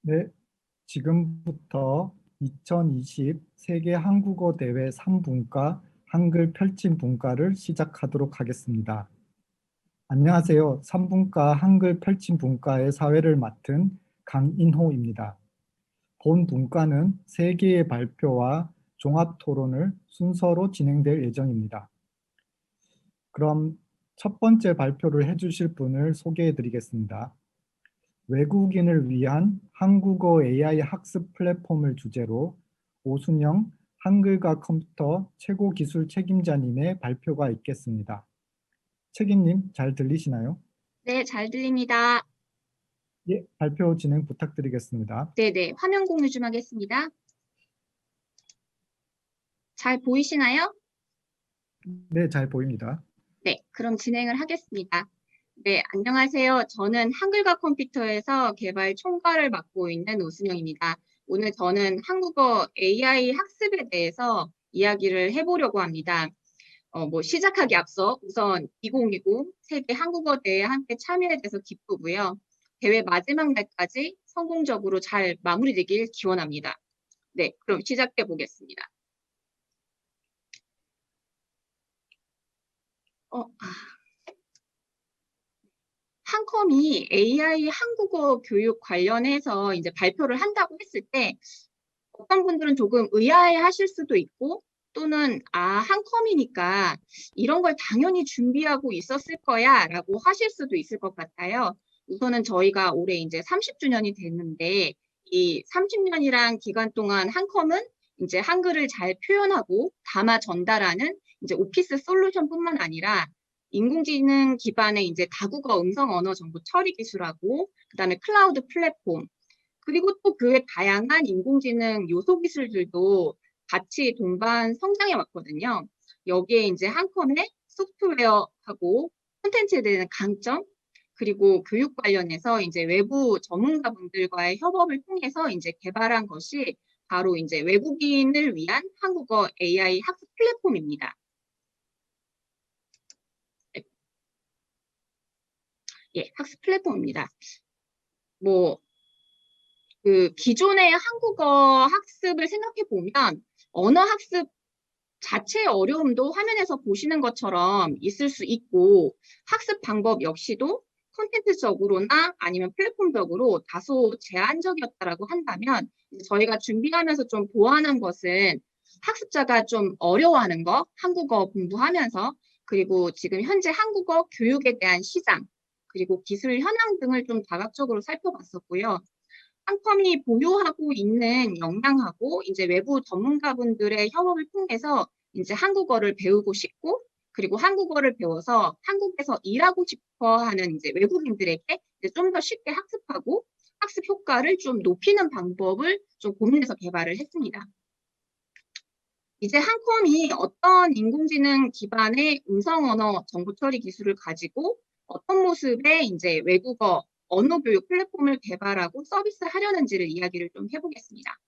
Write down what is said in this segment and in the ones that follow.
네, 지금부터 2020 세계 한국어 대회 3분과 한글 펼침 분과를 시작하도록 하겠습니다. 안녕하세요. 3분과 한글 펼침 분과의 사회를 맡은 강인호입니다. 본 분과는 3개의 발표와 종합 토론을 순서로 진행될 예정입니다. 그럼 첫 번째 발표를 해주실 분을 소개해 드리겠습니다. 외국인을 위한 한국어 AI 학습 플랫폼을 주제로 오순영 한글과 컴퓨터 최고 기술 책임자님의 발표가 있겠습니다. 책임님 잘 들리시나요? 네, 잘 들립니다. 예, 발표 진행 부탁드리겠습니다. 네네, 화면 공유 좀 하겠습니다. 잘 보이시나요? 네, 잘 보입니다. 네, 그럼 진행을 하겠습니다. 네, 안녕하세요. 저는 한글과 컴퓨터에서 개발 총괄을 맡고 있는 오순영입니다. 오늘 저는 한국어 AI 학습에 대해서 이야기를 해보려고 합니다. 시작하기 앞서 우선 2020 세계 한국어 대회에 함께 참여해 주셔서 기쁘고요. 대회 마지막 날까지 성공적으로 잘 마무리되길 기원합니다. 네, 그럼 시작해 보겠습니다. 한컴이 AI 한국어 교육 관련해서 이제 발표를 한다고 했을 때 어떤 분들은 조금 의아해 하실 수도 있고 또는 한컴이니까 이런 걸 당연히 준비하고 있었을 거야 라고 하실 수도 있을 것 같아요. 우선은 저희가 올해 이제 30주년이 됐는데 이 30년이란 기간 동안 한컴은 이제 한글을 잘 표현하고 담아 전달하는 이제 오피스 솔루션뿐만 아니라 인공지능 기반의 이제 다국어 음성 언어 정보 처리 기술하고 그다음에 클라우드 플랫폼 그리고 또 그 외 다양한 인공지능 요소 기술들도 같이 동반 성장해 왔거든요. 여기에 이제 한컴의 소프트웨어하고 콘텐츠에 대한 강점, 그리고 교육 관련해서 이제 외부 전문가분들과의 협업을 통해서 이제 개발한 것이 바로 이제 외국인을 위한 한국어 AI 학습 플랫폼입니다. 예, 학습 플랫폼입니다. 그 기존의 한국어 학습을 생각해 보면 언어 학습 자체의 어려움도 화면에서 보시는 것처럼 있을 수 있고 학습 방법 역시도 콘텐츠적으로나 아니면 플랫폼적으로 다소 제한적이었다라고 한다면 저희가 준비하면서 좀 보완한 것은 학습자가 좀 어려워하는 거, 한국어 공부하면서 그리고 지금 현재 한국어 교육에 대한 시장 그리고 기술 현황 등을 좀 다각적으로 살펴봤었고요. 한컴이 보유하고 있는 역량하고 이제 외부 전문가분들의 협업을 통해서 이제 한국어를 배우고 싶고 그리고 한국어를 배워서 한국에서 일하고 싶어 하는 이제 외국인들에게 좀 더 쉽게 학습하고 학습 효과를 좀 높이는 방법을 좀 고민해서 개발을 했습니다. 이제 한컴이 어떤 인공지능 기반의 음성 언어 정보 처리 기술을 가지고 어떤 모습의 이제 외국어 언어 교육 플랫폼을 개발하고 서비스하려는지를 이야기를 좀 해보겠습니다.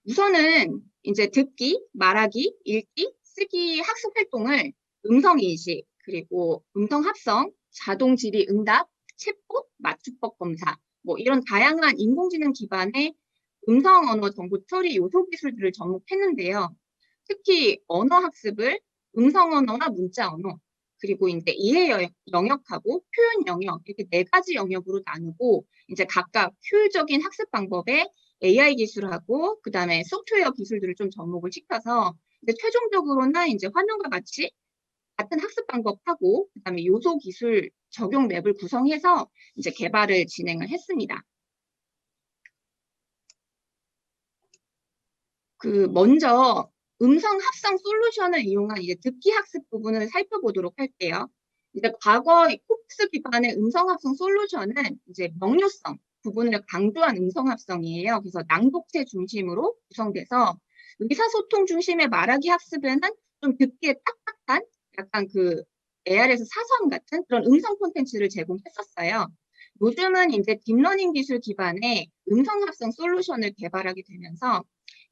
우선은 이제 듣기, 말하기, 읽기, 쓰기 학습 활동을 음성 인식, 그리고 음성 합성, 자동 질의 응답, 챗봇, 맞춤법 검사, 이런 다양한 인공지능 기반의 음성 언어 정보 처리 요소 기술들을 접목했는데요. 특히 언어 학습을 음성 언어와 문자 언어, 그리고 이제 이해 영역하고 표현 영역 이렇게 4가지 영역으로 나누고 이제 각각 효율적인 학습 방법에 AI 기술하고 그다음에 소프트웨어 기술들을 좀 접목을 시켜서 이제 최종적으로는 이제 화면과 같은 학습 방법하고 그다음에 요소 기술 적용 맵을 구성해서 이제 개발을 진행을 했습니다. 먼저 음성 합성 솔루션을 이용한 이제 듣기 학습 부분을 살펴보도록 할게요. 이제 과거 콕스 기반의 음성 합성 솔루션은 이제 명료성 부분을 강조한 음성 합성이에요. 그래서 낭독체 중심으로 구성돼서 의사소통 중심의 말하기 학습에는 좀 듣기에 딱딱한 약간 그 AR에서 사서함 같은 그런 음성 콘텐츠를 제공했었어요. 요즘은 이제 딥러닝 기술 기반의 음성 합성 솔루션을 개발하게 되면서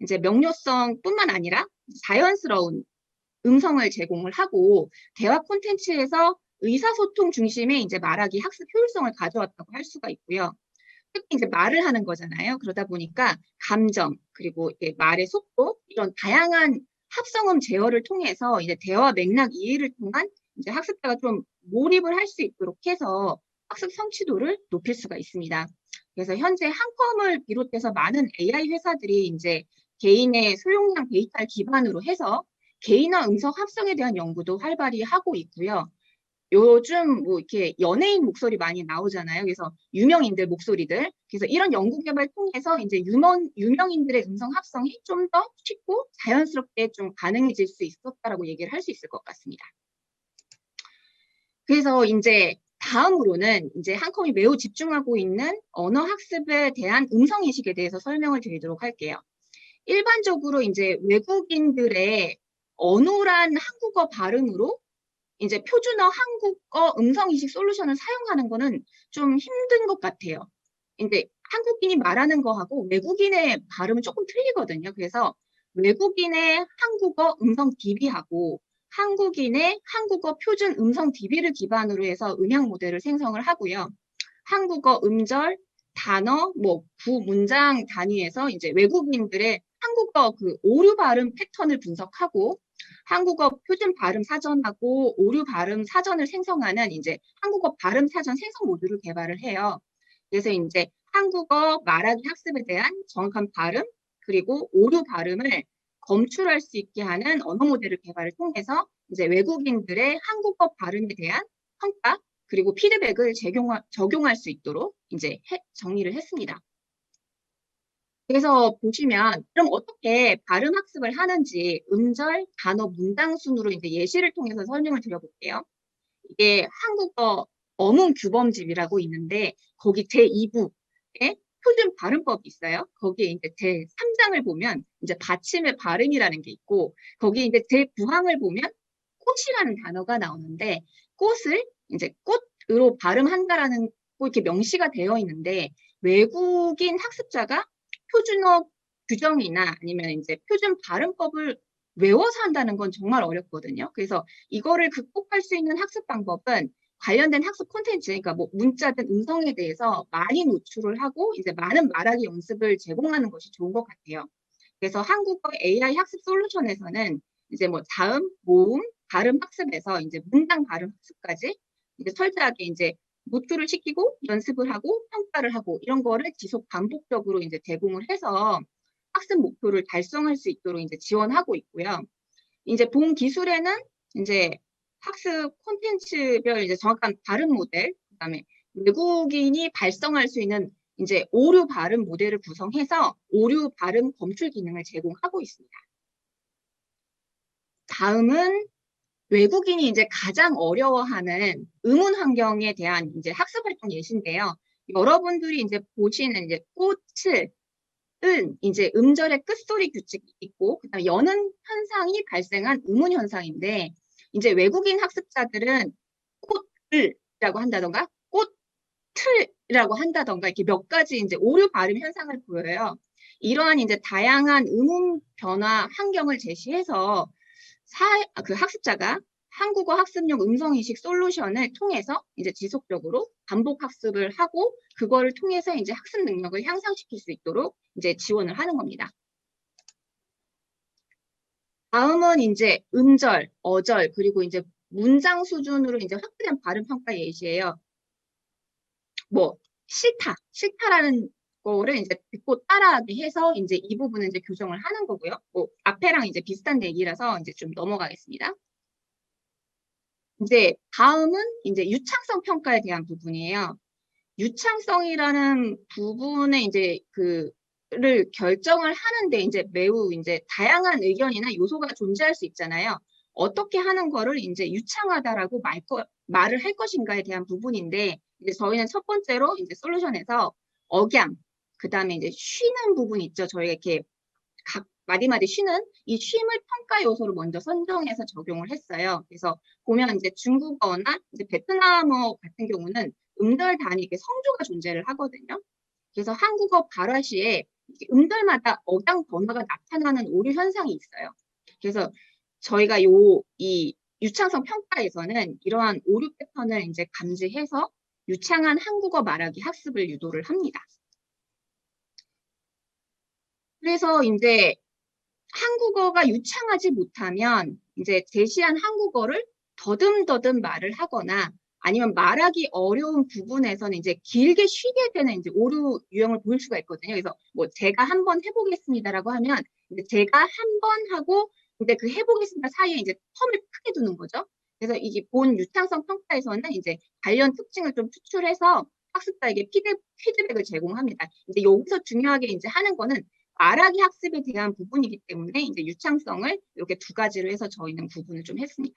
이제 명료성뿐만 아니라 자연스러운 음성을 제공을 하고 대화 콘텐츠에서 의사소통 중심의 이제 말하기 학습 효율성을 가져왔다고 할 수가 있고요. 특히 이제 말을 하는 거잖아요. 그러다 보니까 감정, 그리고 이제 말의 속도, 이런 다양한 합성음 제어를 통해서 이제 대화 맥락 이해를 통한 이제 학습자가 좀 몰입을 할 수 있도록 해서 학습 성취도를 높일 수가 있습니다. 그래서 현재 한컴을 비롯해서 많은 AI 회사들이 이제 개인의 소용량 데이터를 기반으로 해서 개인화 음성 합성에 대한 연구도 활발히 하고 있고요. 요즘 뭐 이렇게 연예인 목소리 많이 나오잖아요. 그래서 유명인들 목소리들. 그래서 이런 연구 개발 통해서 이제 유명인들의 음성 합성이 좀 더 쉽고 자연스럽게 좀 가능해질 수 있었다라고 얘기를 할 수 있을 것 같습니다. 그래서 이제 다음으로는 이제 한컴이 매우 집중하고 있는 언어 학습에 대한 음성 인식에 대해서 설명을 드리도록 할게요. 일반적으로 이제 외국인들의 어눌한 한국어 발음으로 이제 표준어 한국어 음성인식 솔루션을 사용하는 거는 좀 힘든 것 같아요. 근데 한국인이 말하는 거하고 외국인의 발음은 조금 틀리거든요. 그래서 외국인의 한국어 음성 DB하고 한국인의 한국어 표준 음성 DB를 기반으로 해서 음향 모델을 생성을 하고요. 한국어 음절, 단어, 뭐 구문장 단위에서 이제 외국인들의 한국어 그 오류 발음 패턴을 분석하고 한국어 표준 발음 사전하고 오류 발음 사전을 생성하는 이제 한국어 발음 사전 생성 모듈을 개발을 해요. 그래서 이제 한국어 말하기 학습에 대한 정확한 발음 그리고 오류 발음을 검출할 수 있게 하는 언어 모델을 개발을 통해서 이제 외국인들의 한국어 발음에 대한 평가 그리고 피드백을 적용할 수 있도록 이제 정리를 했습니다. 그래서 보시면 그럼 어떻게 발음 학습을 하는지 음절, 단어, 문장 순으로 이제 예시를 통해서 설명을 드려볼게요. 이게 한국어 어문 규범집이라고 있는데 거기 제2부에 표준 발음법이 있어요. 거기에 이제 제3장을 보면 이제 받침의 발음이라는 게 있고 거기 이제 제9항을 보면 꽃이라는 단어가 나오는데 꽃을 이제 꽃으로 발음한다라는 거 이렇게 명시가 되어 있는데 외국인 학습자가 표준어 규정이나 아니면 이제 표준 발음법을 외워서 한다는 건 정말 어렵거든요. 그래서 이거를 극복할 수 있는 학습 방법은 관련된 학습 콘텐츠, 그러니까 뭐 문자든 음성에 대해서 많이 노출을 하고 이제 많은 말하기 연습을 제공하는 것이 좋은 것 같아요. 그래서 한국어 AI 학습 솔루션에서는 이제 뭐 자음, 모음, 발음 학습에서 이제 문장 발음 학습까지 이제 철저하게 이제 노출을 시키고 연습을 하고 평가를 하고 이런 거를 지속 반복적으로 이제 제공을 해서 학습 목표를 달성할 수 있도록 이제 지원하고 있고요. 이제 본 기술에는 이제 학습 콘텐츠별 이제 정확한 발음 모델, 그다음에 외국인이 발성할 수 있는 이제 오류 발음 모델을 구성해서 오류 발음 검출 기능을 제공하고 있습니다. 다음은 외국인이 이제 가장 어려워하는 의문 환경에 대한 이제 학습 활동 예시인데요. 여러분들이 이제 보시는 이제 꽃을 이제 음절의 끝소리 규칙이 있고 그다음에 여는 현상이 발생한 의문 현상인데 이제 외국인 학습자들은 꽃을이라고 한다던가 꽃틀이라고 한다던가 이렇게 몇 가지 이제 오류 발음 현상을 보여요. 이러한 이제 다양한 의문 변화 환경을 제시해서 그 학습자가 한국어 학습용 음성인식 솔루션을 통해서 이제 지속적으로 반복 학습을 하고 그거를 통해서 이제 학습 능력을 향상시킬 수 있도록 이제 지원을 하는 겁니다. 다음은 이제 음절, 어절, 그리고 이제 문장 수준으로 이제 확대된 발음 평가 예시예요. 뭐 싫다라는 거를 이제 듣고 따라하게 해서 이제 이 부분은 이제 교정을 하는 거고요. 뭐 앞에랑 이제 비슷한 얘기라서 이제 좀 넘어가겠습니다. 이제 다음은 이제 유창성 평가에 대한 부분이에요. 유창성이라는 부분에 이제 그를 결정을 하는데 이제 매우 이제 다양한 의견이나 요소가 존재할 수 있잖아요. 어떻게 하는 거를 이제 유창하다라고 말을 할 것인가에 대한 부분인데 이제 저희는 첫 번째로 이제 솔루션에서 억양, 그다음에 이제 쉬는 부분 있죠. 저희가 이렇게 각 마디마디 쉬는 이 쉼을 평가 요소로 먼저 선정해서 적용을 했어요. 그래서 보면 이제 중국어나 이제 베트남어 같은 경우는 음절 단위 이렇게 성조가 존재를 하거든요. 그래서 한국어 발화 시에 음절마다 억양 변화가 나타나는 오류 현상이 있어요. 그래서 저희가 이 유창성 평가에서는 이러한 오류 패턴을 이제 감지해서 유창한 한국어 말하기 학습을 유도를 합니다. 그래서 이제 한국어가 유창하지 못하면 이제 제시한 한국어를 더듬더듬 말을 하거나 아니면 말하기 어려운 부분에서는 이제 길게 쉬게 되는 이제 오류 유형을 보일 수가 있거든요. 그래서 뭐 제가 한번 해보겠습니다라고 하면 이제 제가 한 번 하고 이제 그 해보겠습니다 사이에 이제 텀을 크게 두는 거죠. 그래서 이게 본 유창성 평가에서는 이제 관련 특징을 좀 추출해서 학습자에게 피드백을 제공합니다. 이제 여기서 중요하게 이제 하는 거는 말하기 학습에 대한 부분이기 때문에 이제 유창성을 이렇게 두 가지로 해서 저희는 구분을 좀 했습니다.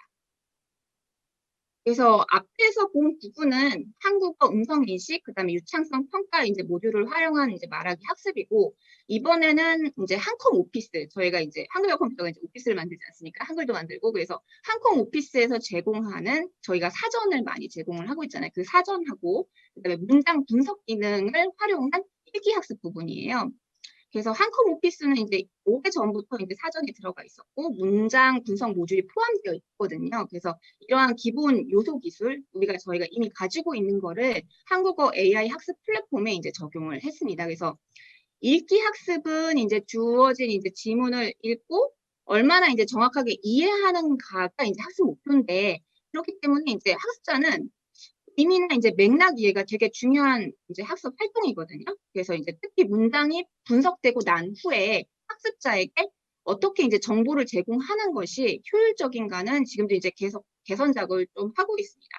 그래서 앞에서 본 부분은 한국어 음성인식, 그다음에 유창성 평가 이제 모듈을 활용한 이제 말하기 학습이고, 이번에는 이제 한컴 오피스, 저희가 이제 한글과 컴퓨터가 이제 오피스를 만들지 않습니까? 한글도 만들고, 그래서 한컴 오피스에서 제공하는 저희가 사전을 많이 제공을 하고 있잖아요. 그 사전하고, 그다음에 문장 분석 기능을 활용한 일기 학습 부분이에요. 그래서 한컴 오피스는 이제 오래전부터 이제 사전에 들어가 있었고 문장 분석 모듈이 포함되어 있거든요. 그래서 이러한 기본 요소 기술 저희가 이미 가지고 있는 거를 한국어 AI 학습 플랫폼에 이제 적용을 했습니다. 그래서 읽기 학습은 이제 주어진 이제 지문을 읽고 얼마나 이제 정확하게 이해하는가가 이제 학습 목표인데 그렇기 때문에 이제 학습자는 의미나 이제 맥락 이해가 되게 중요한 이제 학습 활동이거든요. 그래서 이제 특히 문장이 분석되고 난 후에 학습자에게 어떻게 이제 정보를 제공하는 것이 효율적인가는 지금도 이제 계속 개선작을 좀 하고 있습니다.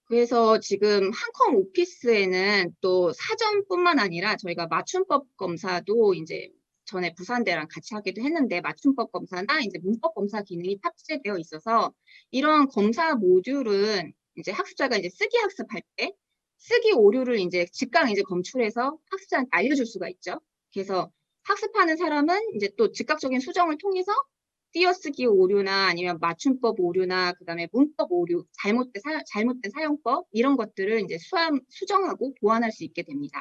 그래서 지금 한컴 오피스에는 또 사전뿐만 아니라 저희가 맞춤법 검사도 이제 전에 부산대랑 같이 하기도 했는데 맞춤법 검사나 이제 문법 검사 기능이 탑재되어 있어서 이런 검사 모듈은 이제 학습자가 이제 쓰기 학습할 때 쓰기 오류를 이제 즉각 이제 검출해서 학습자한테 알려줄 수가 있죠. 그래서 학습하는 사람은 이제 또 즉각적인 수정을 통해서 띄어쓰기 오류나 아니면 맞춤법 오류나 그다음에 문법 오류, 잘못된 사용법 이런 것들을 이제 수정하고 보완할 수 있게 됩니다.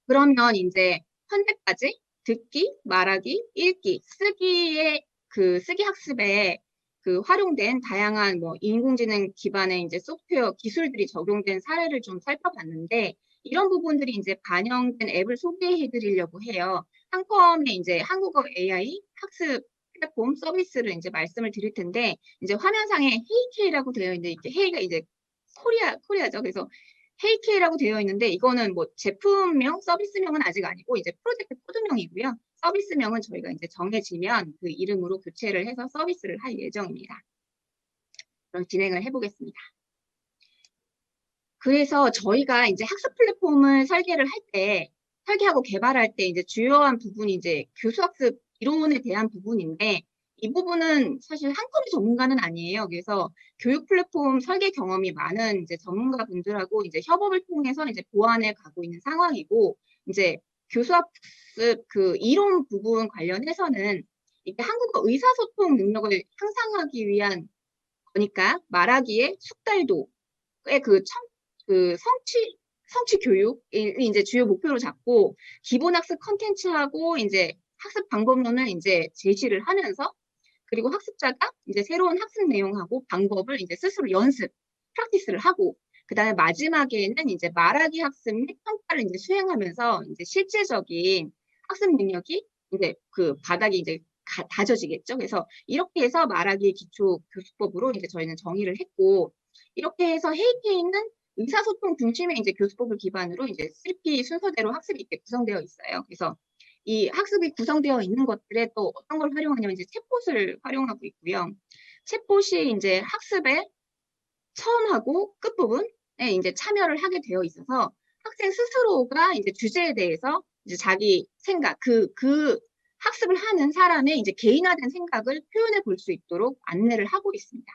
그러면 이제 현재까지 듣기, 말하기, 읽기, 쓰기 학습에 그 활용된 다양한 뭐 인공지능 기반의 이제 소프트웨어 기술들이 적용된 사례를 좀 살펴봤는데 이런 부분들이 이제 반영된 앱을 소개해 드리려고 해요. 한컴의 이제 한국어 AI 학습 플랫폼 서비스를 이제 말씀을 드릴 텐데 이제 화면상에 헤이케이라고 되어 있는데 이게 헤이가 이제 코리아죠. 그래서 헤이케이라고 되어 있는데 이거는 뭐 제품명, 서비스명은 아직 아니고 이제 프로젝트 코드명이고요. 서비스명은 저희가 이제 정해지면 그 이름으로 교체를 해서 서비스를 할 예정입니다. 그럼 진행을 해보겠습니다. 그래서 저희가 이제 학습 플랫폼을 설계하고 개발할 때 이제 주요한 부분이 이제 교수학습 이론에 대한 부분인데 이 부분은 사실 한컴이 전문가는 아니에요. 그래서 교육 플랫폼 설계 경험이 많은 이제 전문가분들하고 이제 협업을 통해서 이제 보완해 가고 있는 상황이고 이제 교수학습 그 이론 부분 관련해서는 이게 한국어 의사소통 능력을 향상하기 위한 거니까 말하기의 숙달도의 그 성취 교육이 이제 주요 목표로 잡고 기본 학습 컨텐츠하고 이제 학습 방법론을 이제 제시를 하면서 그리고 학습자가 이제 새로운 학습 내용하고 방법을 이제 스스로 프랙티스를 하고 그다음에 마지막에는 이제 말하기 학습 및 평가를 이제 수행하면서 이제 실제적인 학습 능력이 이제 그 바닥이 이제 다져지겠죠. 그래서 이렇게 해서 말하기 기초 교수법으로 이제 저희는 정의를 했고 이렇게 해서 헤이케이는 의사소통 중심의 이제 교수법을 기반으로 이제 3P 순서대로 학습이 이렇게 구성되어 있어요. 그래서 이 학습이 구성되어 있는 것들에 또 어떤 걸 활용하냐면 이제 챗봇을 활용하고 있고요. 챗봇이 이제 학습의 처음하고 끝부분에 이제 참여를 하게 되어 있어서 학생 스스로가 이제 주제에 대해서 이제 자기 생각, 그 학습을 하는 사람의 이제 개인화된 생각을 표현해 볼 수 있도록 안내를 하고 있습니다.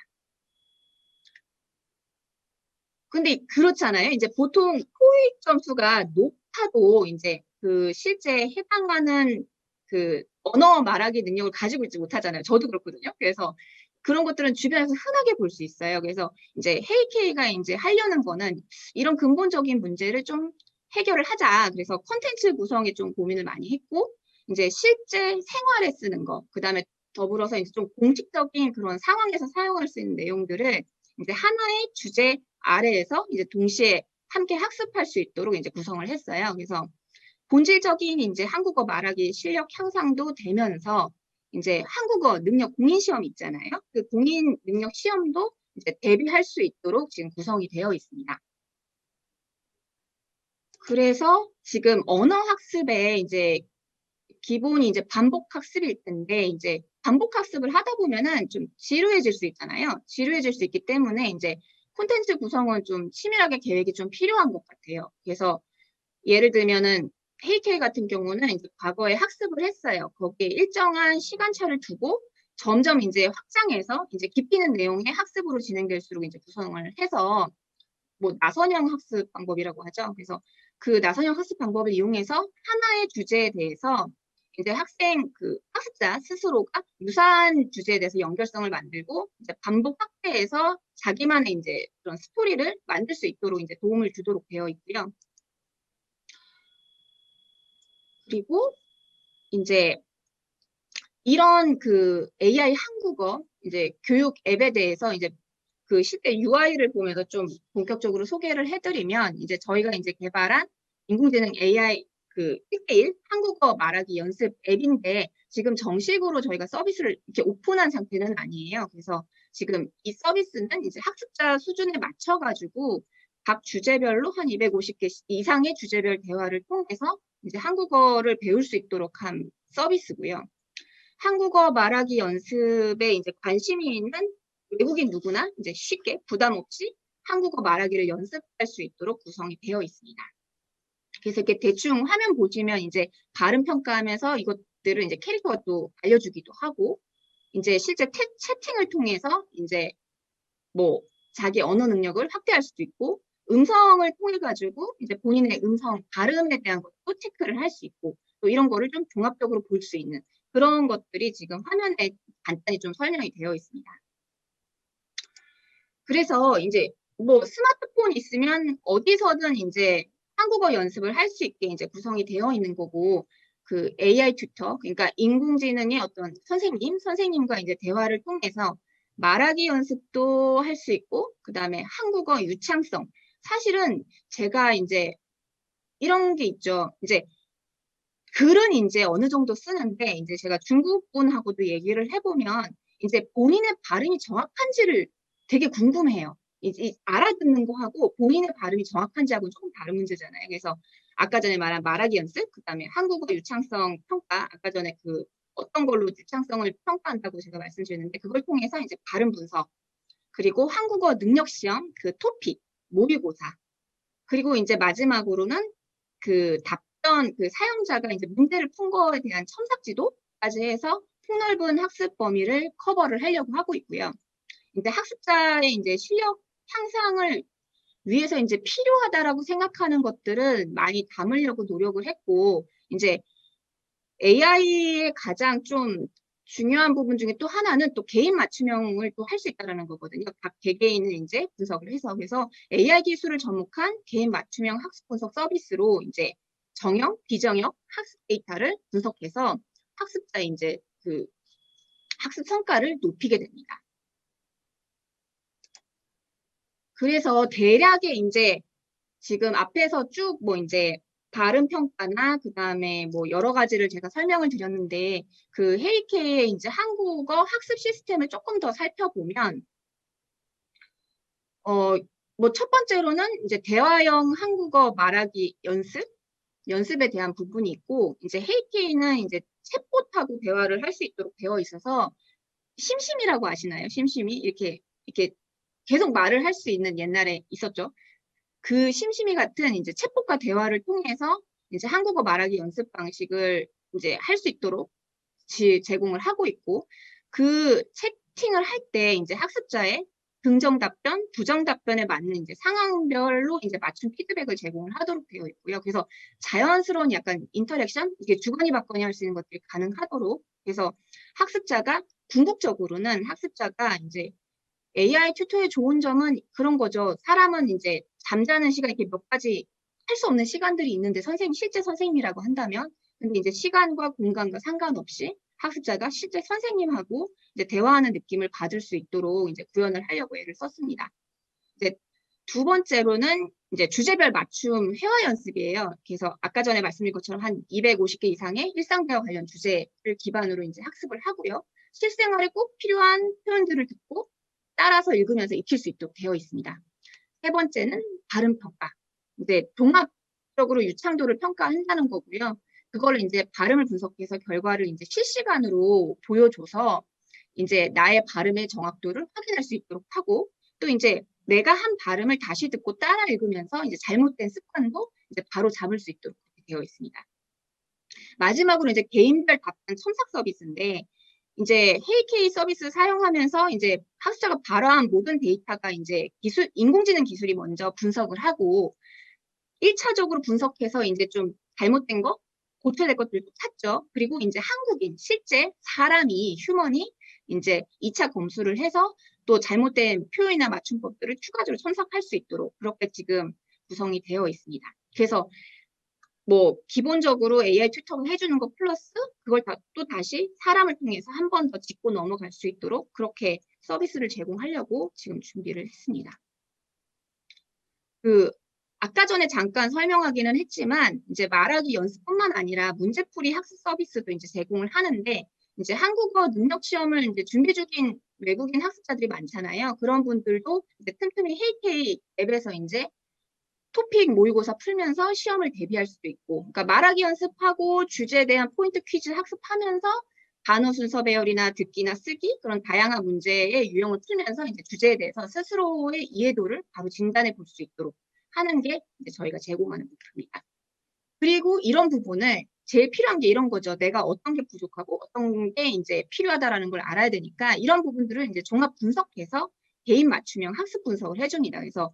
근데 그렇잖아요. 이제 보통 토익 점수가 높아도 이제 그 실제 해당하는 그 언어 말하기 능력을 가지고 있지 못하잖아요. 저도 그렇거든요. 그래서 그런 것들은 주변에서 흔하게 볼 수 있어요. 그래서 이제 헤이케이가 이제 하려는 거는 이런 근본적인 문제를 좀 해결을 하자. 그래서 콘텐츠 구성에 좀 고민을 많이 했고, 이제 실제 생활에 쓰는 거, 그 다음에 더불어서 이제 좀 공식적인 그런 상황에서 사용할 수 있는 내용들을 이제 하나의 주제 아래에서 이제 동시에 함께 학습할 수 있도록 이제 구성을 했어요. 그래서 본질적인 이제 한국어 말하기 실력 향상도 되면서 이제 한국어 능력 공인 시험 있잖아요. 그 공인 능력 시험도 이제 대비할 수 있도록 지금 구성이 되어 있습니다. 그래서 지금 언어 학습에 이제 기본이 이제 반복 학습일 텐데 이제 반복 학습을 하다 보면은 좀 지루해질 수 있잖아요. 지루해질 수 있기 때문에 이제 콘텐츠 구성은 좀 치밀하게 계획이 좀 필요한 것 같아요. 그래서 예를 들면은 HK 같은 경우는 이제 과거에 학습을 했어요. 거기에 일정한 시간차를 두고 점점 이제 확장해서 이제 깊이 있는 내용의 학습으로 진행될수록 이제 구성을 해서 뭐 나선형 학습 방법이라고 하죠. 그래서 그 나선형 학습 방법을 이용해서 하나의 주제에 대해서 이제 학습자 스스로가 유사한 주제에 대해서 연결성을 만들고 이제 반복 확대해서 자기만의 이제 그런 스토리를 만들 수 있도록 이제 도움을 주도록 되어 있고요. 그리고 이제 이런 그 AI 한국어 이제 교육 앱에 대해서 이제 그 실제 UI를 보면서 좀 본격적으로 소개를 해드리면 이제 저희가 이제 개발한 인공지능 AI 그 1대1 한국어 말하기 연습 앱인데 지금 정식으로 저희가 서비스를 이렇게 오픈한 상태는 아니에요. 그래서 지금 이 서비스는 이제 학습자 수준에 맞춰가지고 각 주제별로 한 250개 이상의 주제별 대화를 통해서 이제 한국어를 배울 수 있도록 한 서비스고요. 한국어 말하기 연습에 이제 관심이 있는 외국인 누구나 이제 쉽게 부담 없이 한국어 말하기를 연습할 수 있도록 구성이 되어 있습니다. 그래서 이렇게 대충 화면 보시면 이제 발음 평가하면서 이것들을 이제 캐릭터가 또 알려주기도 하고 이제 실제 채팅을 통해서 이제 뭐 자기 언어 능력을 확대할 수도 있고 음성을 통해 가지고 이제 본인의 음성 발음에 대한 것도 체크를 할 수 있고 또 이런 거를 좀 종합적으로 볼 수 있는 그런 것들이 지금 화면에 간단히 좀 설명이 되어 있습니다. 그래서 이제 뭐 스마트폰 있으면 어디서든 이제 한국어 연습을 할 수 있게 이제 구성이 되어 있는 거고 그 AI 튜터 그러니까 인공지능의 어떤 선생님과 이제 대화를 통해서 말하기 연습도 할 수 있고 그다음에 한국어 유창성 사실은 제가 이제 이런 게 있죠. 이제 글은 이제 어느 정도 쓰는데 이제 제가 중국 분하고도 얘기를 해보면 이제 본인의 발음이 정확한지를 되게 궁금해요. 알아듣는 거하고 본인의 발음이 정확한지하고는 조금 다른 문제잖아요. 그래서 아까 전에 말한 말하기 연습, 그다음에 한국어 유창성 평가, 아까 전에 그 어떤 걸로 유창성을 평가한다고 제가 말씀드렸는데 그걸 통해서 이제 발음 분석, 그리고 한국어 능력 시험, 그 토픽, 모의고사, 그리고 이제 마지막으로는 그 답변, 그 사용자가 이제 문제를 푼 거에 대한 첨삭지도까지 해서 폭넓은 학습 범위를 커버를 하려고 하고 있고요. 이제 학습자의 이제 실력 향상을 위해서 이제 필요하다라고 생각하는 것들은 많이 담으려고 노력을 했고, 이제 AI의 가장 좀 중요한 부분 중에 또 하나는 또 개인 맞춤형을 또 할 수 있다는 거거든요. 각 개개인을 이제 분석을 해서 그래서 AI 기술을 접목한 개인 맞춤형 학습 분석 서비스로 이제 정형, 비정형 학습 데이터를 분석해서 학습자의 이제 그 학습 성과를 높이게 됩니다. 그래서 대략의 이제 지금 앞에서 쭉 뭐 이제 발음 평가나 그다음에 뭐 여러 가지를 제가 설명을 드렸는데 그 헤이케이의 이제 한국어 학습 시스템을 조금 더 살펴보면 뭐 첫 번째로는 이제 대화형 한국어 말하기 연습에 대한 부분이 있고 이제 헤이케이는 이제 챗봇하고 대화를 할 수 있도록 되어 있어서 심심이라고 아시나요? 심심이 이렇게 계속 말을 할 수 있는 옛날에 있었죠. 그 심심이 같은 이제 챗봇과 대화를 통해서 이제 한국어 말하기 연습 방식을 이제 할 수 있도록 제공을 하고 있고 그 채팅을 할 때 이제 학습자의 긍정 답변, 부정 답변에 맞는 이제 상황별로 이제 맞춤 피드백을 제공을 하도록 되어 있고요. 그래서 자연스러운 약간 인터랙션, 이게 주거니 받거니 할 수 있는 것들이 가능하도록 그래서 궁극적으로는 학습자가 이제 AI 튜터의 좋은 점은 그런 거죠. 사람은 이제 잠자는 시간 이렇게 몇 가지 할 수 없는 시간들이 있는데 실제 선생님이라고 한다면 근데 이제 시간과 공간과 상관없이 학습자가 실제 선생님하고 이제 대화하는 느낌을 받을 수 있도록 이제 구현을 하려고 애를 썼습니다. 이제 두 번째로는 이제 주제별 맞춤 회화 연습이에요. 그래서 아까 전에 말씀드린 것처럼 한 250개 이상의 일상대화 관련 주제를 기반으로 이제 학습을 하고요. 실생활에 꼭 필요한 표현들을 듣고 따라서 읽으면서 익힐 수 있도록 되어 있습니다. 세 번째는 발음 평가. 이제 종합적으로 유창도를 평가한다는 거고요. 그걸 이제 발음을 분석해서 결과를 이제 실시간으로 보여줘서 이제 나의 발음의 정확도를 확인할 수 있도록 하고, 또 이제 내가 한 발음을 다시 듣고 따라 읽으면서 이제 잘못된 습관도 이제 바로 잡을 수 있도록 되어 있습니다. 마지막으로 이제 개인별 답변 첨삭 서비스인데, 이제 헤이케이 서비스 사용하면서 이제 학습자가 발화한 모든 데이터가 이제 인공지능 기술이 먼저 분석을 하고 1차적으로 분석해서 이제 좀 잘못된 거, 고쳐야 될 것들도 찾죠. 그리고 이제 한국인, 실제 사람이, 휴먼이 이제 2차 검수를 해서 또 잘못된 표현이나 맞춤법들을 추가적으로 첨삭할 수 있도록 그렇게 지금 구성이 되어 있습니다. 그래서 뭐 기본적으로 AI 튜터를 해주는 거 플러스 그걸 또 다시 사람을 통해서 한 번 더 짚고 넘어갈 수 있도록 그렇게 서비스를 제공하려고 지금 준비를 했습니다. 아까 전에 잠깐 설명하기는 했지만 이제 말하기 연습뿐만 아니라 문제풀이 학습 서비스도 이제 제공을 하는데, 이제 한국어 능력 시험을 이제 준비 중인 외국인 학습자들이 많잖아요. 그런 분들도 이제 틈틈이 헤이케이 앱에서 이제 토픽 모의고사 풀면서 시험을 대비할 수도 있고, 그러니까 말하기 연습하고 주제에 대한 포인트 퀴즈 학습하면서 단어 순서 배열이나 듣기나 쓰기 그런 다양한 문제의 유형을 풀면서 이제 주제에 대해서 스스로의 이해도를 바로 진단해 볼 수 있도록 하는 게 이제 저희가 제공하는 부분입니다. 그리고 이런 부분을 제일 필요한 게 이런 거죠. 내가 어떤 게 부족하고 어떤 게 이제 필요하다라는 걸 알아야 되니까 이런 부분들을 이제 종합 분석해서 개인 맞춤형 학습 분석을 해줍니다. 그래서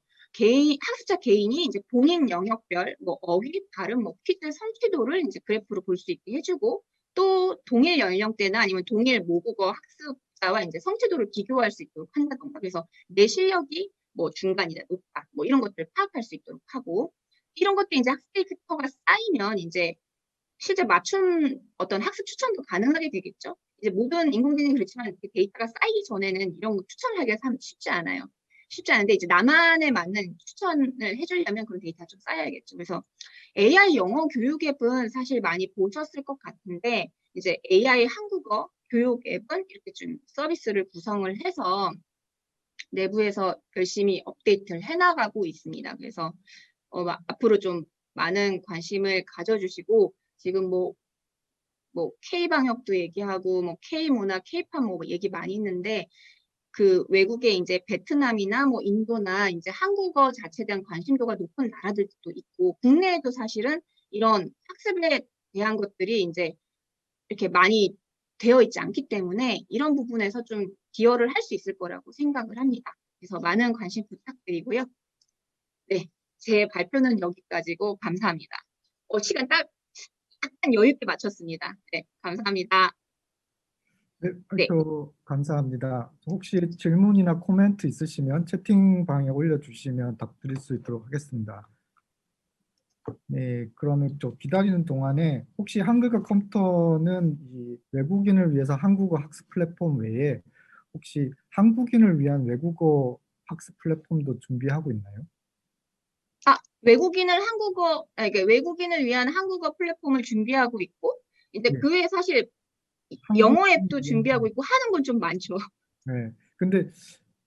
학습자 개인이 이제 본인 영역별, 뭐 어휘, 발음, 뭐 퀴즈 성취도를 이제 그래프로 볼 수 있게 해주고, 또 동일 연령대나 아니면 동일 모국어 학습자와 이제 성취도를 비교할 수 있도록 한다던가, 그래서 내 실력이 뭐 중간이다, 높다, 뭐 이런 것들을 파악할 수 있도록 하고, 이런 것도 이제 학습 데이터가 쌓이면 이제 실제 맞춤 어떤 학습 추천도 가능하게 되겠죠. 이제 모든 인공지능이 그렇지만 이렇게 데이터가 쌓이기 전에는 이런 거 추천을 하기가 참 쉽지 않아요. 쉽지 않은데 이제 나만에 맞는 추천을 해주려면 그런 데이터가 좀 쌓여야겠죠. 그래서 AI 영어 교육 앱은 사실 많이 보셨을 것 같은데, 이제 AI 한국어 교육 앱은 이렇게 좀 서비스를 구성을 해서 내부에서 열심히 업데이트를 해나가고 있습니다. 그래서 앞으로 좀 많은 관심을 가져주시고, 지금 뭐 K-방역도 얘기하고, 뭐 K-문화, K-팝 뭐 얘기 많이 있는데, 그 외국에 이제 베트남이나 뭐 인도나 이제 한국어 자체에 대한 관심도가 높은 나라들도 있고, 국내에도 사실은 이런 학습에 대한 것들이 이제 이렇게 많이 되어 있지 않기 때문에 이런 부분에서 좀 기여를 할 수 있을 거라고 생각을 합니다. 그래서 많은 관심 부탁드리고요. 네, 제 발표는 여기까지고 감사합니다. 시간 약간 여유 있게 마쳤습니다. 네, 감사합니다. 네, 네. 발표 감사합니다. 혹시 질문이나 코멘트 있으시면 채팅방에 올려주시면 답드릴 수 있도록 하겠습니다. 네, 그러면 저 기다리는 동안에 혹시 한글과 컴퓨터는 이 외국인을 위해서 한국어 학습 플랫폼 외에 혹시 한국인을 위한 외국어 학습 플랫폼도 준비하고 있나요? 그러니까 외국인을 위한 한국어 플랫폼을 준비하고 있고, 이제 네, 그 외에 사실 영어 한국인을 앱도 위한, 준비하고 있고 하는 건 좀 많죠. 네. 근데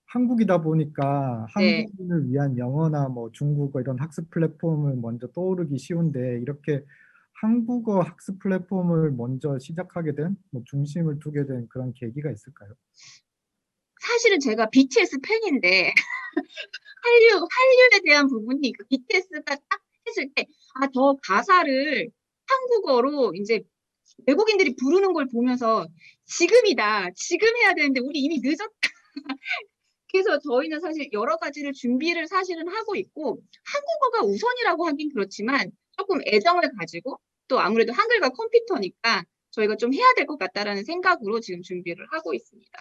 한국이다 보니까 네. 한국인을 위한 영어나 뭐 중국어 이런 학습 플랫폼을 먼저 떠오르기 쉬운데 이렇게 한국어 학습 플랫폼을 먼저 시작하게 된, 뭐 중심을 두게 된 그런 계기가 있을까요? 사실은 제가 BTS 팬인데, 한류에 대한 부분이 그 BTS가 딱 했을 때, 저 가사를 한국어로 이제 외국인들이 부르는 걸 보면서 지금이다. 지금 해야 되는데 우리 이미 늦었다. 그래서 저희는 사실 여러 가지를 준비를 사실은 하고 있고, 한국어가 우선이라고 하긴 그렇지만 조금 애정을 가지고 또 아무래도 한글과 컴퓨터니까 저희가 좀 해야 될 것 같다라는 생각으로 지금 준비를 하고 있습니다.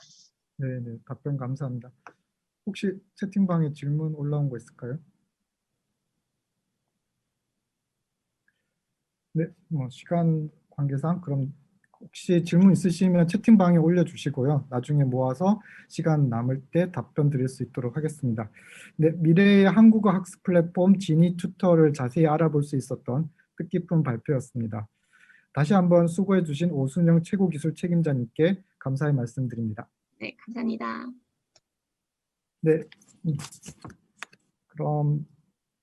네, 네, 답변 감사합니다. 혹시 채팅방에 질문 올라온 거 있을까요? 네, 뭐 시간 관계상 그럼 혹시 질문 있으시면 채팅방에 올려주시고요. 나중에 모아서 시간 남을 때 답변 드릴 수 있도록 하겠습니다. 네, 미래의 한국어 학습 플랫폼 지니 튜터를 자세히 알아볼 수 있었던 뜻깊은 발표였습니다. 다시 한번 수고해 주신 오순영 최고기술 책임자님께 감사의 말씀드립니다. 네, 감사합니다. 네, 그럼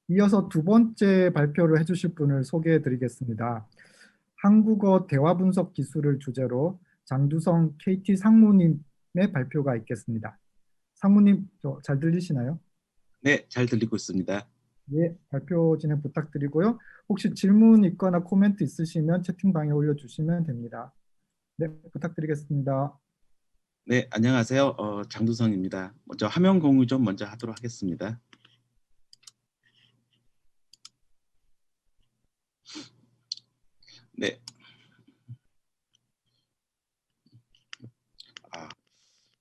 이어서 두 번째 발표를 해주실 분을 소개해 드리겠습니다. 한국어 대화 분석 기술을 주제로 장두성 KT 상무님의 발표가 있겠습니다. 상무님, 잘 들리시나요? 네, 잘 들리고 있습니다. 예, 발표 진행 부탁드리고요. 혹시 질문 있거나 코멘트 있으시면 채팅방에 올려주시면 됩니다. 네, 부탁드리겠습니다. 네, 안녕하세요. 장두성입니다. 먼저 화면 공유 좀 먼저 하도록 하겠습니다. 네.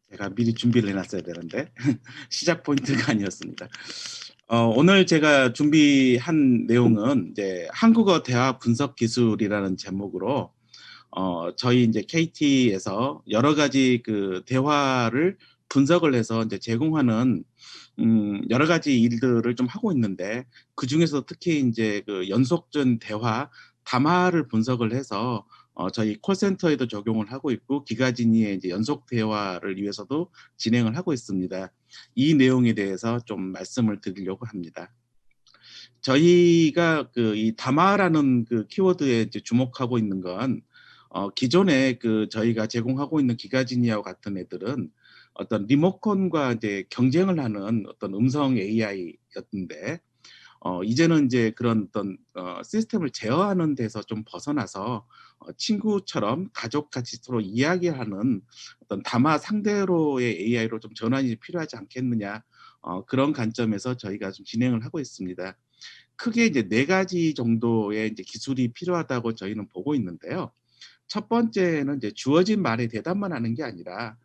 제가 미리 준비를 해놨어야 되는데 시작 포인트가 아니었습니다. 오늘 제가 준비한 내용은 이제 한국어 대화 분석 기술이라는 제목으로 저희 이제 KT에서 여러 가지 그 대화를 분석을 해서 이제 제공하는 여러 가지 일들을 좀 하고 있는데, 그 중에서 특히 이제 그 연속전 대화 담화를 분석을 해서 저희 콜센터에도 적용을 하고 있고 기가진이의 이제 연속 대화를 위해서도 진행을 하고 있습니다. 이 내용에 대해서 좀 말씀을 드리려고 합니다. 저희가 그 이 담화라는 그 키워드에 이제 주목하고 있는 건 기존에 그 저희가 제공하고 있는 기가지니아와 같은 애들은 어떤 리모컨과 이제 경쟁을 하는 어떤 음성 AI였는데, 이제는 이제 그런 어떤 시스템을 제어하는 데서 좀 벗어나서 친구처럼 가족같이 서로 이야기하는 어떤 담화 상대로의 AI로 좀 전환이 필요하지 않겠느냐, 그런 관점에서 저희가 좀 진행을 하고 있습니다. 크게 이제 4가지 정도의 이제 기술이 필요하다고 저희는 보고 있는데요. 첫 번째는 이제 주어진 말에 대답만 하는 게 아니라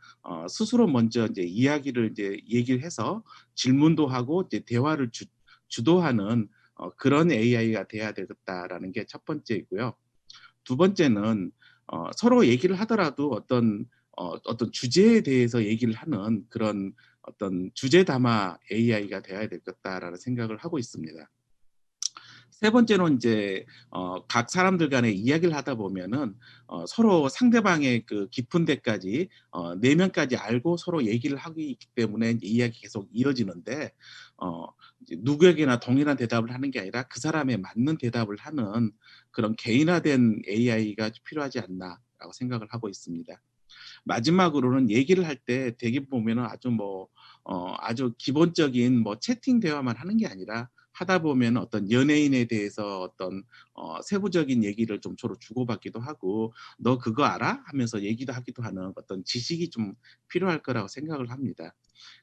스스로 먼저 이제 이야기를 이제 얘기를 해서 질문도 하고 이제 대화를 주도하는 그런 AI가 돼야 되겠다라는 게 첫 번째이고요. 두 번째는 서로 얘기를 하더라도 어떤 주제에 대해서 얘기를 하는 그런 어떤 주제 담화 AI가 돼야 되겠다라는 생각을 하고 있습니다. 세 번째는 이제 각 사람들 간에 이야기를 하다 보면은 서로 상대방의 그 깊은 데까지 내면까지 알고 서로 얘기를 하기 때문에 이제 이야기 계속 이어지는데, 이제 누구에게나 동일한 대답을 하는 게 아니라 그 사람에 맞는 대답을 하는 그런 개인화된 AI가 필요하지 않나라고 생각을 하고 있습니다. 마지막으로는 얘기를 할 때 대개 보면은 아주 기본적인 뭐 채팅 대화만 하는 게 아니라 하다 보면 어떤 연예인에 대해서 어떤 세부적인 얘기를 좀 서로 주고받기도 하고, 너 그거 알아? 하면서 얘기도 하기도 하는 어떤 지식이 좀 필요할 거라고 생각을 합니다.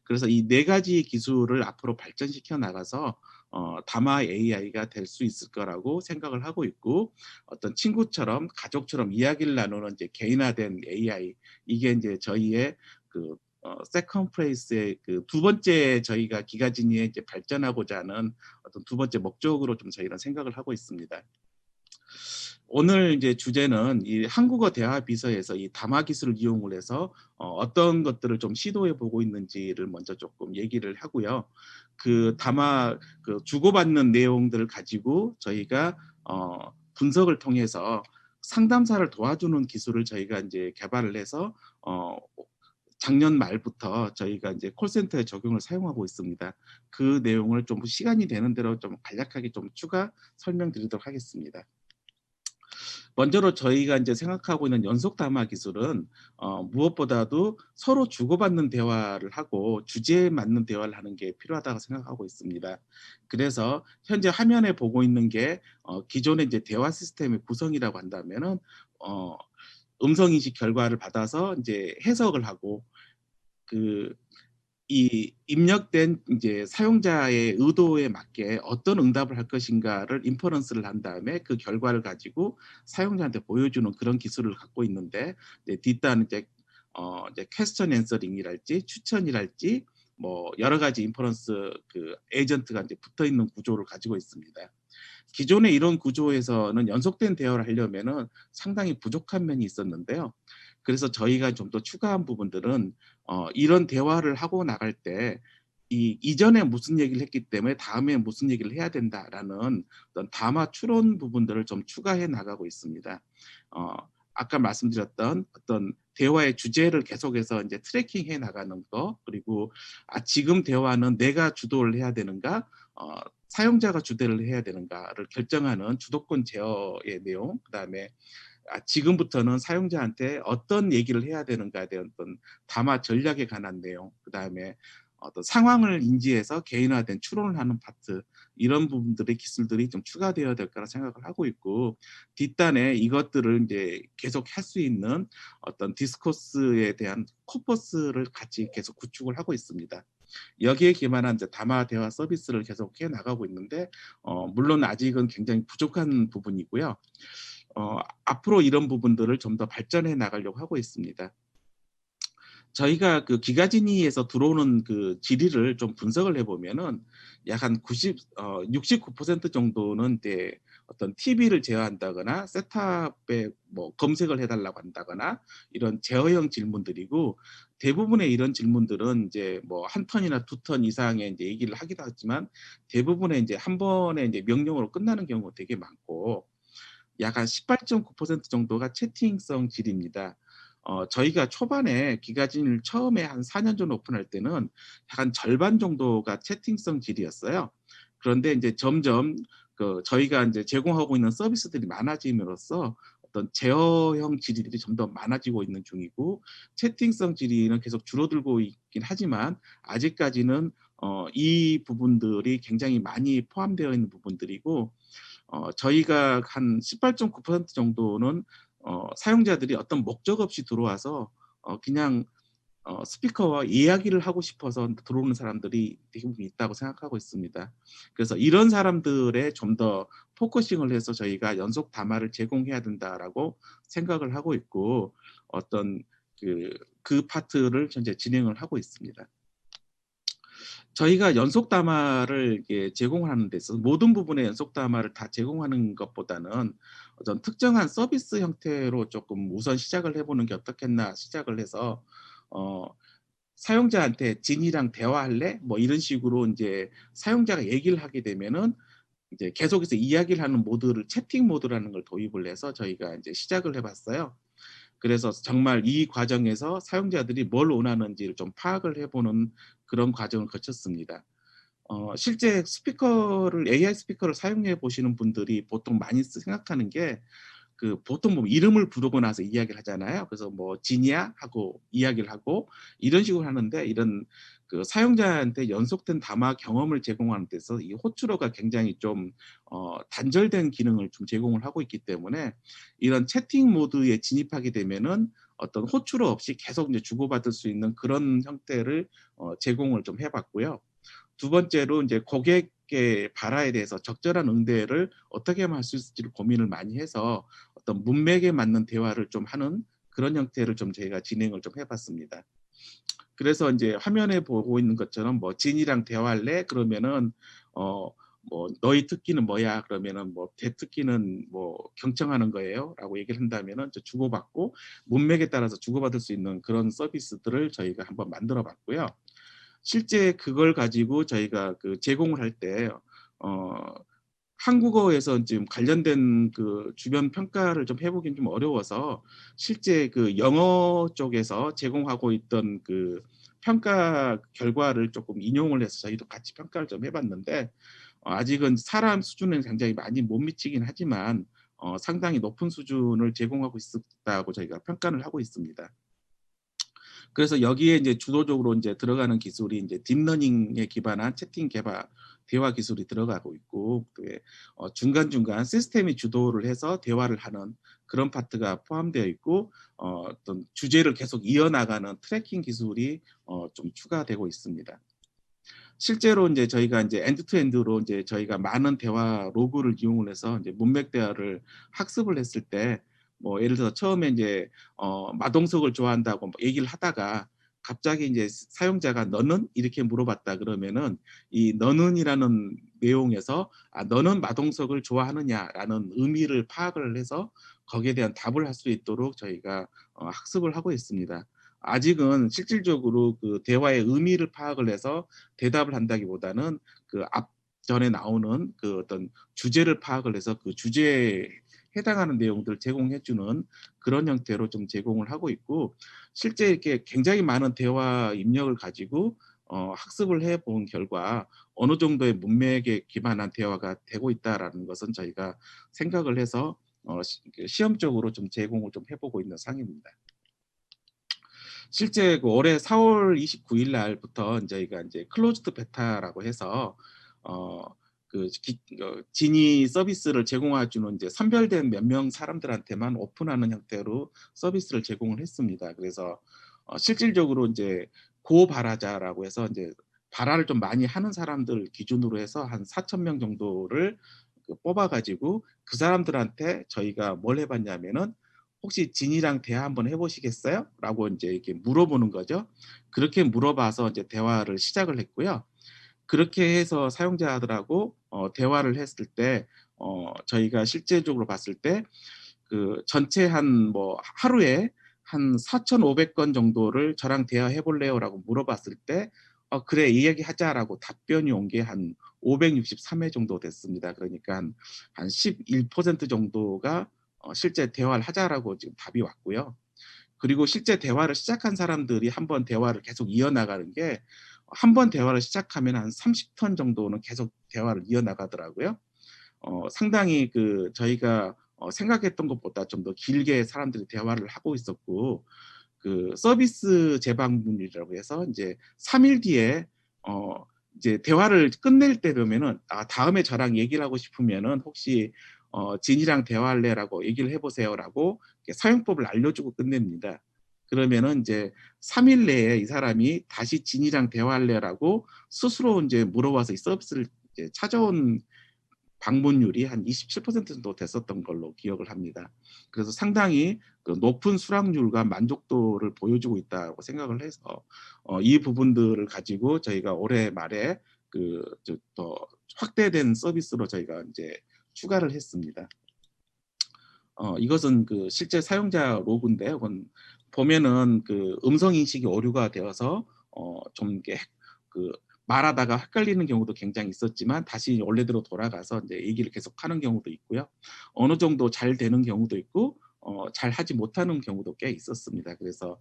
그래서 이 4가지 기술을 앞으로 발전시켜 나가서 담화 AI가 될 수 있을 거라고 생각을 하고 있고, 어떤 친구처럼 가족처럼 이야기를 나누는 이제 개인화된 AI, 이게 이제 저희의 그 세컨 프레이스의 그 두 번째 저희가 기가진이에 이제 발전하고자 하는 어떤 두 번째 목적으로 좀 저희는 생각을 하고 있습니다. 오늘 이제 주제는 이 한국어 대화 비서에서 이 담화 기술을 이용을 해서 어떤 것들을 좀 시도해 보고 있는지를 먼저 조금 얘기를 하고요. 그 담화 그 주고받는 내용들을 가지고 저희가 분석을 통해서 상담사를 도와주는 기술을 저희가 이제 개발을 해서 작년 말부터 저희가 이제 콜센터에 적용을 사용하고 있습니다. 그 내용을 좀 시간이 되는 대로 좀 간략하게 좀 추가 설명드리도록 하겠습니다. 먼저로 저희가 이제 생각하고 있는 연속 담화 기술은 무엇보다도 서로 주고받는 대화를 하고 주제에 맞는 대화를 하는 게 필요하다고 생각하고 있습니다. 그래서 현재 화면에 보고 있는 게 기존의 이제 대화 시스템의 구성이라고 한다면은 음성 인식 결과를 받아서 이제 해석을 하고, 이 입력된 이제 사용자의 의도에 맞게 어떤 응답을 할 것인가를 인퍼런스를 한 다음에 그 결과를 가지고 사용자한테 보여주는 그런 기술을 갖고 있는데, 뒷단 이제 퀘스천 앤서링이랄지 추천이랄지 뭐 여러 가지 인퍼런스 그 에이전트가 이제 붙어 있는 구조를 가지고 있습니다. 기존의 이런 구조에서는 연속된 대화를 하려면은 상당히 부족한 면이 있었는데요. 그래서 저희가 좀 더 추가한 부분들은 이런 대화를 하고 나갈 때 이전에 무슨 얘기를 했기 때문에 다음에 무슨 얘기를 해야 된다라는 어떤 담화 추론 부분들을 좀 추가해 나가고 있습니다. 어, 아까 말씀드렸던 어떤 대화의 주제를 계속해서 이제 트래킹해 나가는 거, 그리고 지금 대화는 내가 주도를 해야 되는가, 사용자가 주도를 해야 되는가를 결정하는 주도권 제어의 내용, 그다음에 지금부터는 사용자한테 어떤 얘기를 해야 되는가에 대한 어떤 담화 전략에 관한 내용, 그다음에 어떤 상황을 인지해서 개인화된 추론을 하는 파트, 이런 부분들의 기술들이 좀 추가되어야 될 거라 생각을 하고 있고, 뒷단에 이것들을 이제 계속 할 수 있는 어떤 디스코스에 대한 코퍼스를 같이 계속 구축을 하고 있습니다. 여기에 기반한 이제 담화 대화 서비스를 계속 해 나가고 있는데, 물론 아직은 굉장히 부족한 부분이고요. 앞으로 이런 부분들을 좀 더 발전해 나가려고 하고 있습니다. 저희가 그 기가진이에서 들어오는 그 질의를 좀 분석을 해보면은 약 한 69% 정도는 이제 어떤 TV를 제어한다거나 셋탑에 뭐 검색을 해달라고 한다거나 이런 제어형 질문들이고, 대부분의 이런 질문들은 이제 뭐 한 턴이나 두 턴 이상의 이제 얘기를 하기도 하지만 대부분의 이제 한 번에 이제 명령으로 끝나는 경우가 되게 많고, 약 한 18.9% 정도가 채팅성 질입니다. 저희가 초반에 기가진을 처음에 한 4년 전 오픈할 때는 한 절반 정도가 채팅성 질이었어요. 그런데 이제 점점 저희가 이제 제공하고 있는 서비스들이 많아짐으로써 어떤 제어형 질의들이 좀 더 많아지고 있는 중이고, 채팅성 질의는 계속 줄어들고 있긴 하지만 아직까지는 이 부분들이 굉장히 많이 포함되어 있는 부분들이고, 저희가 한 18.9% 정도는 사용자들이 어떤 목적 없이 들어와서 그냥 스피커와 이야기를 하고 싶어서 들어오는 사람들이 대부분 있다고 생각하고 있습니다. 그래서 이런 사람들에 좀 더 포커싱을 해서 저희가 연속 담화를 제공해야 된다라고 생각을 하고 있고, 어떤 그 파트를 현재 진행을 하고 있습니다. 저희가 연속 담화를 제공하는 데서 모든 부분의 연속 담화를 다 제공하는 것보다는 어떤 특정한 서비스 형태로 조금 우선 시작을 해보는 게 어떻겠나 시작을 해서, 사용자한테 진이랑 대화할래? 뭐 이런 식으로 이제 사용자가 얘기를 하게 되면은 이제 계속해서 이야기를 하는 모드를 채팅 모드라는 걸 도입을 해서 저희가 이제 시작을 해봤어요. 그래서 정말 이 과정에서 사용자들이 뭘 원하는지를 좀 파악을 해보는 그런 과정을 거쳤습니다. 실제 AI 스피커를 사용해 보시는 분들이 보통 많이 생각하는 게, 보통 뭐 이름을 부르고 나서 이야기를 하잖아요. 그래서 뭐 진이야 하고 이야기를 하고 이런 식으로 하는데, 이런 사용자한테 연속된 담화 경험을 제공하는 데서 이 호출어가 굉장히 좀 단절된 기능을 좀 제공을 하고 있기 때문에, 이런 채팅 모드에 진입하게 되면은 어떤 호출어 없이 계속 이제 주고받을 수 있는 그런 형태를 제공을 좀 해봤고요. 두 번째로 이제 고객의 발화에 대해서 적절한 응대를 어떻게 하면 할 수 있을지를 고민을 많이 해서 어떤 문맥에 맞는 대화를 좀 하는 그런 형태를 좀 저희가 진행을 좀 해봤습니다. 그래서 이제 화면에 보고 있는 것처럼 뭐 진이랑 대화할래? 그러면은 뭐 너희 특기는 뭐야? 그러면은 뭐 제 특기는 뭐 경청하는 거예요.라고 얘기를 한다면은 주고받고 문맥에 따라서 주고받을 수 있는 그런 서비스들을 저희가 한번 만들어봤고요. 실제 그걸 가지고 저희가 제공을 할 때 한국어에서 지금 관련된 주변 평가를 좀 해보긴 좀 어려워서 실제 영어 쪽에서 제공하고 있던 평가 결과를 조금 인용을 해서 저희도 같이 평가를 좀 해봤는데, 아직은 사람 수준은 굉장히 많이 못 미치긴 하지만 상당히 높은 수준을 제공하고 있다고 저희가 평가를 하고 있습니다. 그래서 여기에 이제 주도적으로 이제 들어가는 기술이 이제 딥러닝에 기반한 채팅 개발 대화 기술이 들어가고 있고, 중간중간 시스템이 주도를 해서 대화를 하는 그런 파트가 포함되어 있고, 어떤 주제를 계속 이어나가는 트래킹 기술이 좀 추가되고 있습니다. 실제로 이제 저희가 이제 엔드투엔드로 이제 저희가 많은 대화 로그를 이용을 해서 이제 문맥 대화를 학습을 했을 때, 뭐 예를 들어 처음에 이제 마동석을 좋아한다고 뭐 얘기를 하다가 갑자기 이제 사용자가 너는 이렇게 물어봤다 그러면은 이 너는이라는 내용에서 너는 마동석을 좋아하느냐라는 의미를 파악을 해서 거기에 대한 답을 할 수 있도록 저희가 학습을 하고 있습니다. 아직은 실질적으로 그 대화의 의미를 파악을 해서 대답을 한다기보다는 그 앞전에 나오는 그 어떤 주제를 파악을 해서 그 주제에 해당하는 내용들을 제공해주는 그런 형태로 좀 제공을 하고 있고, 실제 이렇게 굉장히 많은 대화 입력을 가지고 학습을 해본 결과 어느 정도의 문맥에 기반한 대화가 되고 있다라는 것은 저희가 생각을 해서 시험적으로 좀 제공을 좀 해보고 있는 상황입니다. 실제 그 올해 4월 29일 날부터 저희가 이제 클로즈드 베타라고 해서 진위 서비스를 제공해주는 이제 선별된 몇 명 사람들한테만 오픈하는 형태로 서비스를 제공을 했습니다. 그래서 실질적으로 이제 고발화자라고 해서 이제 발화를 좀 많이 하는 사람들 기준으로 해서 한 4,000명 정도를 뽑아가지고 그 사람들한테 저희가 뭘 해봤냐면은 혹시 진이랑 대화 한번 해보시겠어요? 라고 이제 이렇게 물어보는 거죠. 그렇게 물어봐서 이제 대화를 시작을 했고요. 그렇게 해서 사용자들하고 대화를 했을 때 저희가 실제적으로 봤을 때 그 전체 한 뭐 하루에 한 4,500건 정도를 저랑 대화해 볼래요라고 물어봤을 때 그래 이야기하자라고 답변이 온 게 한 563회 정도 됐습니다. 그러니까 한 11% 정도가 실제 대화를 하자라고 지금 답이 왔고요. 그리고 실제 대화를 시작한 사람들이 한번 대화를 계속 이어나가는 게 한 번 대화를 시작하면 한 30턴 정도는 계속 대화를 이어나가더라고요. 상당히 그 저희가 생각했던 것보다 좀 더 길게 사람들이 대화를 하고 있었고, 그 서비스 재방문이라고 해서 이제 3일 뒤에 이제 대화를 끝낼 때 되면은 다음에 저랑 얘기를 하고 싶으면은 혹시 진이랑 대화할래라고 얘기를 해보세요라고 사용법을 알려주고 끝냅니다. 그러면은 이제 3일 내에 이 사람이 다시 진이랑 대화할래라고 스스로 이제 물어봐서 이 서비스를 이제 찾아온 방문율이 한 27% 정도 됐었던 걸로 기억을 합니다. 그래서 상당히 그 높은 수락률과 만족도를 보여주고 있다고 생각을 해서 이 부분들을 가지고 저희가 올해 말에 더 확대된 서비스로 저희가 이제 추가를 했습니다. 이것은 그 실제 사용자 로그인데, 보면은 그 음성 인식이 오류가 되어서 좀 이렇게 그 말하다가 헷갈리는 경우도 굉장히 있었지만 다시 원래대로 돌아가서 이제 얘기를 계속하는 경우도 있고요. 어느 정도 잘 되는 경우도 있고 잘 하지 못하는 경우도 꽤 있었습니다. 그래서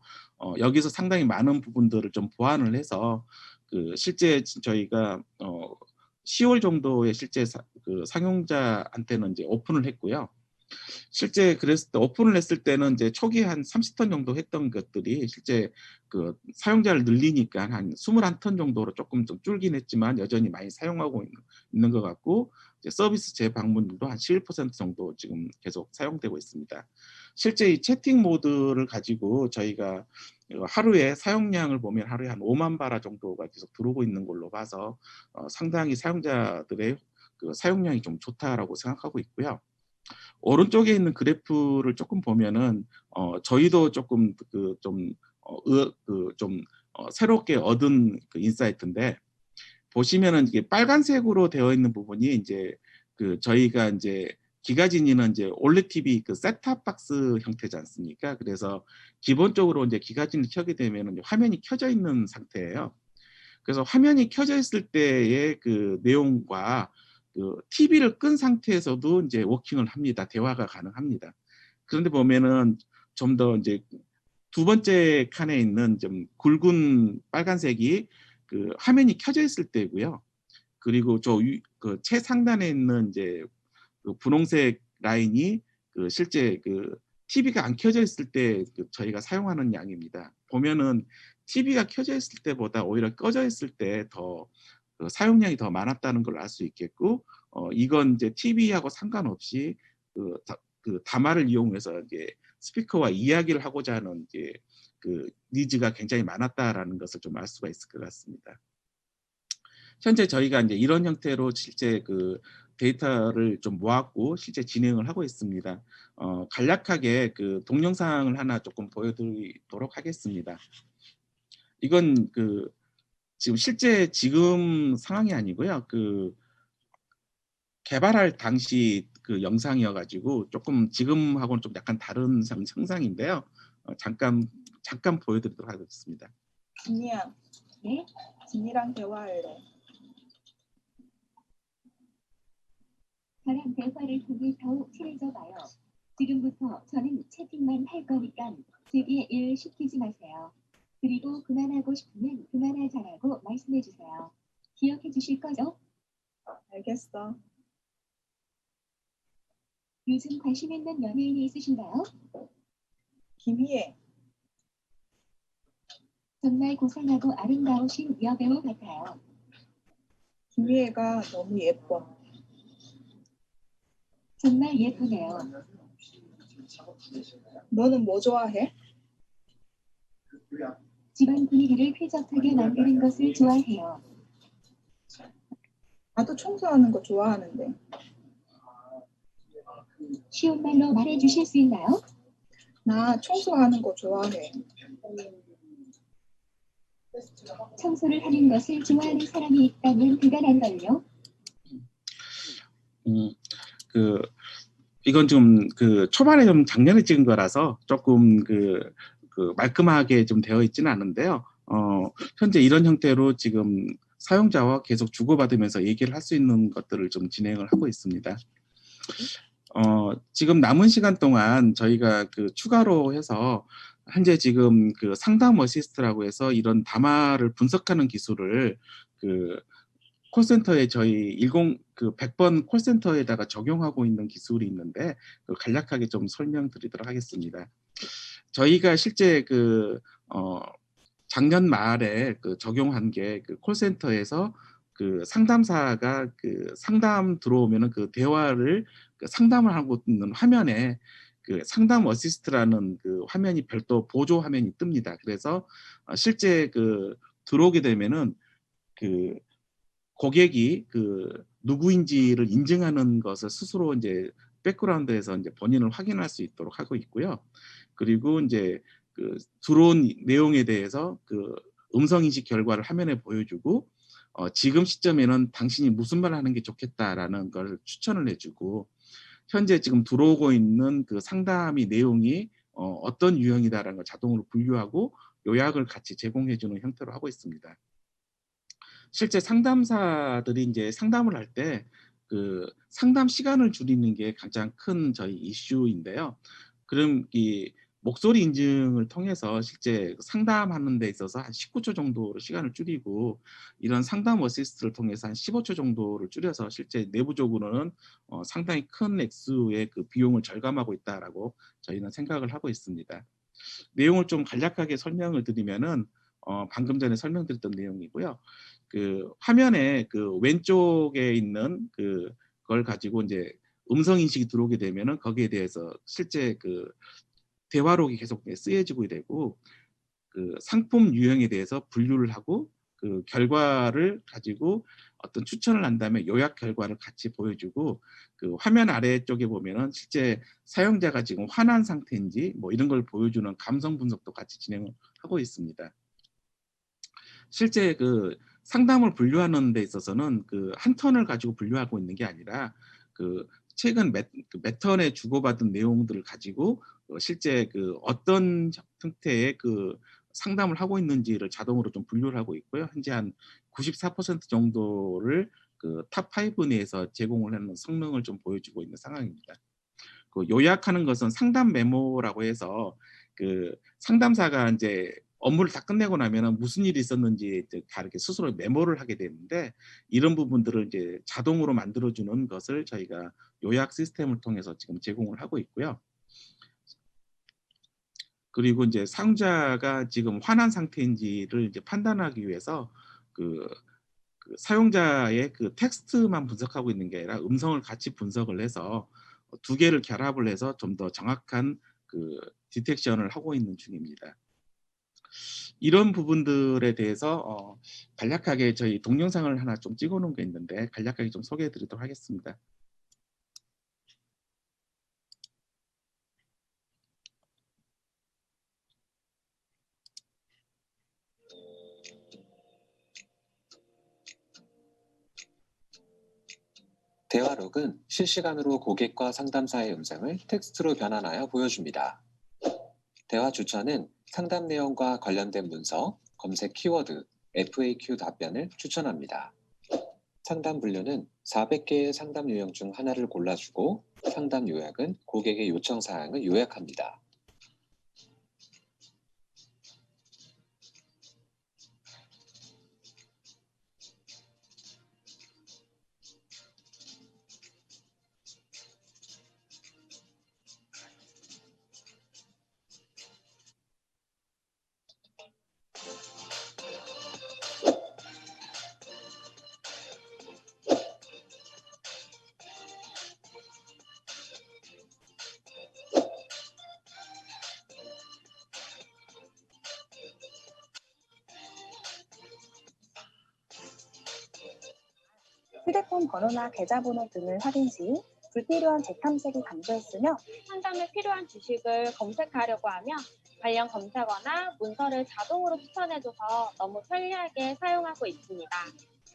여기서 상당히 많은 부분들을 좀 보완을 해서 그 실제 저희가 10월 정도에 실제 그 상용자한테는 이제 오픈을 했고요. 실제 그랬을 때 오픈을 했을 때는 이제 초기 한 30턴 정도 했던 것들이 실제 그 사용자를 늘리니까 한 21턴 정도로 조금 좀 줄긴 했지만 여전히 많이 사용하고 있는 것 같고, 이제 서비스 재방문율도 한 11% 정도 지금 계속 사용되고 있습니다. 실제 이 채팅 모드를 가지고 저희가 하루에 사용량을 보면 하루에 한 5만 바라 정도가 계속 들어오고 있는 걸로 봐서 상당히 사용자들의 그 사용량이 좀 좋다라고 생각하고 있고요. 오른쪽에 있는 그래프를 조금 보면은 저희도 조금 새롭게 얻은 그 인사이트인데, 보시면은 이게 빨간색으로 되어 있는 부분이 이제 그 저희가 이제 기가진이는 이제 올레 TV 그 셋탑 박스 형태지 않습니까? 그래서 기본적으로 이제 기가진을 켜게 되면은 화면이 켜져 있는 상태예요. 그래서 화면이 켜져 있을 때의 그 내용과 그 TV를 끈 상태에서도 이제 워킹을 합니다. 대화가 가능합니다. 그런데 보면은 좀 더 이제 두 번째 칸에 있는 좀 굵은 빨간색이 그 화면이 켜져 있을 때고요. 그리고 그 최상단에 있는 이제 그 분홍색 라인이 그 실제 그 TV가 안 켜져 있을 때 그 저희가 사용하는 양입니다. 보면은 TV가 켜져 있을 때보다 오히려 꺼져 있을 때 더 그 사용량이 더 많았다는 걸 알 수 있겠고, 이건 이제 TV하고 상관없이 그 다마를 이용해서 이제 스피커와 이야기를 하고자 하는 이제 그 니즈가 굉장히 많았다라는 것을 좀 알 수가 있을 것 같습니다. 현재 저희가 이제 이런 형태로 실제 그 데이터를 좀 모았고 실제 진행을 하고 있습니다. 간략하게 그 동영상을 하나 조금 보여드리도록 하겠습니다. 이건 지금 실제 지금 상황이 아니고요. 개발할 당시 영상이어가지고 조금 지금하고는 좀 약간 다른 상상인데요. 잠깐 보여드리도록 하겠습니다. 진이야, 네, 진이랑 대화할래. 저랑 대화를 통해 더욱 친해져 봐요. 지금부터 저는 채팅만 할 거니까 제게 일 시키지 마세요. 그리고 그만하고 싶으면 그만하자라고 말씀해 주세요. 기억해 주실 거죠? 알겠어. 요즘 관심 있는 연예인이 있으신가요? 김희애, 정말 고상하고 아름다우신 여배우 같아요. 김희애가 너무 예뻐. 정말 예쁘네요. 너는 뭐 좋아해? 집안 분위기를 쾌적하게 만드는 것을 좋아해요. 나도 청소하는 거 좋아하는데. 쉬운 말로 말해 주실 수 있나요? 나 청소하는 거 좋아해. 청소를 하는 것을 좋아하는 사람이 있다면 대단한걸요. 이건 좀 초반에 좀 작년에 찍은 거라서 조금 말끔하게 좀 되어 있지는 않은데요. 현재 이런 형태로 지금 사용자와 계속 주고받으면서 얘기를 할 수 있는 것들을 좀 진행을 하고 있습니다. 지금 남은 시간 동안 저희가 추가로 해서 현재 지금 상담 어시스트라고 해서 이런 담화를 분석하는 기술을 콜센터에 저희 100번 콜센터에다가 적용하고 있는 기술이 있는데 간략하게 좀 설명드리도록 하겠습니다. 저희가 실제 작년 말에 적용한 게 콜센터에서 상담사가 상담 들어오면은 대화를 상담을 하고 있는 화면에 상담 어시스트라는 화면이 별도 보조 화면이 뜹니다. 그래서 실제 들어오게 되면은 고객이 누구인지를 인증하는 것을 스스로 이제 백그라운드에서 이제 본인을 확인할 수 있도록 하고 있고요. 그리고 이제 들어온 내용에 대해서 음성 인식 결과를 화면에 보여주고 지금 시점에는 당신이 무슨 말을 하는 게 좋겠다라는 걸 추천을 해주고 현재 지금 들어오고 있는 상담이 내용이 어떤 유형이다라는 걸 자동으로 분류하고 요약을 같이 제공해주는 형태로 하고 있습니다. 실제 상담사들이 이제 상담을 할 때 상담 시간을 줄이는 게 가장 큰 저희 이슈인데요. 그럼 이 목소리 인증을 통해서 실제 상담하는 데 있어서 한 19초 정도로 시간을 줄이고 이런 상담 어시스트를 통해서 한 15초 정도를 줄여서 실제 내부적으로는 상당히 큰 액수의 비용을 절감하고 있다라고 저희는 생각을 하고 있습니다. 내용을 좀 간략하게 설명을 드리면은 방금 전에 설명드렸던 내용이고요. 화면에 왼쪽에 있는 그걸 가지고 이제 음성 인식이 들어오게 되면은 거기에 대해서 실제 대화록이 계속 쓰여지고 되고 상품 유형에 대해서 분류를 하고 결과를 가지고 어떤 추천을 한 다음에 요약 결과를 같이 보여주고 화면 아래쪽에 보면은 실제 사용자가 지금 화난 상태인지 뭐 이런 걸 보여주는 감성 분석도 같이 진행을 하고 있습니다. 실제 상담을 분류하는 데 있어서는 한 턴을 가지고 분류하고 있는 게 아니라 최근 몇 턴에 주고받은 내용들을 가지고 실제 어떤 형태의 상담을 하고 있는지를 자동으로 좀 분류를 하고 있고요. 현재 한 94% 정도를 탑 5 내에서 제공을 하는 성능을 좀 보여주고 있는 상황입니다. 요약하는 것은 상담 메모라고 해서 상담사가 이제 업무를 다 끝내고 나면은 무슨 일이 있었는지 다 이렇게 스스로 메모를 하게 되는데 이런 부분들을 이제 자동으로 만들어주는 것을 저희가 요약 시스템을 통해서 지금 제공을 하고 있고요. 그리고 이제 사용자가 지금 화난 상태인지를 이제 판단하기 위해서 사용자의 텍스트만 분석하고 있는 게 아니라 음성을 같이 분석을 해서 두 개를 결합을 해서 좀 더 정확한 디텍션을 하고 있는 중입니다. 이런 부분들에 대해서 간략하게 저희 동영상을 하나 좀 찍어 놓은 게 있는데 간략하게 좀 소개해 드리도록 하겠습니다. 대화록은 실시간으로 고객과 상담사의 음성을 텍스트로 변환하여 보여줍니다. 대화 추천은 상담 내용과 관련된 문서, 검색 키워드, FAQ 답변을 추천합니다. 상담 분류는 400개의 상담 유형 중 하나를 골라주고 상담 요약은 고객의 요청 사항을 요약합니다. 휴대폰 번호나 계좌번호 등을 확인 시 불필요한 재탐색이 감소했으며 상담에 필요한 지식을 검색하려고 하면 관련 검색어나 문서를 자동으로 추천해줘서 너무 편리하게 사용하고 있습니다.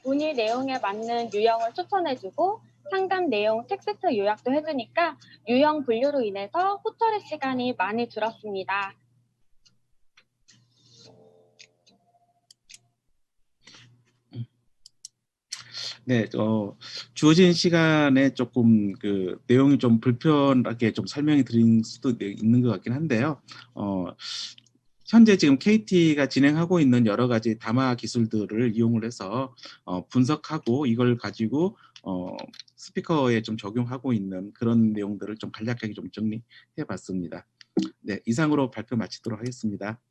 문의 내용에 맞는 유형을 추천해주고 상담 내용 텍스트 요약도 해주니까 유형 분류로 인해서 호출의 시간이 많이 줄었습니다. 네, 주어진 시간에 조금 그 내용이 좀 불편하게 좀 설명이 드린 수도 있는 것 같긴 한데요. 현재 지금 KT가 진행하고 있는 여러 가지 담화 기술들을 이용을 해서 분석하고 이걸 가지고 스피커에 좀 적용하고 있는 그런 내용들을 좀 간략하게 좀 정리해 봤습니다. 네, 이상으로 발표 마치도록 하겠습니다.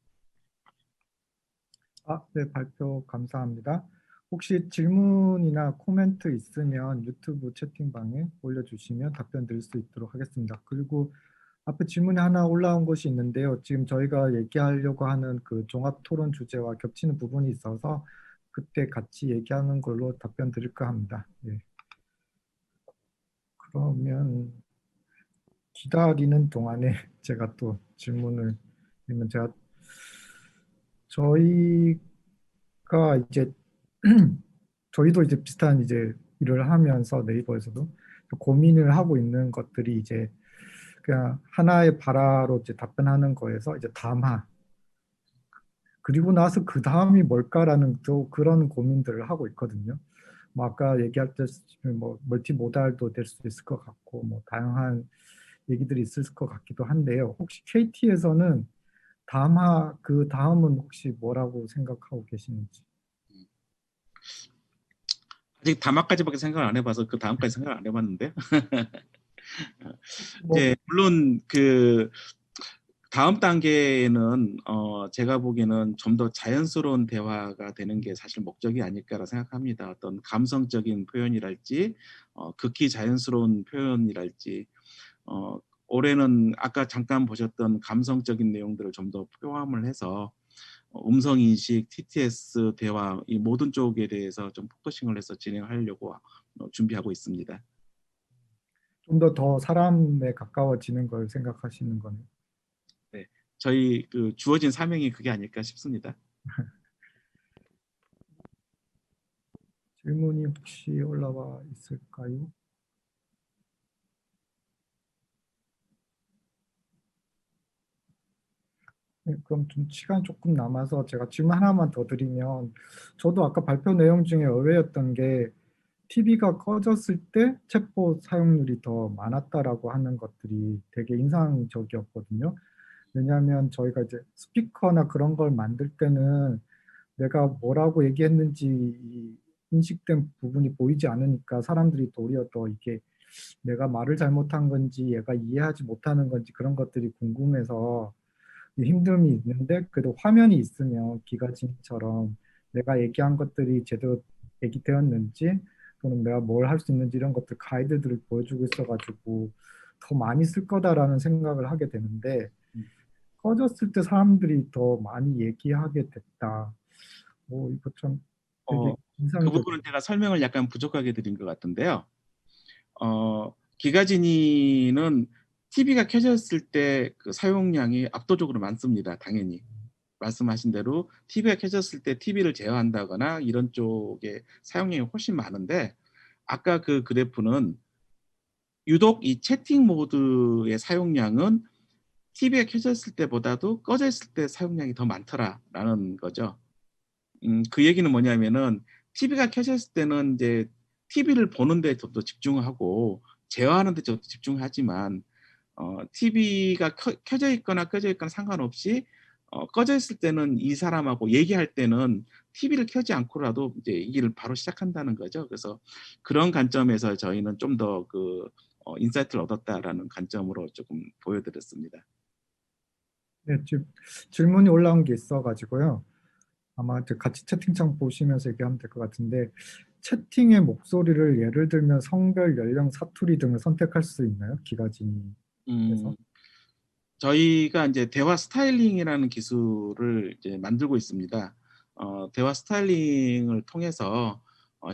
네, 발표 감사합니다. 혹시 질문이나 코멘트 있으면 유튜브 채팅방에 올려주시면 답변 드릴 수 있도록 하겠습니다. 그리고 앞에 질문이 하나 올라온 것이 있는데요. 지금 저희가 얘기하려고 하는 그 종합 토론 주제와 겹치는 부분이 있어서 그때 같이 얘기하는 걸로 답변 드릴까 합니다. 예. 그러면 기다리는 동안에 제가 또 질문을 드리면 저희가 이제 저희도 이제 비슷한 이제 일을 하면서 네이버에서도 고민을 하고 있는 것들이 이제 그냥 하나의 발화로 이제 답변하는 거에서 이제 담화 그리고 나서 그 다음이 뭘까라는 또 그런 고민들을 하고 있거든요. 뭐 아까 얘기할 때 뭐 멀티모달도 될 수도 있을 것 같고 뭐 다양한 얘기들이 있을 것 같기도 한데요. 혹시 KT에서는 담화 그 다음은 혹시 뭐라고 생각하고 계시는지? 아직 담화까지밖에 생각을 안 해봐서 그 다음까지 생각을 안 해봤는데 이제 물론 그 다음 단계에는 제가 보기에는 좀 더 자연스러운 대화가 되는 게 사실 목적이 아닐까라 생각합니다. 어떤 감성적인 표현이랄지 극히 자연스러운 표현이랄지 올해는 아까 잠깐 보셨던 감성적인 내용들을 좀 더 포함을 해서 음성인식, TTS 대화 이 모든 쪽에 대해서 좀 포커싱을 해서 진행하려고 준비하고 있습니다. 좀 더 사람에 가까워지는 걸 생각하시는 거네요. 네, 저희 그 주어진 사명이 그게 아닐까 싶습니다. 질문이 혹시 올라와 있을까요? 네, 그럼 좀 시간 조금 남아서 제가 질문 하나만 더 드리면 저도 아까 발표 내용 중에 의외였던 게 TV가 꺼졌을 때 챗봇 사용률이 더 많았다라고 하는 것들이 되게 인상적이었거든요. 왜냐하면 저희가 이제 스피커나 그런 걸 만들 때는 내가 뭐라고 얘기했는지 인식된 부분이 보이지 않으니까 사람들이 도리어 더 이게 내가 말을 잘못한 건지 얘가 이해하지 못하는 건지 그런 것들이 궁금해서 힘듦이 있는데 그래도 화면이 있으면 기가진처럼 내가 얘기한 것들이 제대로 얘기되었는지 또는 내가 뭘 할 수 있는지 이런 것들 가이드들을 보여주고 있어가지고 더 많이 쓸 거다라는 생각을 하게 되는데 꺼졌을 때 사람들이 더 많이 얘기하게 됐다. 이거 참 되게 그 인상적. 부분은 제가 설명을 약간 부족하게 드린 것 같은데요. 기가진이는 TV가 켜졌을 때 그 사용량이 압도적으로 많습니다. 당연히 말씀하신 대로 TV가 켜졌을 때 TV를 제어한다거나 이런 쪽에 사용량이 훨씬 많은데 아까 그 그래프는 유독 이 채팅 모드의 사용량은 TV가 켜져 있을 때보다도 꺼져 있을 때 사용량이 더 많더라라는 거죠. 그 얘기는 뭐냐면은 TV가 켜져 있을 때는 이제 TV를 보는데 좀 더 집중하고 제어하는 데 좀 더 집중하지만 TV가 켜져 있거나 꺼져 있거나 상관없이 꺼져 있을 때는 이 사람하고 얘기할 때는 TV를 켜지 않고라도 이제 얘기를 바로 시작한다는 거죠. 그래서 그런 관점에서 저희는 좀 더 그 인사이트를 얻었다라는 관점으로 조금 보여드렸습니다. 네, 지금 질문이 올라온 게 있어가지고요. 아마 이제 같이 채팅창 보시면서 얘기하면 될 것 같은데, 채팅의 목소리를 예를 들면 성별, 연령, 사투리 등을 선택할 수 있나요? 기가진에서? 저희가 이제 대화 스타일링이라는 기술을 이제 만들고 있습니다. 대화 스타일링을 통해서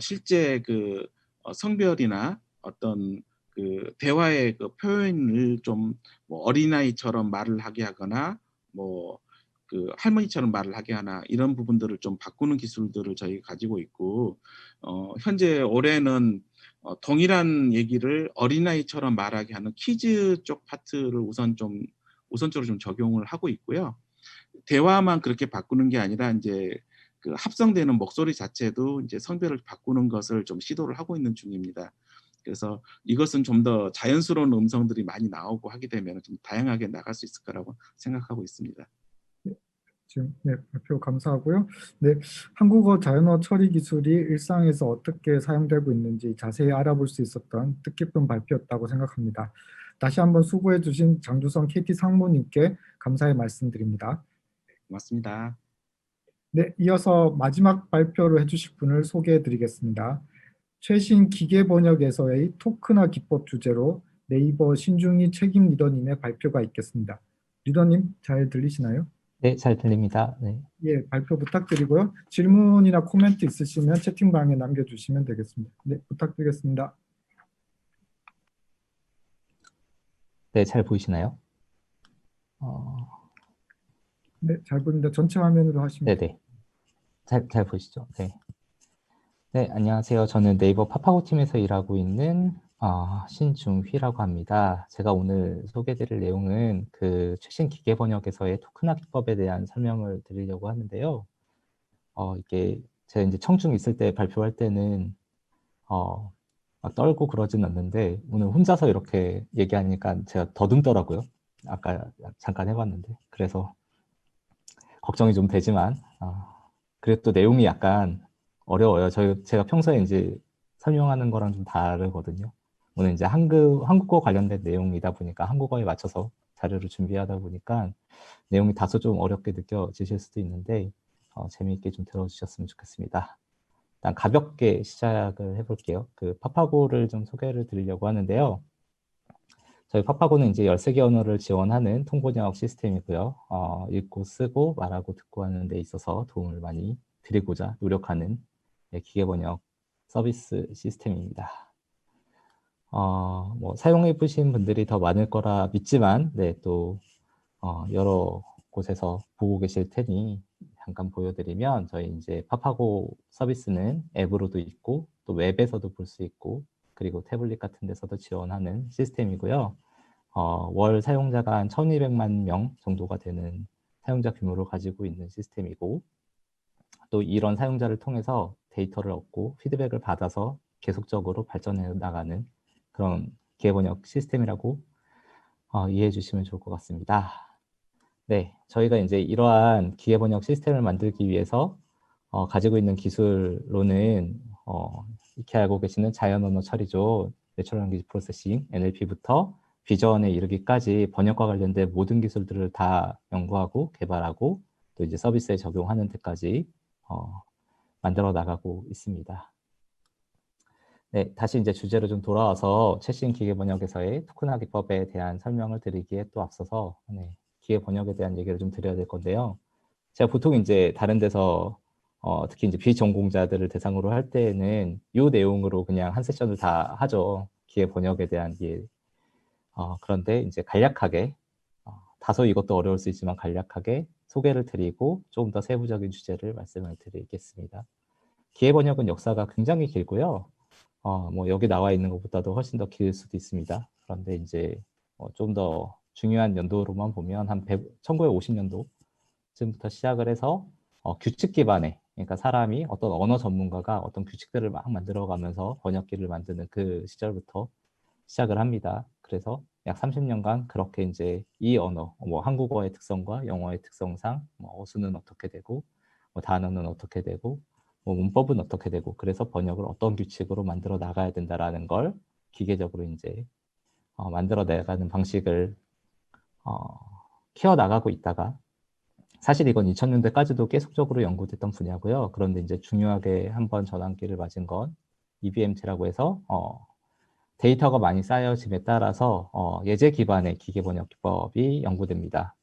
실제 그 성별이나 어떤 그 대화의 그 표현을 좀 뭐 어린아이처럼 말을 하게 하거나 뭐 그 할머니처럼 말을 하게 하나 이런 부분들을 좀 바꾸는 기술들을 저희가 가지고 있고 현재 올해는 동일한 얘기를 어린아이처럼 말하게 하는 퀴즈 쪽 파트를 우선적으로 좀 적용을 하고 있고요. 대화만 그렇게 바꾸는 게 아니라 이제 그 합성되는 목소리 자체도 이제 성별을 바꾸는 것을 좀 시도를 하고 있는 중입니다. 그래서 이것은 좀 더 자연스러운 음성들이 많이 나오고 하게 되면 좀 다양하게 나갈 수 있을 거라고 생각하고 있습니다. 지금 네, 발표 감사하고요. 네, 한국어 자연어 처리 기술이 일상에서 어떻게 사용되고 있는지 자세히 알아볼 수 있었던 뜻깊은 발표였다고 생각합니다. 다시 한번 수고해 주신 장주성 KT 상무님께 감사의 말씀드립니다. 고맙습니다. 네, 이어서 마지막 발표를 해주실 분을 소개해 드리겠습니다. 최신 기계 번역에서의 토크나 기법 주제로 네이버 신중희 책임 리더님의 발표가 있겠습니다. 리더님 잘 들리시나요? 네, 잘 들립니다. 네. 예, 발표 부탁드리고요. 질문이나 코멘트 있으시면 채팅방에 남겨주시면 되겠습니다. 네, 부탁드리겠습니다. 네, 잘 보이시나요? 네, 잘 보입니다. 전체 화면으로 하시면 네네. 잘 보이시죠? 네. 네, 안녕하세요. 저는 네이버 파파고 팀에서 일하고 있는 신중휘라고 합니다. 제가 오늘 소개드릴 내용은 그 최신 기계 번역에서의 토크나 기법에 대한 설명을 드리려고 하는데요. 이게 제가 이제 청중 있을 때 발표할 때는 막 떨고 그러진 않는데 오늘 혼자서 이렇게 얘기하니까 제가 더듬더라고요. 아까 잠깐 해봤는데 그래서 걱정이 좀 되지만 그래도 또 내용이 약간 어려워요. 제가 평소에 이제 설명하는 거랑 좀 다르거든요. 오늘 이제 한국어 관련된 내용이다 보니까 한국어에 맞춰서 자료를 준비하다 보니까 내용이 다소 좀 어렵게 느껴지실 수도 있는데 재미있게 좀 들어주셨으면 좋겠습니다. 일단 가볍게 시작을 해볼게요. 그 파파고를 좀 소개를 드리려고 하는데요. 저희 파파고는 이제 13개 언어를 지원하는 통번역 시스템이고요. 읽고 쓰고 말하고 듣고 하는 데 있어서 도움을 많이 드리고자 노력하는 기계번역 서비스 시스템입니다. 뭐 사용해 보신 분들이 더 많을 거라 믿지만 또 여러 곳에서 보고 계실 테니 잠깐 보여드리면 저희 이제 파파고 서비스는 앱으로도 있고 또 웹에서도 볼 수 있고 그리고 태블릿 같은 데서도 지원하는 시스템이고요. 월 사용자가 한 1200만 명 정도가 되는 사용자 규모를 가지고 있는 시스템이고 또 이런 사용자를 통해서 데이터를 얻고 피드백을 받아서 계속적으로 발전해 나가는 그런 기계번역 시스템이라고 이해해 주시면 좋을 것 같습니다. 네, 저희가 이제 이러한 기계번역 시스템을 만들기 위해서 가지고 있는 기술로는 익히 알고 계시는 자연언어 처리죠. 내추럴 랭귀지 프로세싱, NLP부터 비전에 이르기까지 번역과 관련된 모든 기술들을 다 연구하고 개발하고 또 이제 서비스에 적용하는 데까지 만들어 나가고 있습니다. 네, 다시 이제 주제로 좀 돌아와서 최신 기계 번역에서의 토크나 기법에 대한 설명을 드리기에 또 앞서서 기계 번역에 대한 얘기를 좀 드려야 될 건데요. 제가 보통 이제 다른 데서 특히 이제 비전공자들을 대상으로 할 때는 이 내용으로 그냥 한 세션을 다 하죠. 기계 번역에 대한 그런데 이제 간략하게 다소 이것도 어려울 수 있지만 간략하게 소개를 드리고 조금 더 세부적인 주제를 말씀을 드리겠습니다. 기계 번역은 역사가 굉장히 길고요. 뭐 여기 나와 있는 것보다도 훨씬 더 길 수도 있습니다. 그런데 이제 좀 더 중요한 연도로만 보면 한 1950년도쯤부터 시작을 해서 규칙 기반의, 그러니까 사람이 어떤 언어 전문가가 어떤 규칙들을 막 만들어가면서 번역기를 만드는 그 시절부터 시작을 합니다. 그래서 약 30년간 그렇게 이제 이 언어, 뭐 한국어의 특성과 영어의 특성상 뭐 어수는 어떻게 되고, 뭐 단어는 어떻게 되고, 뭐 문법은 어떻게 되고, 그래서 번역을 어떤 규칙으로 만들어 나가야 된다라는 걸 기계적으로 이제 만들어 나가는 방식을 키워 나가고 있다가, 사실 이건 2000년대까지도 계속적으로 연구됐던 분야고요. 그런데 이제 중요하게 한번 전환기를 맞은 건 EBMT라고 해서 데이터가 많이 쌓여짐에 따라서 예제 기반의 기계 번역 기법이 연구됩니다.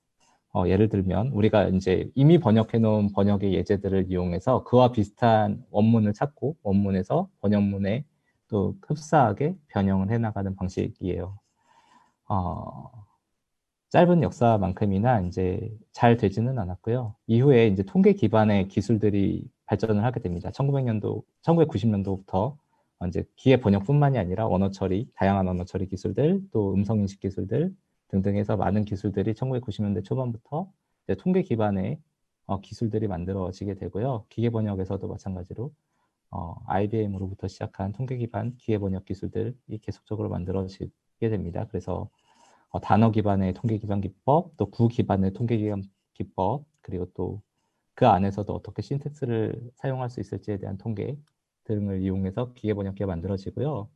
예를 들면 우리가 이제 이미 번역해 놓은 번역의 예제들을 이용해서 그와 비슷한 원문을 찾고 원문에서 번역문에 또 흡사하게 변형을 해 나가는 방식이에요. 짧은 역사만큼이나 이제 잘 되지는 않았고요. 이후에 이제 통계 기반의 기술들이 발전을 하게 됩니다. 1990년도부터 이제 기계 번역뿐만이 아니라 언어 처리, 다양한 언어 처리 기술들, 또 음성 인식 기술들 등등 해서 많은 기술들이 1990년대 초반부터 이제 통계 기반의 기술들이 만들어지게 되고요. 기계 번역에서도 마찬가지로 IBM으로부터 시작한 통계 기반 기계 번역 기술들이 계속적으로 만들어지게 됩니다. 그래서 단어 기반의 통계 기반 기법, 또 구 기반의 통계 기반 기법, 그리고 또 그 안에서도 어떻게 신텍스를 사용할 수 있을지에 대한 통계 등을 이용해서 기계 번역기가 만들어지고요.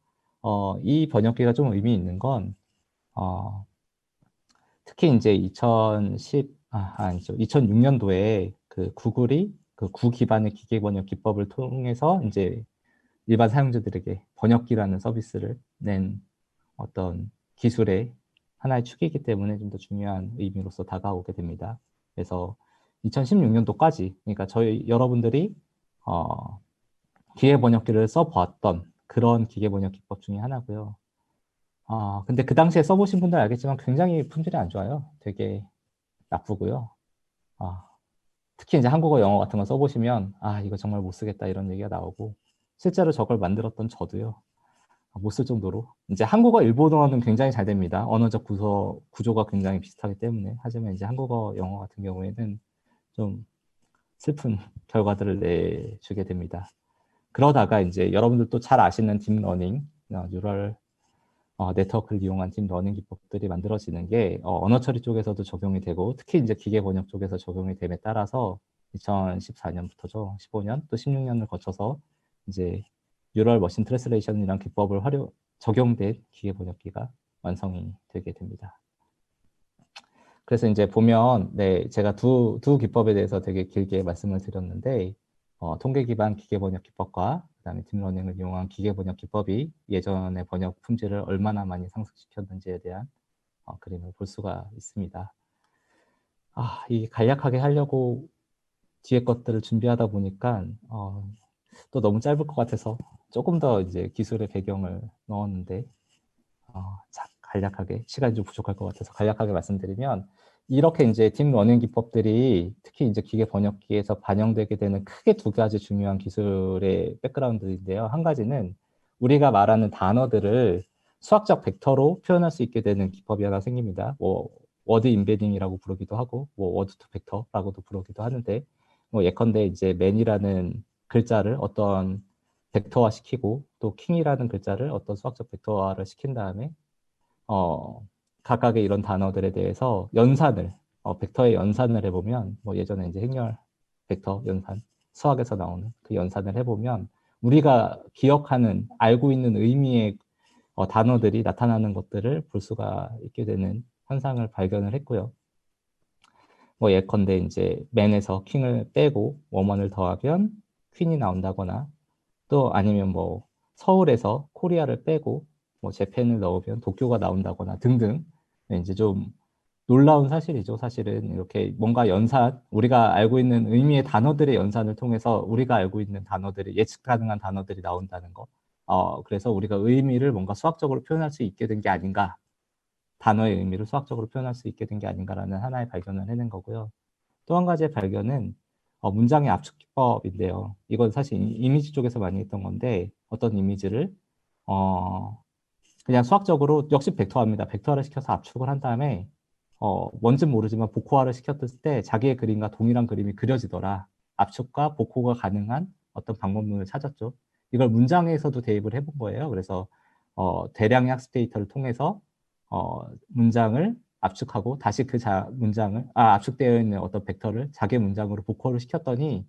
이 번역기가 좀 의미 있는 건 특히 이제 2006년도에 그 구글이 그 구 기반의 기계 번역 기법을 통해서 이제 일반 사용자들에게 번역기라는 서비스를 낸 어떤 기술의 하나의 축이기 때문에 좀 더 중요한 의미로서 다가오게 됩니다. 그래서 2016년도까지, 그러니까 저희 여러분들이 기계 번역기를 써봤던 그런 기계 번역 기법 중에 하나고요. 근데 그 당시에 써보신 분들 알겠지만 굉장히 품질이 안 좋아요. 되게 나쁘고요. 특히 이제 한국어, 영어 같은 거 써보시면 이거 정말 못 쓰겠다 이런 얘기가 나오고, 실제로 저걸 만들었던 저도요. 못 쓸 정도로. 이제 한국어, 일본어는 굉장히 잘 됩니다. 언어적 구조가 굉장히 비슷하기 때문에. 하지만 이제 한국어, 영어 같은 경우에는 좀 슬픈 결과들을 내주게 됩니다. 그러다가 이제 여러분들도 잘 아시는 딥러닝, 뉴럴 네트워크를 이용한 딥러닝 기법들이 만들어지는 게 언어 처리 쪽에서도 적용이 되고, 특히 이제 기계 번역 쪽에서 적용이 됨에 따라서 2014년부터죠. 15년 또 16년을 거쳐서 이제 뉴럴 머신 트랜슬레이션이라는 기법을 적용된 기계 번역기가 완성이 되게 됩니다. 그래서 이제 보면 제가 두 기법에 대해서 되게 길게 말씀을 드렸는데, 통계 기반 기계 번역 기법과 그다음에 딥러닝을 이용한 기계 번역 기법이 예전의 번역 품질을 얼마나 많이 상승시켰는지에 대한 그림을 볼 수가 있습니다. 이 간략하게 하려고 뒤에 것들을 준비하다 보니까 또 너무 짧을 것 같아서 조금 더 이제 기술의 배경을 넣었는데, 간략하게 시간이 좀 부족할 것 같아서 간략하게 말씀드리면, 이렇게 이제 딥러닝 기법들이 특히 이제 기계 번역기에서 반영되게 되는 크게 두 가지 중요한 기술의 백그라운드인데요. 한 가지는 우리가 말하는 단어들을 수학적 벡터로 표현할 수 있게 되는 기법이 하나 생깁니다. 뭐 워드 임베딩이라고 부르기도 하고, 뭐 워드 투 벡터라고도 부르기도 하는데, 뭐 예컨대 이제 man이라는 글자를 어떤 벡터화 시키고, 또 king이라는 글자를 어떤 수학적 벡터화를 시킨 다음에 각각의 이런 단어들에 대해서 연산을, 벡터의 연산을 해보면, 뭐 예전에 이제 행렬 벡터 연산, 수학에서 나오는 그 연산을 해보면 우리가 기억하는, 알고 있는 의미의 단어들이 나타나는 것들을 볼 수가 있게 되는 현상을 발견을 했고요. 뭐 예컨대 이제 man에서 king을 빼고 woman을 더하면 queen이 나온다거나, 또 아니면 뭐 서울에서 코리아를 빼고 뭐 재팬을 넣으면 도쿄가 나온다거나 등등, 이제 좀 놀라운 사실이죠. 사실은 이렇게 뭔가 연산, 우리가 알고 있는 의미의 단어들의 연산을 통해서 우리가 알고 있는 단어들이, 예측 가능한 단어들이 나온다는 거. 그래서 우리가 의미를 뭔가 수학적으로 표현할 수 있게 된 게 아닌가, 단어의 의미를 수학적으로 표현할 수 있게 된 게 아닌가라는 하나의 발견을 해낸 거고요. 또 한 가지의 발견은 문장의 압축 기법인데요. 이건 사실 이미지 쪽에서 많이 했던 건데, 어떤 이미지를 그냥 수학적으로 역시 벡터화입니다. 벡터화를 시켜서 압축을 한 다음에 뭔진 모르지만 복호화를 시켰을 때 자기의 그림과 동일한 그림이 그려지더라. 압축과 복호가 가능한 어떤 방법론을 찾았죠. 이걸 문장에서도 대입을 해본 거예요. 그래서 대량의 학습 데이터를 통해서 문장을 압축하고 다시 그 문장을 압축되어 있는 어떤 벡터를 자기 문장으로 복호를 시켰더니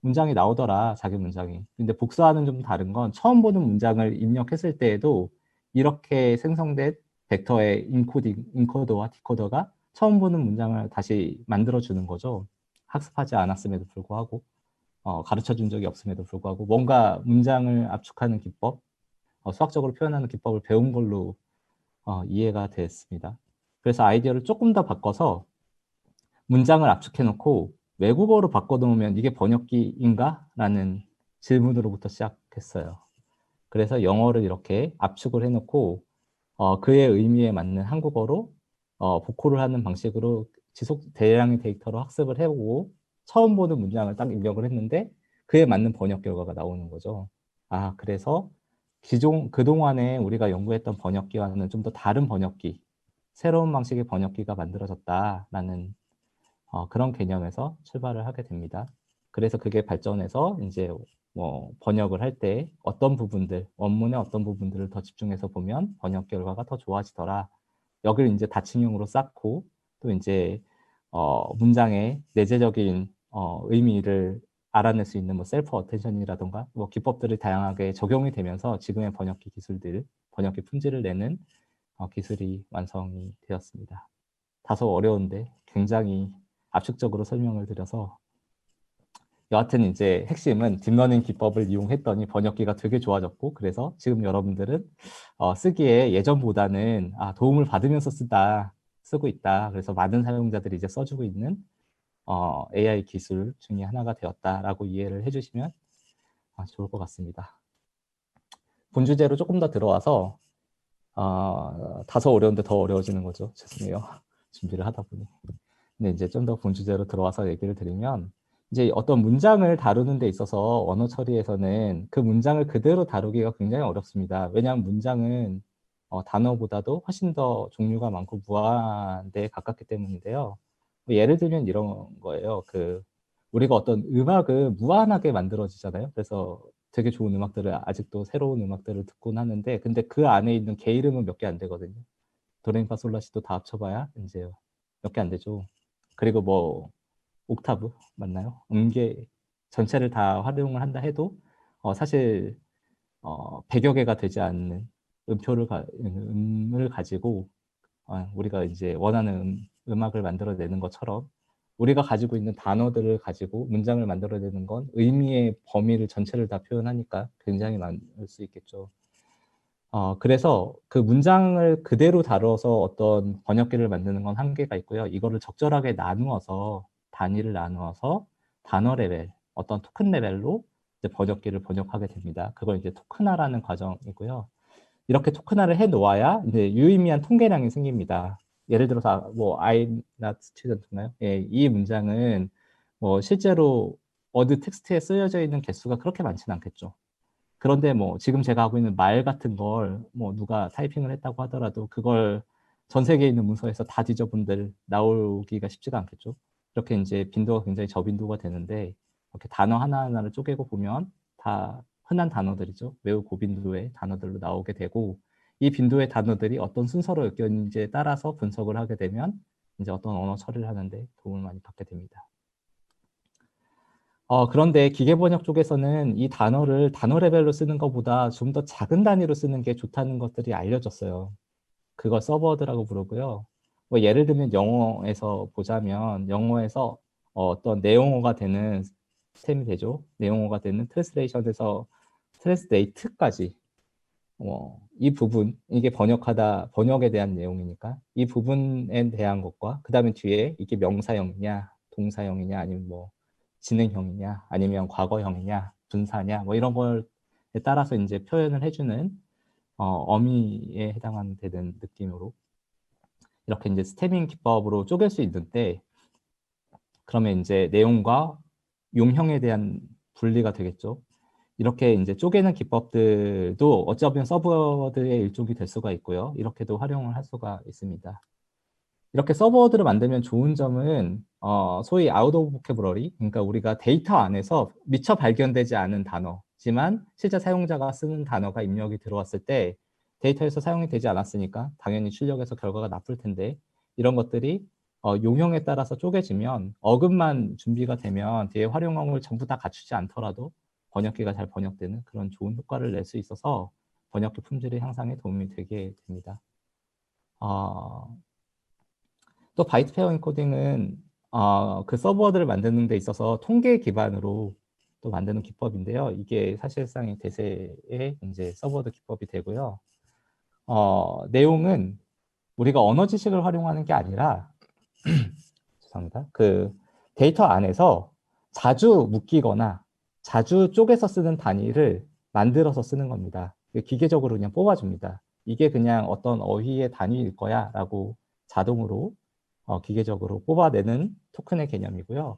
문장이 나오더라. 자기 문장이. 근데 복사하는 좀 다른 건 처음 보는 문장을 입력했을 때에도 이렇게 생성된 벡터의 인코더와 디코더가 처음 보는 문장을 다시 만들어주는 거죠. 학습하지 않았음에도 불구하고 가르쳐준 적이 없음에도 불구하고 뭔가 문장을 압축하는 기법, 수학적으로 표현하는 기법을 배운 걸로 이해가 됐습니다. 그래서 아이디어를 조금 더 바꿔서 문장을 압축해놓고 외국어로 바꿔놓으면 이게 번역기인가? 라는 질문으로부터 시작했어요. 그래서 영어를 이렇게 압축을 해놓고 그의 의미에 맞는 한국어로 복호를 하는 방식으로 대량의 데이터로 학습을 해보고 처음 보는 문장을 딱 입력을 했는데 그에 맞는 번역 결과가 나오는 거죠. 그래서 그동안에 우리가 연구했던 번역기와는 좀 더 다른 번역기, 새로운 방식의 번역기가 만들어졌다라는 그런 개념에서 출발을 하게 됩니다. 그래서 그게 발전해서 이제 뭐 번역을 할 때 어떤 부분들, 원문의 어떤 부분들을 더 집중해서 보면 번역 결과가 더 좋아지더라. 여기를 이제 다칭형으로 쌓고 또 이제 문장의 내재적인 의미를 알아낼 수 있는 뭐 셀프 어텐션이라던가 뭐 기법들이 다양하게 적용이 되면서 지금의 번역기 기술들, 번역기 품질을 내는 기술이 완성이 되었습니다. 다소 어려운데 굉장히 압축적으로 설명을 드려서 여하튼 이제 핵심은 딥러닝 기법을 이용했더니 번역기가 되게 좋아졌고 그래서 지금 여러분들은 쓰기에 예전보다는 도움을 받으면서 쓰고 있다. 그래서 많은 사용자들이 이제 써주고 있는 AI 기술 중에 하나가 되었다라고 이해를 해주시면 좋을 것 같습니다. 본 주제로 조금 더 들어와서 다소 어려운데 더 어려워지는 거죠. 죄송해요. 준비를 하다 보니. 근데 이제 좀 더 본 주제로 들어와서 얘기를 드리면 이제 어떤 문장을 다루는 데 있어서 언어 처리에서는 그 문장을 그대로 다루기가 굉장히 어렵습니다. 왜냐하면 문장은 단어보다도 훨씬 더 종류가 많고 무한대에 가깝기 때문인데요. 예를 들면 이런 거예요. 우리가 어떤 음악을 무한하게 만들어지잖아요. 그래서 되게 좋은 음악들을 아직도 새로운 음악들을 듣곤 하는데 근데 그 안에 있는 개 이름은 몇 개 안 되거든요. 도레미파솔라시도 다 합쳐봐야 이제 몇 개 안 되죠. 그리고 뭐 옥타브 맞나요? 음계 전체를 다 활용을 한다 해도 사실 100여 개가 되지 않는 음을 가지고 우리가 이제 원하는 음악을 만들어내는 것처럼 우리가 가지고 있는 단어들을 가지고 문장을 만들어내는 건 의미의 범위를 전체를 다 표현하니까 굉장히 많을 수 있겠죠. 그래서 그 문장을 그대로 다뤄서 어떤 번역기를 만드는 건 한계가 있고요. 이거를 적절하게 나누어서 단위를 나누어서 단어 레벨, 어떤 토큰 레벨로 이제 번역기를 번역하게 됩니다. 그걸 이제 토큰화라는 과정이고요. 이렇게 토큰화를 해 놓아야 이제 유의미한 통계량이 생깁니다. 예를 들어서 뭐 I'm not student인가요? 예, 이 문장은 뭐 실제로 워드 텍스트에 쓰여져 있는 개수가 그렇게 많지는 않겠죠. 그런데 뭐 지금 제가 하고 있는 말 같은 걸 뭐 누가 타이핑을 했다고 하더라도 그걸 전 세계에 있는 문서에서 다 뒤져본들 나오기가 쉽지가 않겠죠. 이렇게 이제 빈도가 굉장히 저빈도가 되는데 이렇게 단어 하나하나를 쪼개고 보면 다 흔한 단어들이죠. 매우 고빈도의 단어들로 나오게 되고 이 빈도의 단어들이 어떤 순서로 엮였는지에 따라서 분석을 하게 되면 이제 어떤 언어 처리를 하는데 도움을 많이 받게 됩니다. 그런데 기계번역 쪽에서는 이 단어를 단어 레벨로 쓰는 것보다 좀 더 작은 단위로 쓰는 게 좋다는 것들이 알려졌어요. 그걸 서브워드라고 부르고요. 뭐 예를 들면 영어에서 보자면 영어에서 어떤 내용어가 되는 시스템이 되죠. 내용어가 되는 트랜스레이션에서 트랜스레이트까지 이 부분, 이게 번역에 대한 내용이니까 이 부분에 대한 것과 그 다음에 뒤에 이게 명사형이냐 동사형이냐 아니면 뭐 진행형이냐 아니면 과거형이냐 분사냐 뭐 이런 거에 따라서 이제 표현을 해주는 어미에 해당하는 되는 느낌으로 이렇게 이제 스태밍 기법으로 쪼갤 수 있는데 그러면 이제 내용과 용형에 대한 분리가 되겠죠. 이렇게 이제 쪼개는 기법들도 어쩌면 서브워드의 일종이 될 수가 있고요. 이렇게도 활용을 할 수가 있습니다. 이렇게 서브워드를 만들면 좋은 점은 소위 아웃 오브 보캐브러리, 그러니까 우리가 데이터 안에서 미처 발견되지 않은 단어지만 실제 사용자가 쓰는 단어가 입력이 들어왔을 때 데이터에서 사용이 되지 않았으니까 당연히 출력해서 결과가 나쁠 텐데 이런 것들이 용형에 따라서 쪼개지면 어근만 준비가 되면 뒤에 활용형을 전부 다 갖추지 않더라도 번역기가 잘 번역되는 그런 좋은 효과를 낼 수 있어서 번역기 품질의 향상에 도움이 되게 됩니다. 또 바이트 페어 인코딩은 그 서브워드를 만드는 데 있어서 통계 기반으로 또 만드는 기법인데요. 이게 사실상의 대세의 이제 서브워드 기법이 되고요. 내용은 우리가 언어 지식을 활용하는 게 아니라 죄송합니다. 그 데이터 안에서 자주 묶이거나 자주 쪼개서 쓰는 단위를 만들어서 쓰는 겁니다. 기계적으로 그냥 뽑아줍니다. 이게 그냥 어떤 어휘의 단위일 거야 라고 자동으로 기계적으로 뽑아내는 토큰의 개념이고요.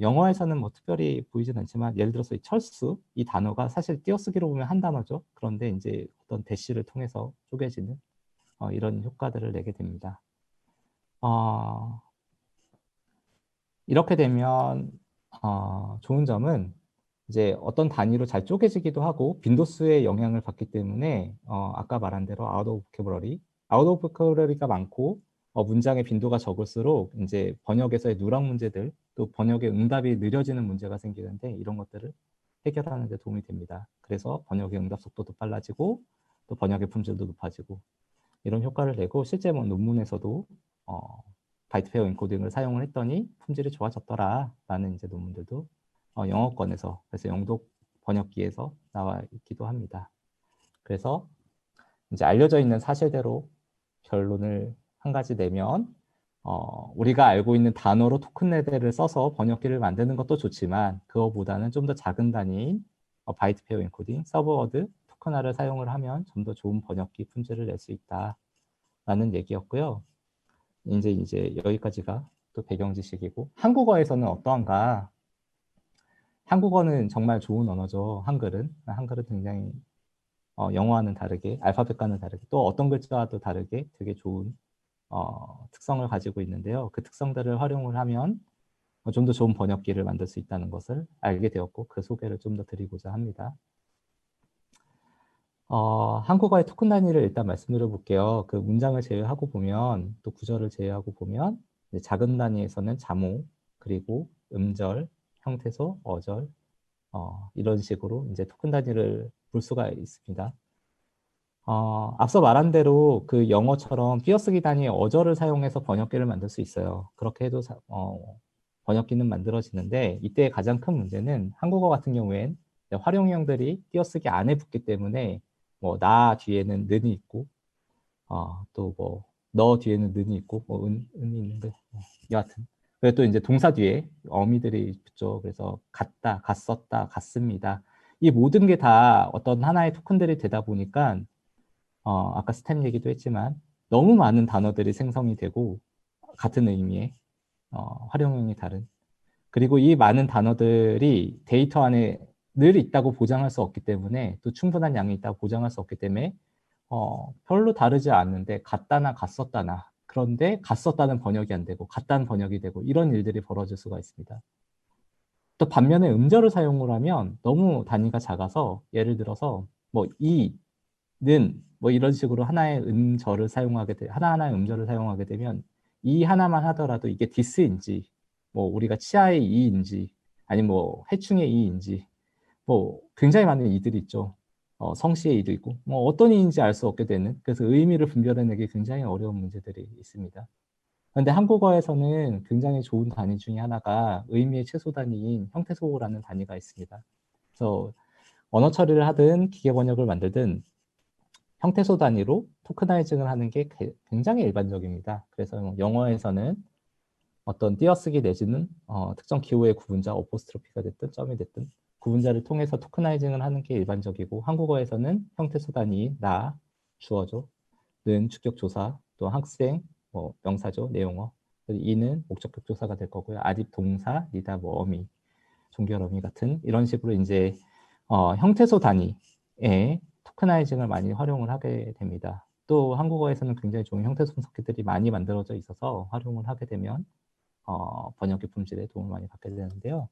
영어에서는 뭐 특별히 보이진 않지만 예를 들어서 이 철수, 이 단어가 사실 띄어쓰기로 보면 한 단어죠. 그런데 이제 어떤 대시를 통해서 쪼개지는 이런 효과들을 내게 됩니다. 이렇게 되면 좋은 점은 이제 어떤 단위로 잘 쪼개지기도 하고 빈도수의 영향을 받기 때문에 아까 말한 대로 아웃 오브 보캐브러리가 많고 문장의 빈도가 적을수록 이제 번역에서의 누락 문제들 또 번역의 응답이 느려지는 문제가 생기는데 이런 것들을 해결하는 데 도움이 됩니다. 그래서 번역의 응답 속도도 빨라지고 또 번역의 품질도 높아지고 이런 효과를 내고 실제 뭐 논문에서도 바이트 페어 인코딩을 사용을 했더니 품질이 좋아졌더라 라는 이제 논문들도 영어권에서 그래서 영독 번역기에서 나와 있기도 합니다. 그래서 이제 알려져 있는 사실대로 결론을 한 가지 내면 우리가 알고 있는 단어로 토큰 레벨을 써서 번역기를 만드는 것도 좋지만 그거보다는 좀 더 작은 단위인 바이트 페어 인코딩, 서브워드, 토큰화를 사용을 하면 좀 더 좋은 번역기 품질을 낼 수 있다라는 얘기였고요. 이제 여기까지가 또 배경 지식이고 한국어에서는 어떠한가? 한국어는 정말 좋은 언어죠. 한글은 굉장히 영어와는 다르게 알파벳과는 다르게 또 어떤 글자와도 다르게 되게 좋은 특성을 가지고 있는데요. 그 특성들을 활용을 하면 좀 더 좋은 번역기를 만들 수 있다는 것을 알게 되었고 그 소개를 좀 더 드리고자 합니다. 한국어의 토큰 단위를 일단 말씀드려 볼게요. 그 문장을 제외하고 보면 또 구절을 제외하고 보면 작은 단위에서는 자모 그리고 음절, 형태소, 어절 이런 식으로 이제 토큰 단위를 볼 수가 있습니다. 앞서 말한 대로 그 영어처럼 띄어쓰기 단위의 어절을 사용해서 번역기를 만들 수 있어요. 그렇게 해도 번역기는 만들어지는데 이때 가장 큰 문제는 한국어 같은 경우엔 활용형들이 띄어쓰기 안에 붙기 때문에 뭐 나 뒤에는 는이 있고 또 뭐 너 뒤에는 는이 있고 뭐 은이 있는데 여하튼 그리고 또 이제 동사 뒤에 어미들이 붙죠. 그래서 갔다, 갔었다, 갔습니다. 이 모든 게 다 어떤 하나의 토큰들이 되다 보니까 아까 스템 얘기도 했지만 너무 많은 단어들이 생성이 되고 같은 의미의 활용형이 다른 그리고 이 많은 단어들이 데이터 안에 늘 있다고 보장할 수 없기 때문에 또 충분한 양이 있다고 보장할 수 없기 때문에 별로 다르지 않는데 갔다나 갔었다나 그런데 갔었다는 번역이 안 되고 갔다는 번역이 되고 이런 일들이 벌어질 수가 있습니다. 또 반면에 음절을 사용을 하면 너무 단위가 작아서 예를 들어서 뭐 는 뭐 이런 식으로 하나의 음절을 하나하나의 음절을 사용하게 되면 이 하나만 하더라도 이게 디스인지 뭐 우리가 치아의 이인지 아니면 뭐 해충의 이인지 뭐 굉장히 많은 이들이 있죠. 성씨의 이도 있고 뭐 어떤 이인지 알 수 없게 되는 그래서 의미를 분별해내기 굉장히 어려운 문제들이 있습니다. 그런데 한국어에서는 굉장히 좋은 단위 중에 하나가 의미의 최소 단위인 형태소라는 단위가 있습니다. 그래서 언어 처리를 하든 기계 번역을 만들든 형태소 단위로 토크나이징을 하는 게 굉장히 일반적입니다. 그래서 영어에서는 어떤 띄어쓰기 내지는 특정 기호의 구분자, 어포스트로피가 됐든 점이 됐든 구분자를 통해서 토크나이징을 하는 게 일반적이고 한국어에서는 형태소 단위인 나, 주어죠. 는 주격 조사, 또 학생, 뭐 명사죠, 내용어. 이는 목적격 조사가 될 거고요. 아집 동사, 니다 뭐 어미, 종결 어미 같은 이런 식으로 이제 형태소 단위의 토크나이징을 많이 활용을 하게 됩니다. 또 한국어에서는 굉장히 좋은 형태소 분석기들이 많이 만들어져 있어서 활용을 하게 되면 번역기 품질에 도움을 많이 받게 되는데요.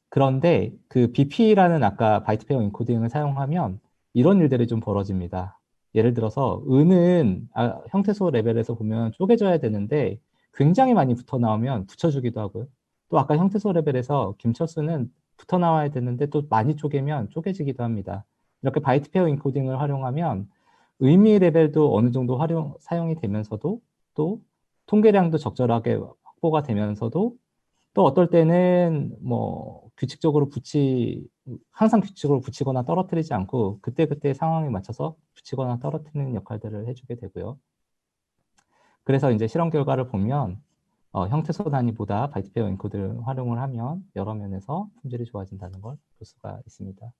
그런데 그 BP라는 아까 바이트 페어 인코딩을 사용하면 이런 일들이 좀 벌어집니다. 예를 들어서 은은 형태소 레벨에서 보면 쪼개져야 되는데 굉장히 많이 붙어 나오면 붙여주기도 하고요. 또 아까 형태소 레벨에서 김철수는 붙어 나와야 되는데 또 많이 쪼개면 쪼개지기도 합니다. 이렇게 바이트 페어 인코딩을 활용하면 의미 레벨도 어느 정도 사용이 되면서도 또 통계량도 적절하게 확보가 되면서도 또 어떨 때는 뭐 항상 규칙적으로 붙이거나 떨어뜨리지 않고 그때그때 상황에 맞춰서 붙이거나 떨어뜨리는 역할들을 해주게 되고요. 그래서 이제 실험 결과를 보면 형태소 단위보다 바이트 페어 인코드를 활용을 하면 여러 면에서 품질이 좋아진다는 걸 볼 수가 있습니다.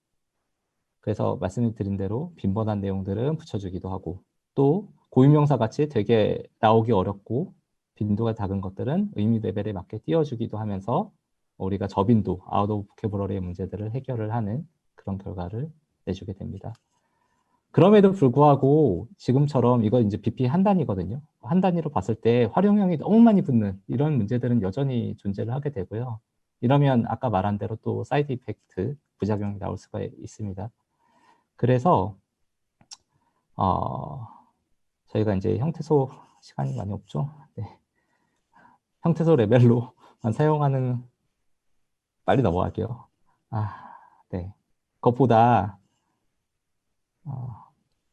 그래서 말씀드린 대로 빈번한 내용들은 붙여주기도 하고 또 고유명사 같이 되게 나오기 어렵고 빈도가 작은 것들은 의미 레벨에 맞게 띄워주기도 하면서 우리가 저빈도, 아웃 오브 보캐블러리의 문제들을 해결을 하는 그런 결과를 내주게 됩니다. 그럼에도 불구하고 지금처럼 이거 이제 BP 한 단위거든요. 한 단위로 봤을 때 활용량이 너무 많이 붙는 이런 문제들은 여전히 존재를 하게 되고요. 이러면 아까 말한 대로 또 사이드 이펙트, 부작용이 나올 수가 있습니다. 그래서 저희가 이제 형태소 시간이 많이 없죠. 네. 형태소 레벨로만 사용하는 빨리 넘어갈게요. 네. 그것보다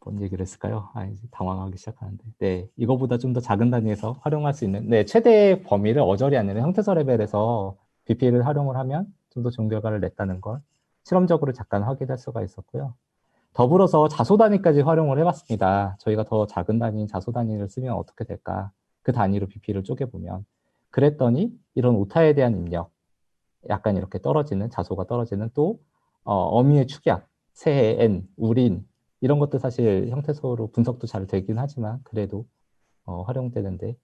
뭔 얘기를 했을까요? 이제 당황하기 시작하는데. 네, 이거보다 좀 더 작은 단위에서 활용할 수 있는 최대 범위를 어저리 안내는 형태소 레벨에서 BP를 활용을 하면 좀 더 좋은 결과를 냈다는 걸 실험적으로 잠깐 확인할 수가 있었고요. 더불어서 자소 단위까지 활용을 해봤습니다. 저희가 더 작은 단위인 자소 단위를 쓰면 어떻게 될까? 그 단위로 BP를 쪼개보면. 그랬더니 이런 오타에 대한 입력, 약간 이렇게 떨어지는, 자소가 떨어지는 또 어미의 축약, 새해, N, 우린 이런 것도 사실 형태소로 분석도 잘 되긴 하지만 그래도 활용되는데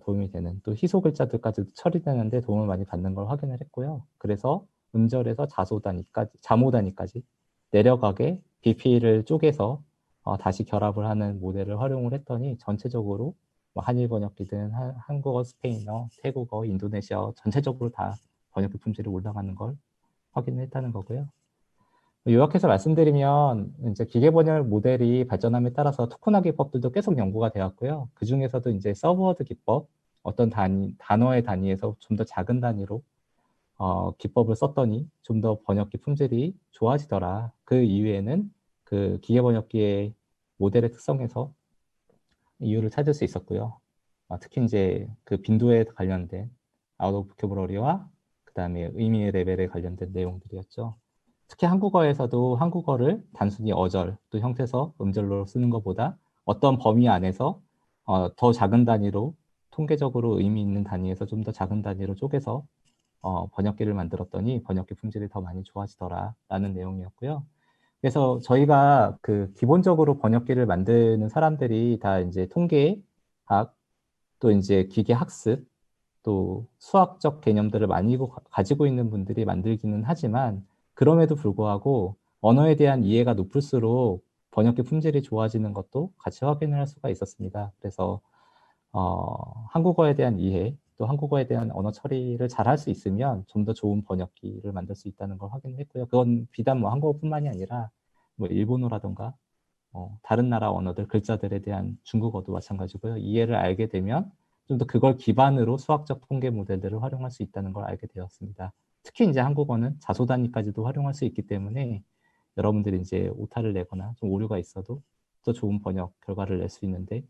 도움이 되는 또 희소 글자들까지도 처리되는데 도움을 많이 받는 걸 확인을 했고요. 그래서 음절에서 자모 단위까지 내려가게 BP를 쪼개서 다시 결합을 하는 모델을 활용을 했더니 전체적으로 뭐 한일 번역기든 한국어, 스페인어, 태국어, 인도네시아 전체적으로 다 번역기 품질이 올라가는 걸 확인했다는 거고요. 요약해서 말씀드리면 이제 기계 번역 모델이 발전함에 따라서 토크나 기법들도 계속 연구가 되었고요. 그 중에서도 이제 서브워드 기법, 어떤 단어의 단위에서 좀 더 작은 단위로 기법을 썼더니 좀 더 번역기 품질이 좋아지더라. 그 이후에는 그 기계 번역기의 모델의 특성에서 이유를 찾을 수 있었고요. 특히 이제 그 빈도에 관련된 아웃 오브 보캐블러리와 그다음에 의미 레벨에 관련된 내용들이었죠. 특히 한국어에서도 한국어를 단순히 어절, 또 형태서, 음절로 쓰는 것보다 어떤 범위 안에서 더 작은 단위로 통계적으로 의미 있는 단위에서 좀 더 작은 단위로 쪼개서 번역기를 만들었더니 번역기 품질이 더 많이 좋아지더라라는 내용이었고요. 그래서 저희가 그 기본적으로 번역기를 만드는 사람들이 다 이제 통계학, 또 이제 기계 학습, 또 수학적 개념들을 많이 가지고 있는 분들이 만들기는 하지만 그럼에도 불구하고 언어에 대한 이해가 높을수록 번역기 품질이 좋아지는 것도 같이 확인을 할 수가 있었습니다. 그래서 한국어에 대한 이해, 또 한국어에 대한 언어 처리를 잘 할 수 있으면 좀 더 좋은 번역기를 만들 수 있다는 걸 확인했고요. 그건 비단 뭐 한국어뿐만이 아니라 뭐 일본어라던가 다른 나라 언어들, 글자들에 대한 중국어도 마찬가지고요. 이해를 알게 되면 좀 더 그걸 기반으로 수학적 통계 모델들을 활용할 수 있다는 걸 알게 되었습니다. 특히 이제 한국어는 자소 단위까지도 활용할 수 있기 때문에 여러분들이 이제 오타를 내거나 좀 오류가 있어도 더 좋은 번역 결과를 낼 수 있는데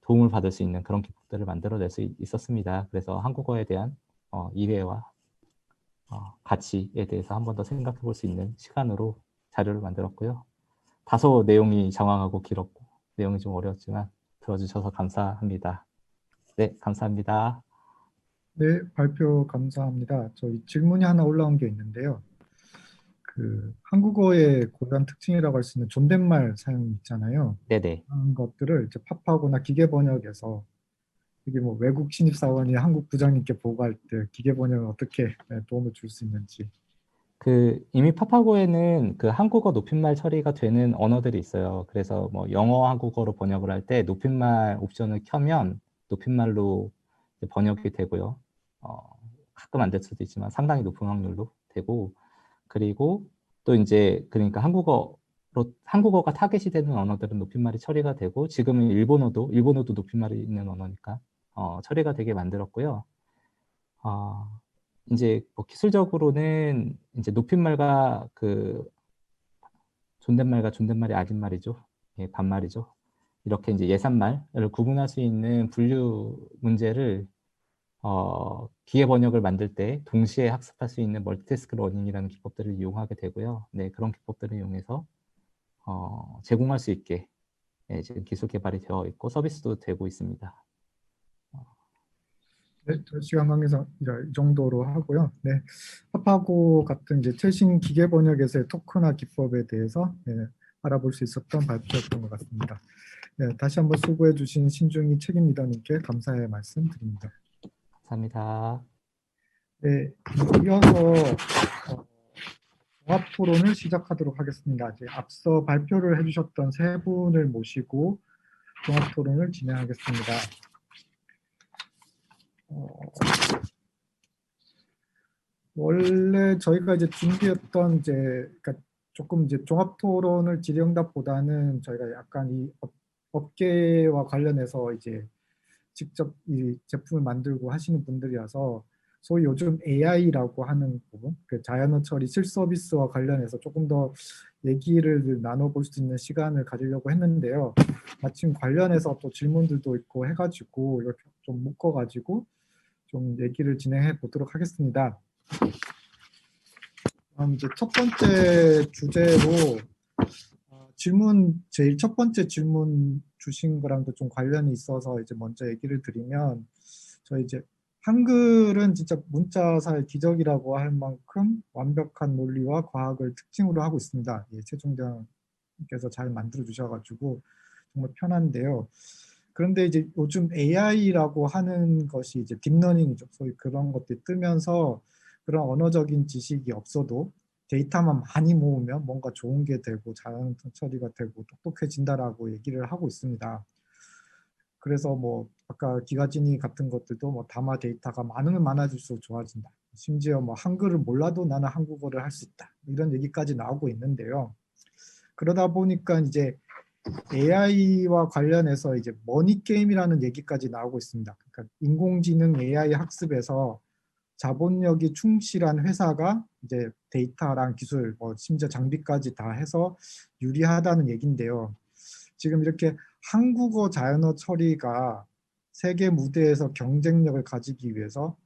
도움을 받을 수 있는 그런 기법들을 만들어낼 수 있었습니다. 그래서 한국어에 대한 이해와 가치에 대해서 한 번 더 생각해 볼 수 있는 시간으로 자료를 만들었고요. 다소 내용이 장황하고 길었고 내용이 좀 어려웠지만 들어주셔서 감사합니다. 네, 감사합니다. 네, 발표 감사합니다. 저희 질문이 하나 올라온 게 있는데요. 그 한국어의 고유한 특징이라고 할 수 있는 존댓말 사용 있잖아요. 네네. 그런 것들을 이제 팝하거나 기계 번역에서 여기 뭐 외국 신입사원이 한국 부장님께 보고할 때 기계 번역은 어떻게 도움을 줄 수 있는지. 이미 파파고에는 그 한국어 높임말 처리가 되는 언어들이 있어요. 그래서 뭐 영어 한국어로 번역을 할 때 높임말 옵션을 켜면 높임말로 이제 번역이 되고요. 가끔 안 될 수도 있지만 상당히 높은 확률로 되고, 그리고 또 이제 그러니까 한국어가 타겟이 되는 언어들은 높임말이 처리가 되고, 지금은 일본어도 높임말이 있는 언어니까 처리가 되게 만들었고요. 이제 뭐 기술적으로는 이제 높임말과 그 존댓말과 존댓말이 아닌 말이죠. 예, 반말이죠. 이렇게 이제 예산말을 구분할 수 있는 분류 문제를 기계 번역을 만들 때 동시에 학습할 수 있는 멀티태스크 러닝이라는 기법들을 이용하게 되고요. 네, 그런 기법들을 이용해서 제공할 수 있게 지금 기술 개발이 되어 있고 서비스도 되고 있습니다. 네, 시간 관계상 이 정도로 하고요. 네, 파파고 같은 이제 최신 기계 번역에서의 토크나 기법에 대해서 알아볼 수 있었던 발표였던 것 같습니다. 네, 다시 한번 수고해 주신 신중희 책임 리더님께 감사의 말씀드립니다. 감사합니다. 네, 이어서 종합 토론을 시작하도록 하겠습니다. 이제 앞서 발표를 해주셨던 세 분을 모시고 종합 토론을 진행하겠습니다. 원래 저희가 이제 준비했던 그러니까 조금 이제 종합 토론을 질의응답보다는 저희가 약간 이 업계와 관련해서 이제 직접 이 제품을 만들고 하시는 분들이라서 소위 요즘 AI라고 하는 부분, 그 자연어 처리 실서비스와 관련해서 조금 더 얘기를 나눠볼 수 있는 시간을 가지려고 했는데요. 마침 관련해서 또 질문들도 있고 해가지고 이렇게 좀 묶어가지고 좀 얘기를 진행해 보도록 하겠습니다. 이제 첫 번째 주제로 제일 첫 번째 질문 주신 거랑도 좀 관련이 있어서 이제 먼저 얘기를 드리면, 저희 이제 한글은 진짜 문자사의 기적이라고 할 만큼 완벽한 논리와 과학을 특징으로 하고 있습니다. 예, 최종장께서 잘 만들어 주셔가지고 정말 편한데요. 그런데 이제 요즘 AI라고 하는 것이 이제 딥러닝이죠. 소위 그런 것들이 뜨면서 그런 언어적인 지식이 없어도 데이터만 많이 모으면 뭔가 좋은 게 되고 자연 처리가 되고 똑똑해진다라고 얘기를 하고 있습니다. 그래서 뭐 아까 기가진이 같은 것들도 뭐 담화 데이터가 많으면 많아질수록 좋아진다. 심지어 뭐 한글을 몰라도 나는 한국어를 할 수 있다. 이런 얘기까지 나오고 있는데요. 그러다 보니까 이제 AI와 관련해서 이제 머니게임이라는 얘기까지 나오고 있습니다. 그러니까 인공지능 AI 학습에서 자본력이 충실한 회사가 이제 데이터랑 기술, 심지어 장비까지 다 해서 유리하다는 얘기인데요. 지금 이렇게 한국어 자연어 처리가 세계 무대에서 경쟁력을 가지기 위해서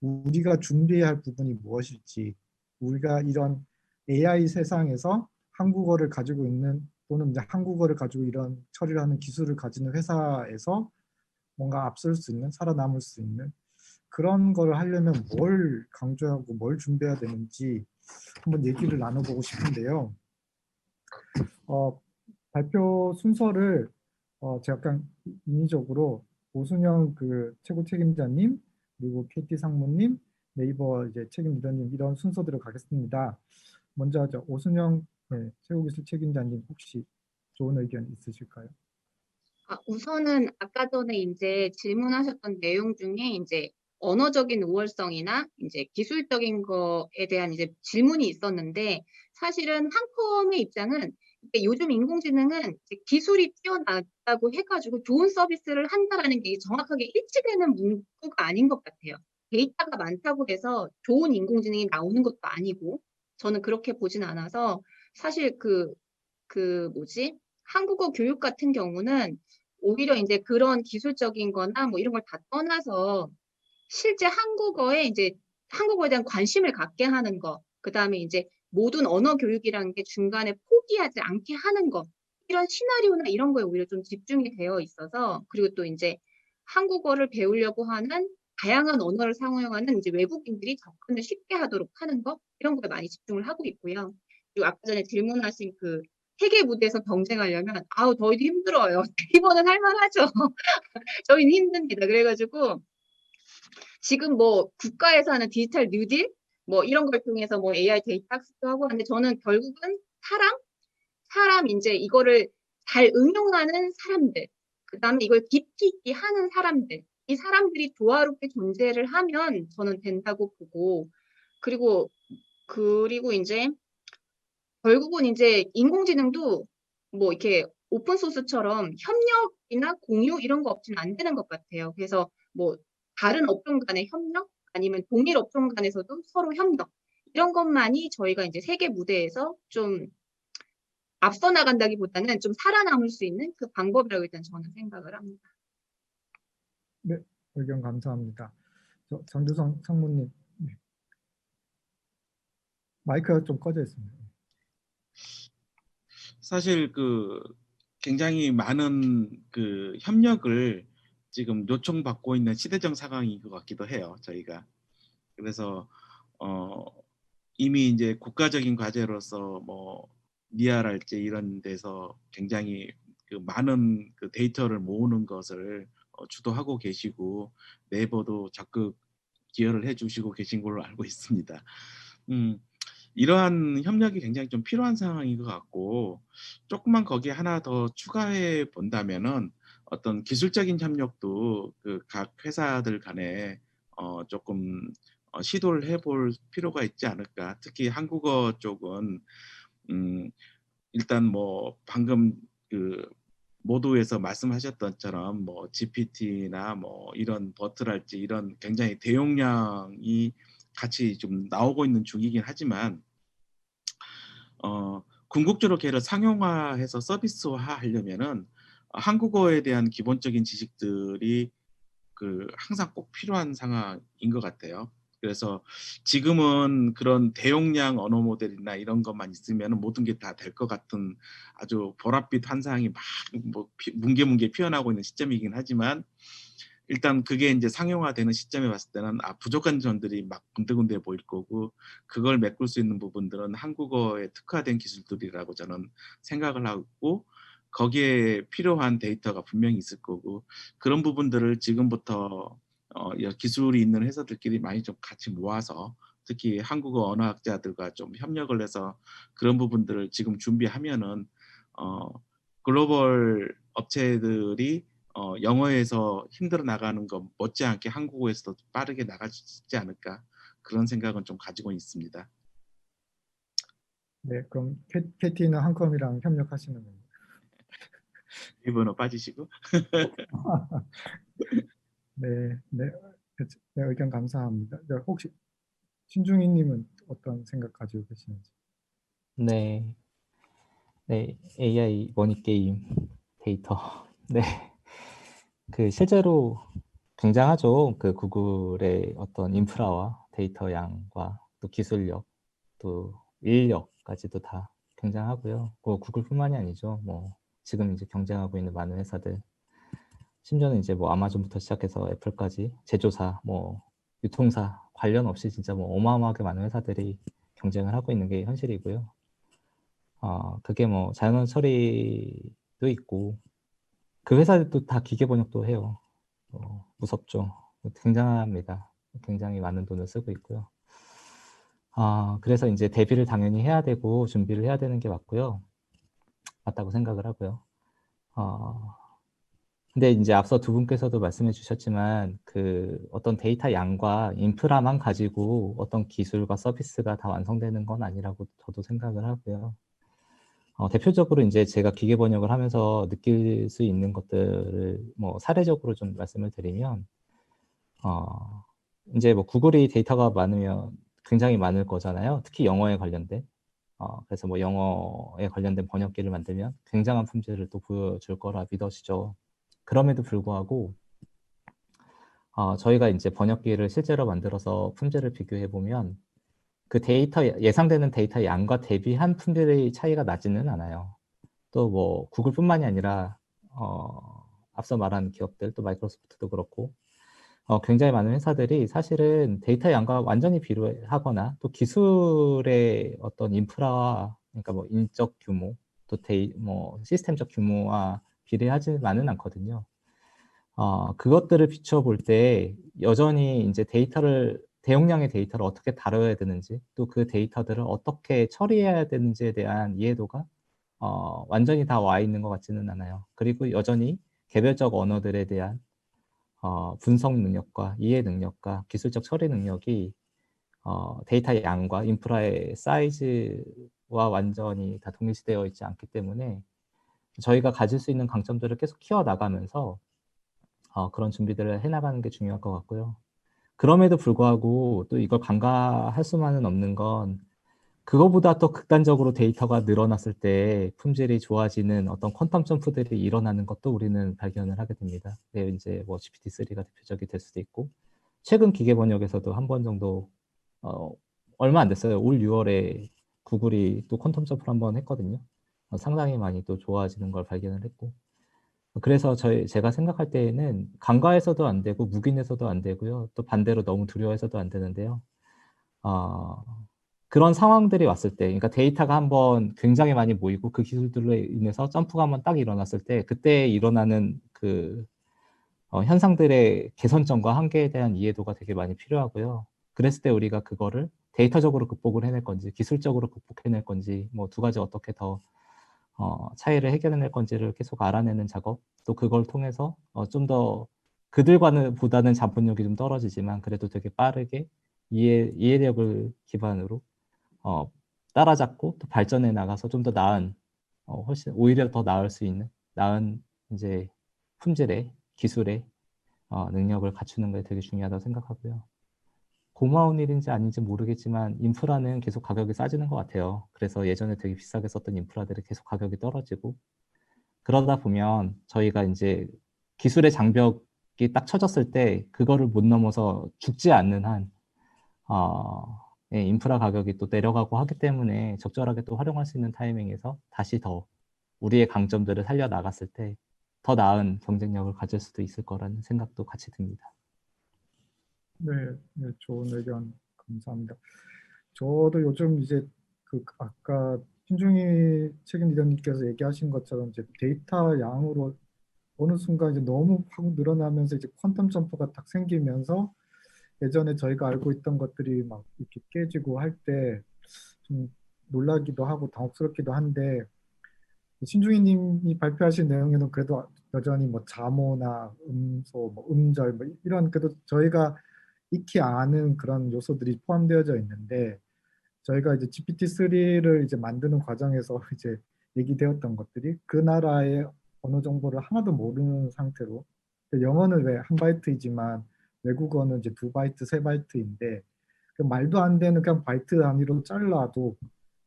우리가 준비해야 할 부분이 무엇일지, 우리가 이런 AI 세상에서 한국어를 가지고 있는 또는 이제 한국어를 가지고 이런 처리를 하는 기술을 가지는 회사에서 뭔가 앞설 수 있는, 살아남을 수 있는 그런 걸 하려면 뭘 강조하고 뭘 준비해야 되는지 한번 얘기를 나눠보고 싶은데요. 발표 순서를 제가 약간 인위적으로 오순영 그 최고 책임자님, 그리고 KT 상무님, 네이버 이제 책임 리더님 이런 순서대로 가겠습니다. 먼저 오순영 최고 기술 책임자님, 혹시 좋은 의견 있으실까요? 우선은 아까 전에 이제 질문하셨던 내용 중에 이제 언어적인 우월성이나 이제 기술적인 거에 대한 이제 질문이 있었는데, 사실은 한컴의 입장은 요즘 인공지능은 이제 기술이 뛰어나다고 해가지고 좋은 서비스를 한다라는 게 정확하게 일치되는 문구가 아닌 것 같아요. 데이터가 많다고 해서 좋은 인공지능이 나오는 것도 아니고, 저는 그렇게 보진 않아서 사실 한국어 교육 같은 경우는 오히려 이제 그런 기술적인 거나 뭐 이런 걸 다 떠나서 실제 한국어에 대한 관심을 갖게 하는 거, 그다음에 이제 모든 언어 교육이라는 게 중간에 포기하지 않게 하는 거, 이런 시나리오나 이런 거에 오히려 좀 집중이 되어 있어서, 그리고 또 이제 한국어를 배우려고 하는 다양한 언어를 사용하는 이제 외국인들이 접근을 쉽게 하도록 하는 거, 이런 거에 많이 집중을 하고 있고요. 그리고 아까 전에 질문하신 세계 무대에서 경쟁하려면 아우 저희도 힘들어요. 이번은 할만하죠. 저희는 힘듭니다. 그래가지고 지금 뭐 국가에서 하는 디지털 뉴딜 뭐 이런 걸 통해서 뭐 AI 데이터 학습도 하고 하는데 저는 결국은 사람 이제 이거를 잘 응용하는 사람들, 그다음에 이걸 깊이 있게 하는 사람들, 이 사람들이 조화롭게 존재를 하면 저는 된다고 보고 그리고 이제 결국은 이제 인공지능도 뭐 이렇게 오픈 소스처럼 협력이나 공유 이런 거 없이는 안 되는 것 같아요. 그래서 뭐 다른 업종 간의 협력 아니면 동일 업종 간에서도 서로 협력 이런 것만이 저희가 이제 세계 무대에서 좀 앞서 나간다기보다는 좀 살아남을 수 있는 그 방법이라고 일단 저는 생각을 합니다. 네, 의견 감사합니다. 장두성 상무님, 네. 마이크가 좀 꺼져 있습니다. 사실 그 굉장히 많은 그 협력을 지금 요청받고 있는 시대적 상황인 것 같기도 해요. 저희가 그래서 이미 이제 국가적인 과제로서 뭐 니아랄지 이런 데서 굉장히 그 많은 그 데이터를 모으는 것을 주도하고 계시고 네이버도 적극 기여를 해주시고 계신 걸로 알고 있습니다. 이러한 협력이 굉장히 좀 필요한 상황인 것 같고 조금만 거기에 하나 더 추가해 본다면은 어떤 기술적인 협력도 그 각 회사들 간에 조금 시도를 해볼 필요가 있지 않을까. 특히 한국어 쪽은 일단 뭐 방금 그 모두에서 말씀하셨던 것처럼 뭐 GPT나 뭐 이런 버트랄지 이런 굉장히 대용량이 같이 좀 나오고 있는 중이긴 하지만 궁극적으로 걔를 상용화해서 서비스화 하려면은 한국어에 대한 기본적인 지식들이 그 항상 꼭 필요한 상황인 것 같아요. 그래서 지금은 그런 대용량 언어 모델이나 이런 것만 있으면 모든 게 다 될 것 같은 아주 보랏빛 환상이 막 뭐 뭉게뭉게 피어나고 있는 시점이긴 하지만 일단 그게 이제 상용화되는 시점에 봤을 때는 부족한 점들이 막 군데군데 보일 거고 그걸 메꿀 수 있는 부분들은 한국어에 특화된 기술들이라고 저는 생각을 하고 거기에 필요한 데이터가 분명히 있을 거고 그런 부분들을 지금부터 기술이 있는 회사들끼리 많이 좀 같이 모아서 특히 한국어 언어학자들과 좀 협력을 해서 그런 부분들을 지금 준비하면은 글로벌 업체들이 영어에서 힘들어 나가는 것 못지않게 한국어에서도 빠르게 나갈 수 있지 않을까 그런 생각은 좀 가지고 있습니다. 네, 그럼 KT는 한컴이랑 협력하시는 건가요? 일본어 빠지시고. 네, 네, 네, 의견 감사합니다. 네, 혹시 신중희님은 어떤 생각 가지고 계시는지? 네, 네, AI 머니 게임 데이터. 네, 그 실제로 굉장하죠. 그 구글의 어떤 인프라와 데이터 양과 또 기술력, 또 인력까지도 다 굉장하고요. 뭐 구글뿐만이 아니죠. 뭐 지금 이제 경쟁하고 있는 많은 회사들, 심지어는 이제 뭐 아마존부터 시작해서 애플까지 제조사, 뭐 유통사 관련 없이 진짜 뭐 어마어마하게 많은 회사들이 경쟁을 하고 있는 게 현실이고요. 그게 뭐 자연어 처리도 있고 그 회사들도 다 기계 번역도 해요. 무섭죠. 굉장합니다. 굉장히 많은 돈을 쓰고 있고요. 그래서 이제 대비를 당연히 해야 되고 준비를 해야 되는 게 맞고요. 맞다고 생각을 하고요. 근데 이제 앞서 두 분께서도 말씀해 주셨지만 그 어떤 데이터 양과 인프라만 가지고 어떤 기술과 서비스가 다 완성되는 건 아니라고 저도 생각을 하고요. 대표적으로 이제 제가 기계 번역을 하면서 느낄 수 있는 것들을 뭐 사례적으로 좀 말씀을 드리면 이제 뭐 구글이 데이터가 많으면 굉장히 많을 거잖아요. 특히 영어에 관련된. 그래서 뭐 영어에 관련된 번역기를 만들면 굉장한 품질을 또 보여줄 거라 믿어지죠. 그럼에도 불구하고 저희가 이제 번역기를 실제로 만들어서 품질을 비교해 보면 그 데이터 예상되는 데이터 양과 대비한 품질의 차이가 나지는 않아요. 또 뭐 구글뿐만이 아니라 앞서 말한 기업들 또 마이크로소프트도 그렇고 굉장히 많은 회사들이 사실은 데이터 양과 완전히 비교하거나 또 기술의 어떤 인프라와 그러니까 뭐 인적 규모 또 시스템적 규모와 비례하지만은 않거든요. 그것들을 비춰볼 때 여전히 이제 대용량의 데이터를 어떻게 다뤄야 되는지, 또 그 데이터들을 어떻게 처리해야 되는지에 대한 이해도가 완전히 다 와 있는 것 같지는 않아요. 그리고 여전히 개별적 언어들에 대한 분석 능력과 이해 능력과 기술적 처리 능력이 데이터 양과 인프라의 사이즈와 완전히 다 동일시되어 있지 않기 때문에 저희가 가질 수 있는 강점들을 계속 키워나가면서 그런 준비들을 해나가는 게 중요할 것 같고요. 그럼에도 불구하고 또 이걸 간과할 수만은 없는 건 그거보다 더 극단적으로 데이터가 늘어났을 때 품질이 좋아지는 어떤 퀀텀 점프들이 일어나는 것도 우리는 발견을 하게 됩니다. 이제 뭐 GPT-3가 대표적이 될 수도 있고, 최근 기계 번역에서도 한 번 정도 얼마 안 됐어요. 올 6월에 구글이 또 퀀텀 점프를 한번 했거든요. 상당히 많이 또 좋아지는 걸 발견을 했고, 그래서 제가 생각할 때에는 간과해서도 안 되고 묵인해서도 안 되고요. 또 반대로 너무 두려워해서도 안 되는데요. 그런 상황들이 왔을 때, 그러니까 데이터가 한번 굉장히 많이 모이고 그 기술들로 인해서 점프가 한번 딱 일어났을 때, 그때 일어나는 그 현상들의 개선점과 한계에 대한 이해도가 되게 많이 필요하고요. 그랬을 때 우리가 그거를 데이터적으로 극복을 해낼 건지, 기술적으로 극복해낼 건지, 뭐 두 가지 어떻게 더 차이를 해결해낼 건지를 계속 알아내는 작업, 또 그걸 통해서 좀 더 보다는 자본력이 좀 떨어지지만 그래도 되게 빠르게 이해력을 기반으로 따라잡고 또 발전해 나가서 좀 더 나은, 훨씬 오히려 더 나을 수 있는 나은 이제 품질의 기술의 능력을 갖추는 게 되게 중요하다고 생각하고요. 고마운 일인지 아닌지 모르겠지만 인프라는 계속 가격이 싸지는 것 같아요. 그래서 예전에 되게 비싸게 썼던 인프라들이 계속 가격이 떨어지고, 그러다 보면 저희가 이제 기술의 장벽이 딱 쳐졌을 때 그거를 못 넘어서 죽지 않는 한 인프라 가격이 또 내려가고 하기 때문에 적절하게 또 활용할 수 있는 타이밍에서 다시 더 우리의 강점들을 살려나갔을 때 더 나은 경쟁력을 가질 수도 있을 거라는 생각도 같이 듭니다. 네, 네, 좋은 의견 감사합니다. 저도 요즘 이제 아까 신중희 책임리더님께서 얘기하신 것처럼 이제 데이터 양으로 어느 순간 이제 너무 확 늘어나면서 이제 퀀텀 점프가 딱 생기면서 예전에 저희가 알고 있던 것들이 막 이렇게 깨지고 할 때 좀 놀라기도 하고 당혹스럽기도 한데, 신중희님이 발표하신 내용에는 그래도 여전히 뭐 자모나 음소, 뭐 음절, 뭐 이런 그래도 저희가 익히 아는 그런 요소들이 포함되어져 있는데, 저희가 이제 GPT-3를 이제 만드는 과정에서 이제 얘기되었던 것들이 그 나라의 언어 정보를 하나도 모르는 상태로, 영어는 왜 한 바이트이지만 외국어는 이제 2바이트, 3바이트인데 그 말도 안 되는 그냥 바이트 단위로 잘라도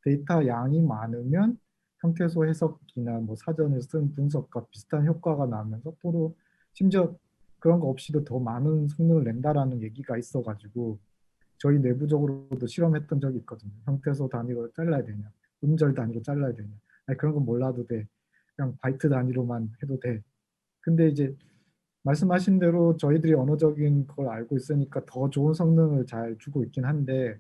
데이터 양이 많으면 형태소 해석이나 뭐 사전을 쓴 분석과 비슷한 효과가 나면서 또 심지어 그런 거 없이도 더 많은 성능을 낸다라는 얘기가 있어가지고 저희 내부적으로도 실험했던 적이 있거든요. 형태소 단위로 잘라야 되냐, 음절 단위로 잘라야 되냐. 아니, 그런 건 몰라도 돼. 그냥 바이트 단위로만 해도 돼. 근데 이제 말씀하신 대로 저희들이 언어적인 걸 알고 있으니까 더 좋은 성능을 잘 주고 있긴 한데,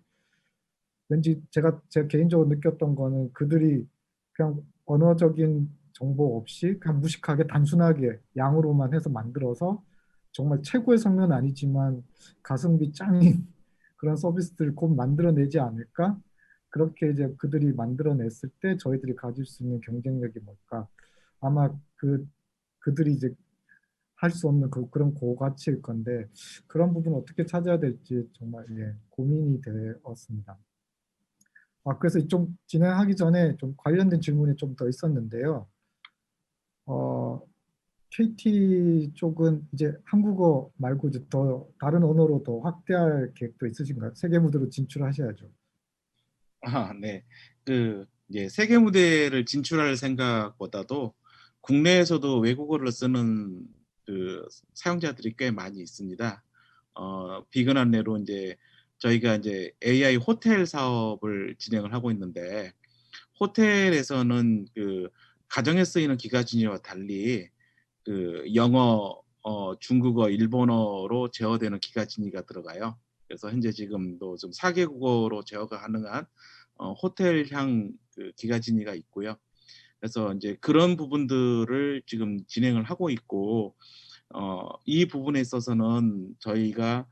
왠지 제가 개인적으로 느꼈던 거는 그들이 그냥 언어적인 정보 없이 그냥 무식하게 단순하게 양으로만 해서 만들어서 정말 최고의 성능은 아니지만 가성비 짱인 그런 서비스들을 곧 만들어내지 않을까? 그렇게 이제 그들이 만들어냈을 때 저희들이 가질 수 있는 경쟁력이 뭘까? 아마 그들이 이제 할 수 없는 그런 고가치일 건데, 그런 부분 어떻게 찾아야 될지 정말 고민이 되었습니다. 그래서 좀 진행하기 전에 좀 관련된 질문이 좀 더 있었는데요. KT 쪽은 이제 한국어 말고 이제 더 다른 언어로 더 확대할 계획도 있으신가요? 세계 무대로 진출하셔야죠. 네. 이제 세계 무대를 진출할 생각보다도 국내에서도 외국어를 쓰는 사용자들이 꽤 많이 있습니다. 비근한 예로 이제 저희가 이제 AI 호텔 사업을 진행을 하고 있는데, 호텔에서는 가정에 쓰이는 기가진이와 달리 영어, 중국어, 일본어로 제어되는 기가진이가 들어가요. 그래서 현재 지금도 좀 4개국어로 제어가 가능한 호텔형 기가진이가 있고요. 그래서 이제 그런 부분들을 지금 진행을 하고 있고, 이 부분에 있어서는 저희가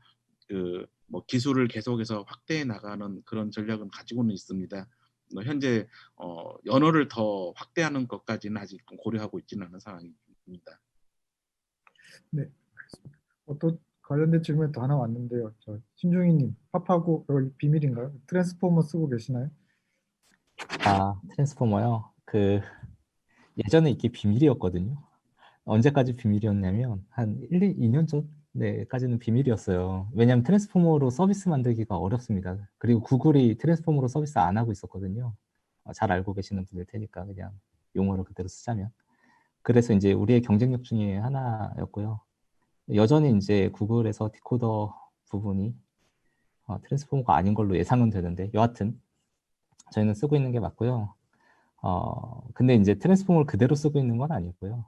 그 뭐 기술을 계속해서 확대해 나가는 그런 전략은 가지고는 있습니다. 현재 언어를 더 확대하는 것까지는 아직 고려하고 있지는 않은 상황입니다. 네, 알겠습니다. 또 관련된 질문이 또 하나 왔는데요. 신중희님, 팝하고 비밀인가요? 트랜스포머 쓰고 계시나요? 아, 트랜스포머요. 예전에 이게 비밀이었거든요. 언제까지 비밀이었냐면 한 2년 전까지는 비밀이었어요. 왜냐하면 트랜스포머로 서비스 만들기가 어렵습니다. 그리고 구글이 트랜스포머로 서비스 안 하고 있었거든요. 잘 알고 계시는 분일 테니까 그냥 용어를 그대로 쓰자면. 그래서 이제 우리의 경쟁력 중에 하나였고요. 여전히 이제 구글에서 디코더 부분이 트랜스포머가 아닌 걸로 예상은 되는데 여하튼 저희는 쓰고 있는 게 맞고요. 근데 이제 트랜스포머를 그대로 쓰고 있는 건 아니고요.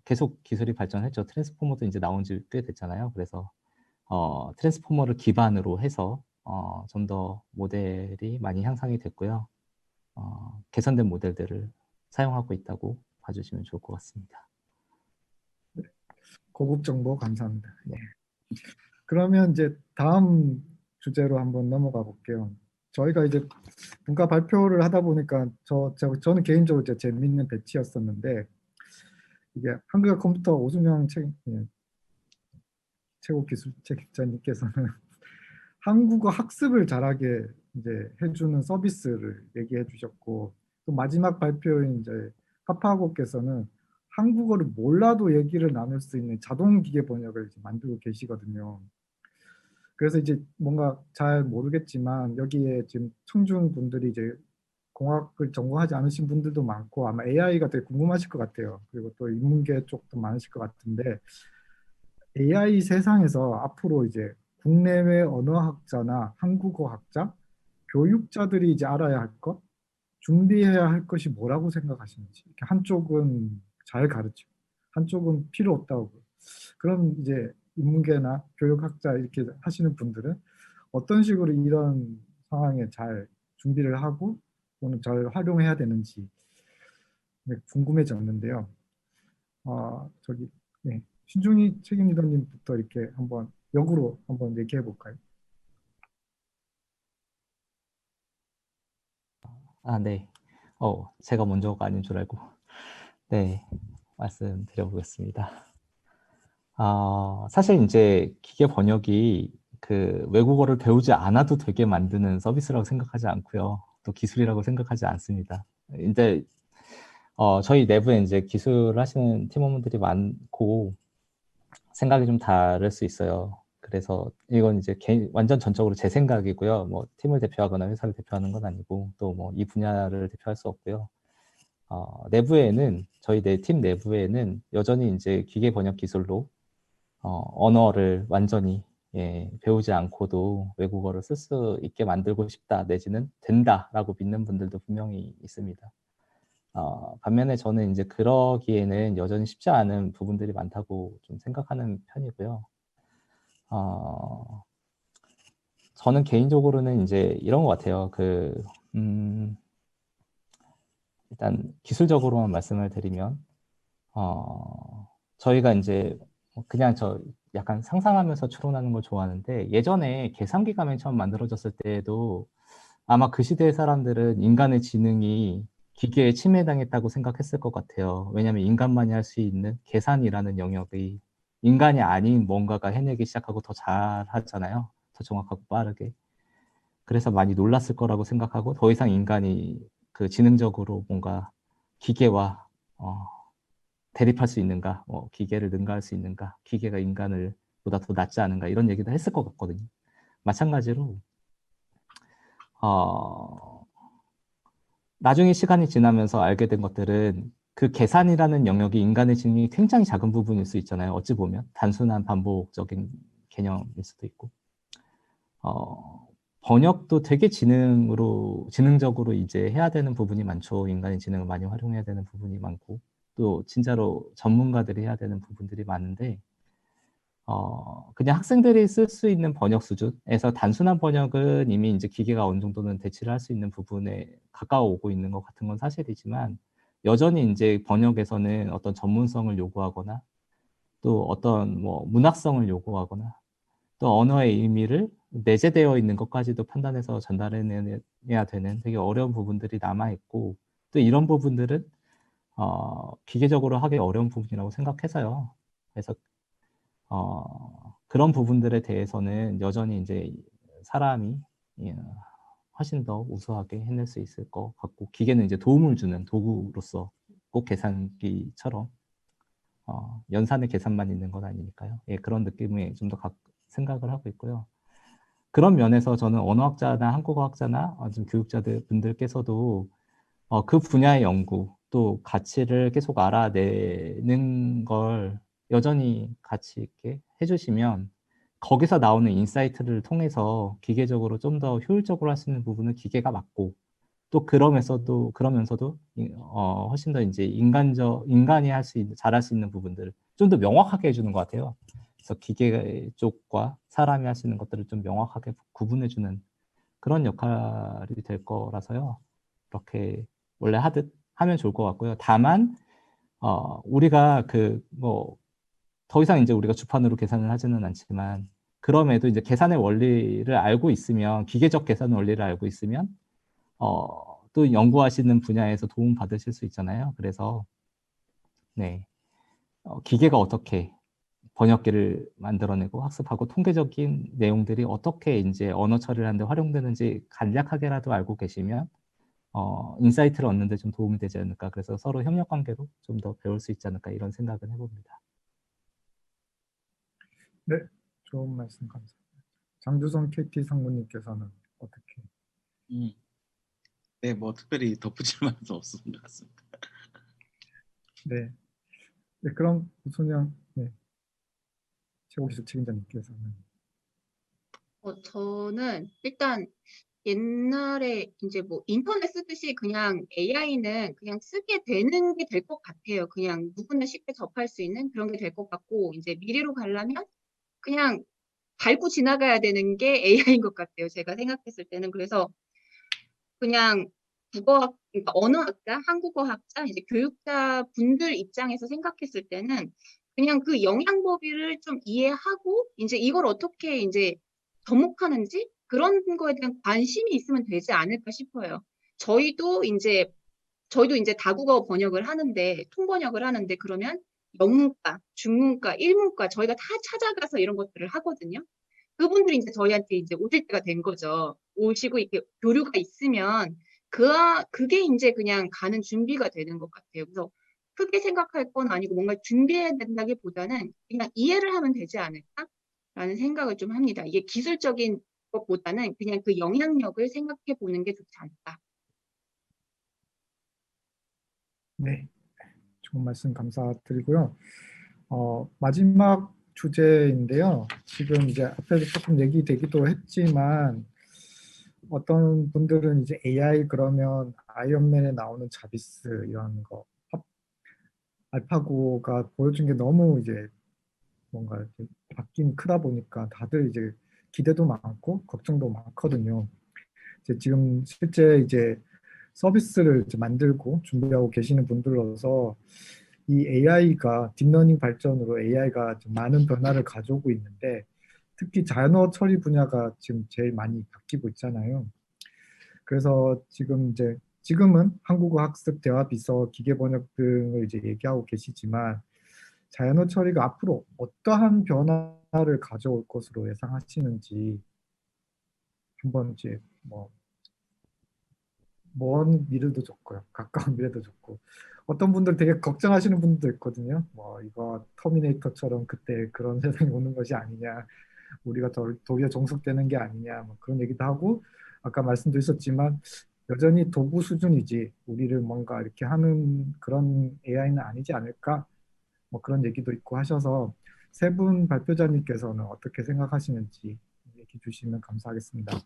계속 기술이 발전했죠. 트랜스포머도 이제 나온 지 꽤 됐잖아요. 그래서 트랜스포머를 기반으로 해서 좀 더 모델이 많이 향상이 됐고요. 개선된 모델들을 사용하고 있다고 봐주시면 좋을 것 같습니다. 고급 정보 감사합니다. 예. 그러면 이제 다음 주제로 한번 넘어가 볼게요. 저희가 이제 분과 발표를 하다 보니까 저는 개인적으로 이제 재밌는 배치였었는데, 이게 한국어 컴퓨터 오수명 최고 기술 책임자님께서는 한국어 학습을 잘하게 이제 해주는 서비스를 얘기해 주셨고, 또 마지막 발표인 이제 파파고께서는 한국어를 몰라도 얘기를 나눌 수 있는 자동 기계 번역을 이제 만들고 계시거든요. 그래서 이제 뭔가 잘 모르겠지만 여기에 지금 청중 분들이 이제 공학을 전공하지 않으신 분들도 많고 아마 AI가 되게 궁금하실 것 같아요. 그리고 또 인문계 쪽도 많으실 것 같은데, AI 세상에서 앞으로 이제 국내외 언어학자나 한국어학자, 교육자들이 이제 알아야 할 것, 준비해야 할 것이 뭐라고 생각하시는지. 이렇게 한쪽은 잘 가르치고 한쪽은 필요 없다고. 그럼 이제 인문계나 교육학자 이렇게 하시는 분들은 어떤 식으로 이런 상황에 잘 준비를 하고 또는 잘 활용해야 되는지 궁금해졌는데요. 네, 신중희 책임리더님부터 이렇게 한번 역으로 한번 얘기해 볼까요? 아, 네. 제가 먼저가 아닌 줄 알고. 네, 말씀드려 보겠습니다. 사실 이제 기계 번역이 외국어를 배우지 않아도 되게 만드는 서비스라고 생각하지 않고요. 또 기술이라고 생각하지 않습니다. 이제 저희 내부에 이제 기술 하시는 팀원분들이 많고 생각이 좀 다를 수 있어요. 그래서 이건 이제 완전 전적으로 제 생각이고요. 뭐 팀을 대표하거나 회사를 대표하는 건 아니고 또 뭐 이 분야를 대표할 수 없고요. 내부에는 저희 팀 내부에는 여전히 이제 기계 번역 기술로 언어를 완전히 배우지 않고도 외국어를 쓸 수 있게 만들고 싶다 내지는 된다라고 믿는 분들도 분명히 있습니다. 반면에 저는 이제 그러기에는 여전히 쉽지 않은 부분들이 많다고 좀 생각하는 편이고요. 저는 개인적으로는 이제 이런 것 같아요. 일단 기술적으로만 말씀을 드리면, 저희가 이제 그냥 약간 상상하면서 추론하는 걸 좋아하는데, 예전에 계산기가 맨 처음 만들어졌을 때에도 아마 그 시대의 사람들은 인간의 지능이 기계에 침해당했다고 생각했을 것 같아요. 왜냐하면 인간만이 할 수 있는 계산이라는 영역이 인간이 아닌 뭔가가 해내기 시작하고 더 잘하잖아요. 더 정확하고 빠르게. 그래서 많이 놀랐을 거라고 생각하고 더 이상 인간이 지능적으로 뭔가 기계와 대립할 수 있는가, 기계를 능가할 수 있는가, 기계가 인간을 보다 더 낫지 않은가 이런 얘기도 했을 것 같거든요. 마찬가지로 나중에 시간이 지나면서 알게 된 것들은 그 계산이라는 영역이 인간의 지능이 굉장히 작은 부분일 수 있잖아요. 어찌 보면 단순한 반복적인 개념일 수도 있고, 번역도 되게 지능적으로 이제 해야 되는 부분이 많죠. 인간의 지능을 많이 활용해야 되는 부분이 많고, 또 진짜로 전문가들이 해야 되는 부분들이 많은데, 그냥 학생들이 쓸 수 있는 번역 수준에서 단순한 번역은 이미 이제 기계가 어느 정도는 대치를 할 수 있는 부분에 가까워 오고 있는 것 같은 건 사실이지만, 여전히 이제 번역에서는 어떤 전문성을 요구하거나 또 어떤 뭐 문학성을 요구하거나 또 언어의 의미를 내재되어 있는 것까지도 판단해서 전달해내야 되는 되게 어려운 부분들이 남아있고 또 이런 부분들은 기계적으로 하기 어려운 부분이라고 생각해서요. 그래서 그런 부분들에 대해서는 여전히 이제 사람이 훨씬 더 우수하게 해낼 수 있을 것 같고 기계는 이제 도움을 주는 도구로서 꼭 계산기처럼 연산의 계산만 있는 건 아니니까요. 예, 그런 느낌에 좀 더 생각을 하고 있고요. 그런 면에서 저는 언어학자나 한국어학자나 좀 교육자들 분들께서도 그 분야의 연구 또 가치를 계속 알아내는 걸 여전히 가치 있게 해주시면 거기서 나오는 인사이트를 통해서 기계적으로 좀 더 효율적으로 할 수 있는 부분은 기계가 맞고 또 그러면서도 훨씬 더 이제 인간이 잘할 수 있는 부분들을 좀 더 명확하게 해주는 것 같아요. 그래서 기계 쪽과 사람이 할 수 있는 것들을 좀 명확하게 구분해주는 그런 역할이 될 거라서요. 그렇게 원래 하듯 하면 좋을 것 같고요. 다만 우리가 더 이상 이제 우리가 주판으로 계산을 하지는 않지만 그럼에도 이제 계산의 원리를 알고 있으면 기계적 계산 원리를 알고 있으면 또 연구하시는 분야에서 도움 받으실 수 있잖아요. 그래서 네, 기계가 어떻게 번역기를 만들어내고 학습하고 통계적인 내용들이 어떻게 이제 언어 처리를 하는데 활용되는지 간략하게라도 알고 계시면 인사이트를 얻는 데 좀 도움이 되지 않을까. 그래서 서로 협력 관계로 좀 더 배울 수 있지 않을까 이런 생각을 해봅니다. 네, 좋은 말씀 감사합니다. 장주성 KT 상무님께서는 어떻게? 네, 뭐 특별히 덧붙일 만한 없는 것 같습니다. 네, 네 그럼 우순영 최고기술 책임자님께서는 저는 일단 옛날에 이제 뭐 인터넷 쓰듯이 그냥 AI는 그냥 쓰게 되는 게 될 것 같아요. 그냥 누구나 쉽게 접할 수 있는 그런 게 될 것 같고 이제 미래로 가려면 그냥 밟고 지나가야 되는 게 AI인 것 같아요. 제가 생각했을 때는. 그래서 그냥 그러니까 언어학자, 한국어학자, 이제 교육자 분들 입장에서 생각했을 때는 그냥 그 영향법을 좀 이해하고 이제 이걸 어떻게 이제 접목하는지 그런 거에 대한 관심이 있으면 되지 않을까 싶어요. 저희도 이제 다국어 번역을 하는데 통번역을 하는데 그러면 영문과, 중문과, 일문과 저희가 다 찾아가서 이런 것들을 하거든요. 그분들이 이제 저희한테 이제 오실 때가 된 거죠. 오시고 이렇게 교류가 있으면 그게 이제 그냥 가는 준비가 되는 것 같아요. 그래서 크게 생각할 건 아니고 뭔가 준비해야 된다기보다는 그냥 이해를 하면 되지 않을까라는 생각을 좀 합니다. 이게 기술적인 것보다는 그냥 그 영향력을 생각해 보는 게 좋지 않을까. 네, 좋은 말씀 감사드리고요. 마지막 주제인데요. 지금 이제 앞에서 조금 얘기되기도 했지만 어떤 분들은 이제 AI 그러면 아이언맨에 나오는 자비스 이런 거 알파고가 보여준 게 너무 이제 뭔가 이렇게 바뀐 크다 보니까 다들 이제 기대도 많고 걱정도 많거든요. 이제 지금 실제 이제 서비스를 이제 만들고 준비하고 계시는 분들로서 이 AI가 딥러닝 발전으로 AI가 많은 변화를 가져오고 있는데 특히 자연어 처리 분야가 지금 제일 많이 바뀌고 있잖아요. 그래서 지금은 한국어 학습, 대화 비서, 기계 번역 등을 이제 얘기하고 계시지만 자연어 처리가 앞으로 어떠한 변화를 가져올 것으로 예상하시는지 한번 이제 먼 미래도 좋고요, 가까운 미래도 좋고 어떤 분들 되게 걱정하시는 분들도 있거든요. 이거 터미네이터처럼 그때 그런 세상이 오는 것이 아니냐, 우리가 도구에 종속되는 게 아니냐, 그런 얘기도 하고 아까 말씀드렸지만 여전히 도구 수준이지 우리를 뭔가 이렇게 하는 그런 AI는 아니지 않을까, 그런 얘기도 있고 하셔서 세 분 발표자님께서는 어떻게 생각하시는지 얘기 주시면 감사하겠습니다.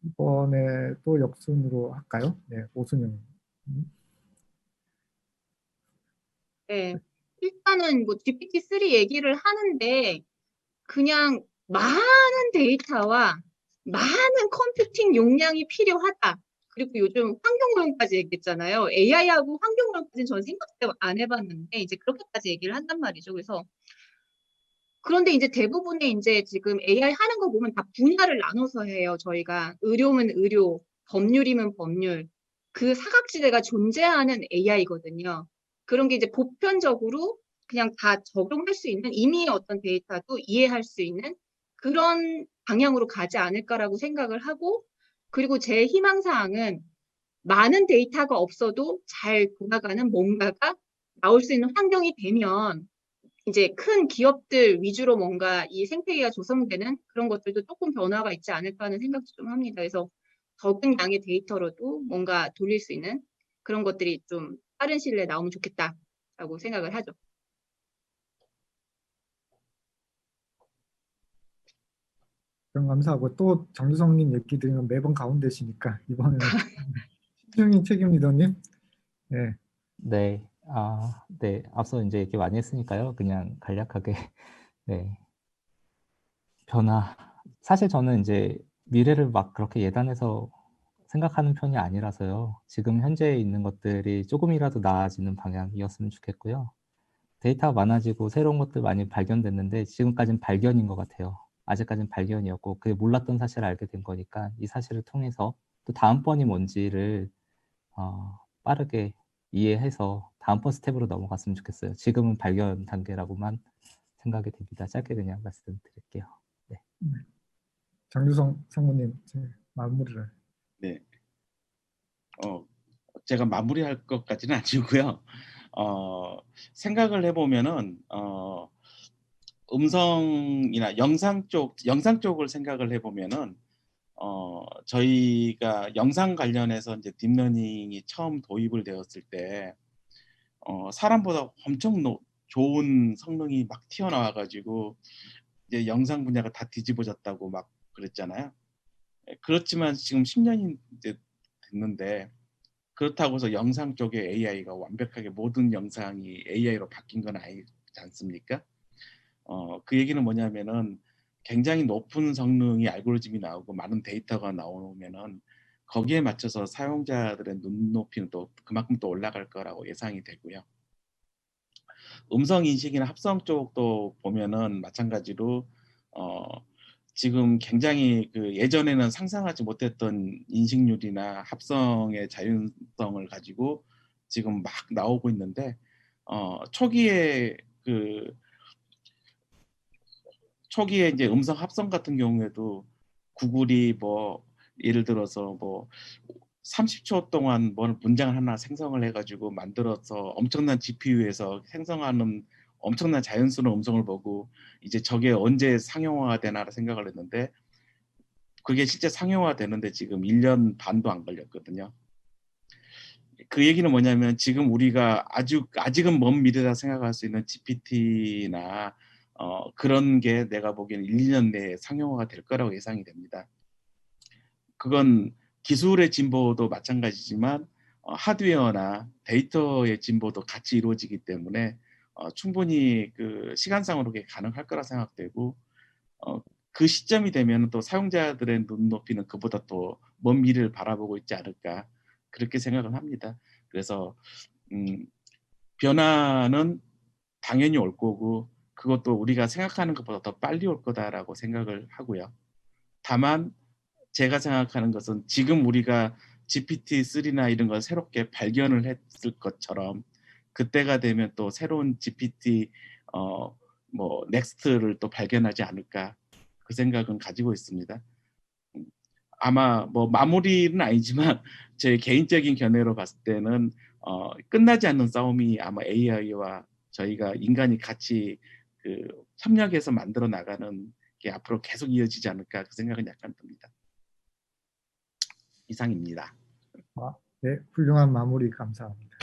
이번에 또 역순으로 할까요? 네, 오순영. 네. 일단은 뭐 GPT-3 얘기를 하는데 그냥 많은 데이터와 많은 컴퓨팅 용량이 필요하다. 그리고 요즘 환경오염까지 얘기했잖아요. AI하고 환경오염까지는 전 생각도 안 해봤는데 이제 그렇게까지 얘기를 한단 말이죠. 그래서 그런데 이제 대부분의 이제 지금 AI 하는 거 보면 다 분야를 나눠서 해요. 저희가 의료면 의료, 법률이면 법률, 그 사각지대가 존재하는 AI거든요. 그런 게 이제 보편적으로 그냥 다 적용할 수 있는 임의의 어떤 데이터도 이해할 수 있는 그런 방향으로 가지 않을까라고 생각을 하고, 그리고 제 희망사항은 많은 데이터가 없어도 잘 돌아가는 뭔가가 나올 수 있는 환경이 되면 이제 큰 기업들 위주로 뭔가 이 생태계가 조성되는 그런 것들도 조금 변화가 있지 않을까 하는 생각도 좀 합니다. 그래서 적은 양의 데이터로도 뭔가 돌릴 수 있는 그런 것들이 좀 빠른 시일 내에 나오면 좋겠다라고 생각을 하죠. 그럼 감사하고 또 장주성님 얘기 드리면 매번 가운데시니까 이번에는 신중인 책임 리더님. 네. 네. 네. 앞서 이제 얘기 많이 했으니까요. 그냥 간략하게 네. 변화. 사실 저는 이제 미래를 막 그렇게 예단해서 생각하는 편이 아니라서요. 지금 현재 있는 것들이 조금이라도 나아지는 방향이었으면 좋겠고요. 데이터가 많아지고 새로운 것들 많이 발견됐는데 지금까지는 발견인 것 같아요. 아직까지는 발견이었고 그게 몰랐던 사실을 알게 된 거니까 이 사실을 통해서 또 다음번이 뭔지를 빠르게 이해해서 다음번 스텝으로 넘어갔으면 좋겠어요. 지금은 발견 단계라고만 생각이 됩니다. 짧게 그냥 말씀드릴게요. 네. 장주성 상무님 마무리를. 네. 제가 마무리할 것까지는 아니고요. 생각을 해보면은 음성이나 영상 쪽을 생각을 해보면은 저희가 영상 관련해서 이제 딥러닝이 처음 도입을 되었을 때 사람보다 엄청 좋은 성능이 막 튀어나와가지고 이제 영상 분야가 다 뒤집어졌다고 막 그랬잖아요. 그렇지만 지금 10년이 이제 됐는데 그렇다고 해서 영상 쪽에 AI가 완벽하게 모든 영상이 AI로 바뀐 건 아니지 않습니까? 그 얘기는 뭐냐면은 굉장히 높은 성능의 알고리즘이 나오고 많은 데이터가 나오면은 거기에 맞춰서 사용자들의 눈높이는 또 그만큼 또 올라갈 거라고 예상이 되고요. 음성 인식이나 합성 쪽도 보면은 마찬가지로 지금 굉장히 그 예전에는 상상하지 못했던 인식률이나 합성의 자율성을 가지고 지금 막 나오고 있는데 초기에 이제 음성 합성 같은 경우에도 구글이 뭐 예를 들어서 뭐 30초 동안 뭐 문장을 하나 생성을 해가지고 만들어서 엄청난 GPU에서 생성하는 엄청난 자연스러운 음성을 보고 이제 저게 언제 상용화가 되나 생각을 했는데 그게 실제 상용화 되는데 지금 1년 반도 안 걸렸거든요. 그 얘기는 뭐냐면 지금 우리가 아직은 먼 미래다 생각할 수 있는 GPT나 그런 게 내가 보기에는 1년 내에 상용화가 될 거라고 예상이 됩니다. 그건 기술의 진보도 마찬가지지만 하드웨어나 데이터의 진보도 같이 이루어지기 때문에 충분히 그 시간상으로 그게 가능할 거라 생각되고 그 시점이 되면 또 사용자들의 눈높이는 그보다 또 먼 미래를 바라보고 있지 않을까 그렇게 생각을 합니다. 그래서 변화는 당연히 올 거고 그것도 우리가 생각하는 것보다 더 빨리 올 거다라고 생각을 하고요. 다만 제가 생각하는 것은 지금 우리가 GPT-3나 이런 걸 새롭게 발견을 했을 것처럼 그때가 되면 또 새로운 GPT 뭐 넥스트를 또 발견하지 않을까 그 생각은 가지고 있습니다. 아마 뭐 마무리는 아니지만 제 개인적인 견해로 봤을 때는 끝나지 않는 싸움이 아마 AI와 저희가 인간이 같이 그 협력해서 만들어 나가는 게 앞으로 계속 이어지지 않을까 그 생각은 약간 듭니다. 이상입니다. 네, 훌륭한 마무리 감사합니다.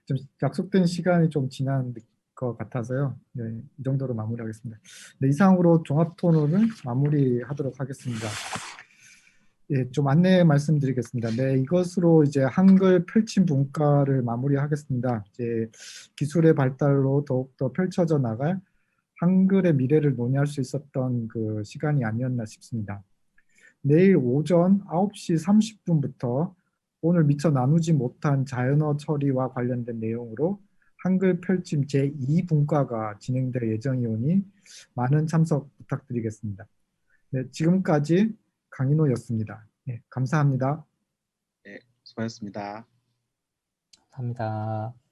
좀 약속된 시간이 좀 지난 것 같아서요. 네, 이 정도로 마무리하겠습니다. 네, 이상으로 종합 토론을 마무리하도록 하겠습니다. 예, 좀 안내 말씀드리겠습니다. 네, 이것으로 이제 한글 펼침 분과를 마무리하겠습니다. 이제 기술의 발달로 더욱더 펼쳐져 나갈 한글의 미래를 논의할 수 있었던 그 시간이 아니었나 싶습니다. 내일 오전 9시 30분부터 오늘 미처 나누지 못한 자연어 처리와 관련된 내용으로 한글 펼침 제2분과가 진행될 예정이오니 많은 참석 부탁드리겠습니다. 네, 지금까지 강인호였습니다. 네, 감사합니다. 네, 수고하셨습니다. 감사합니다.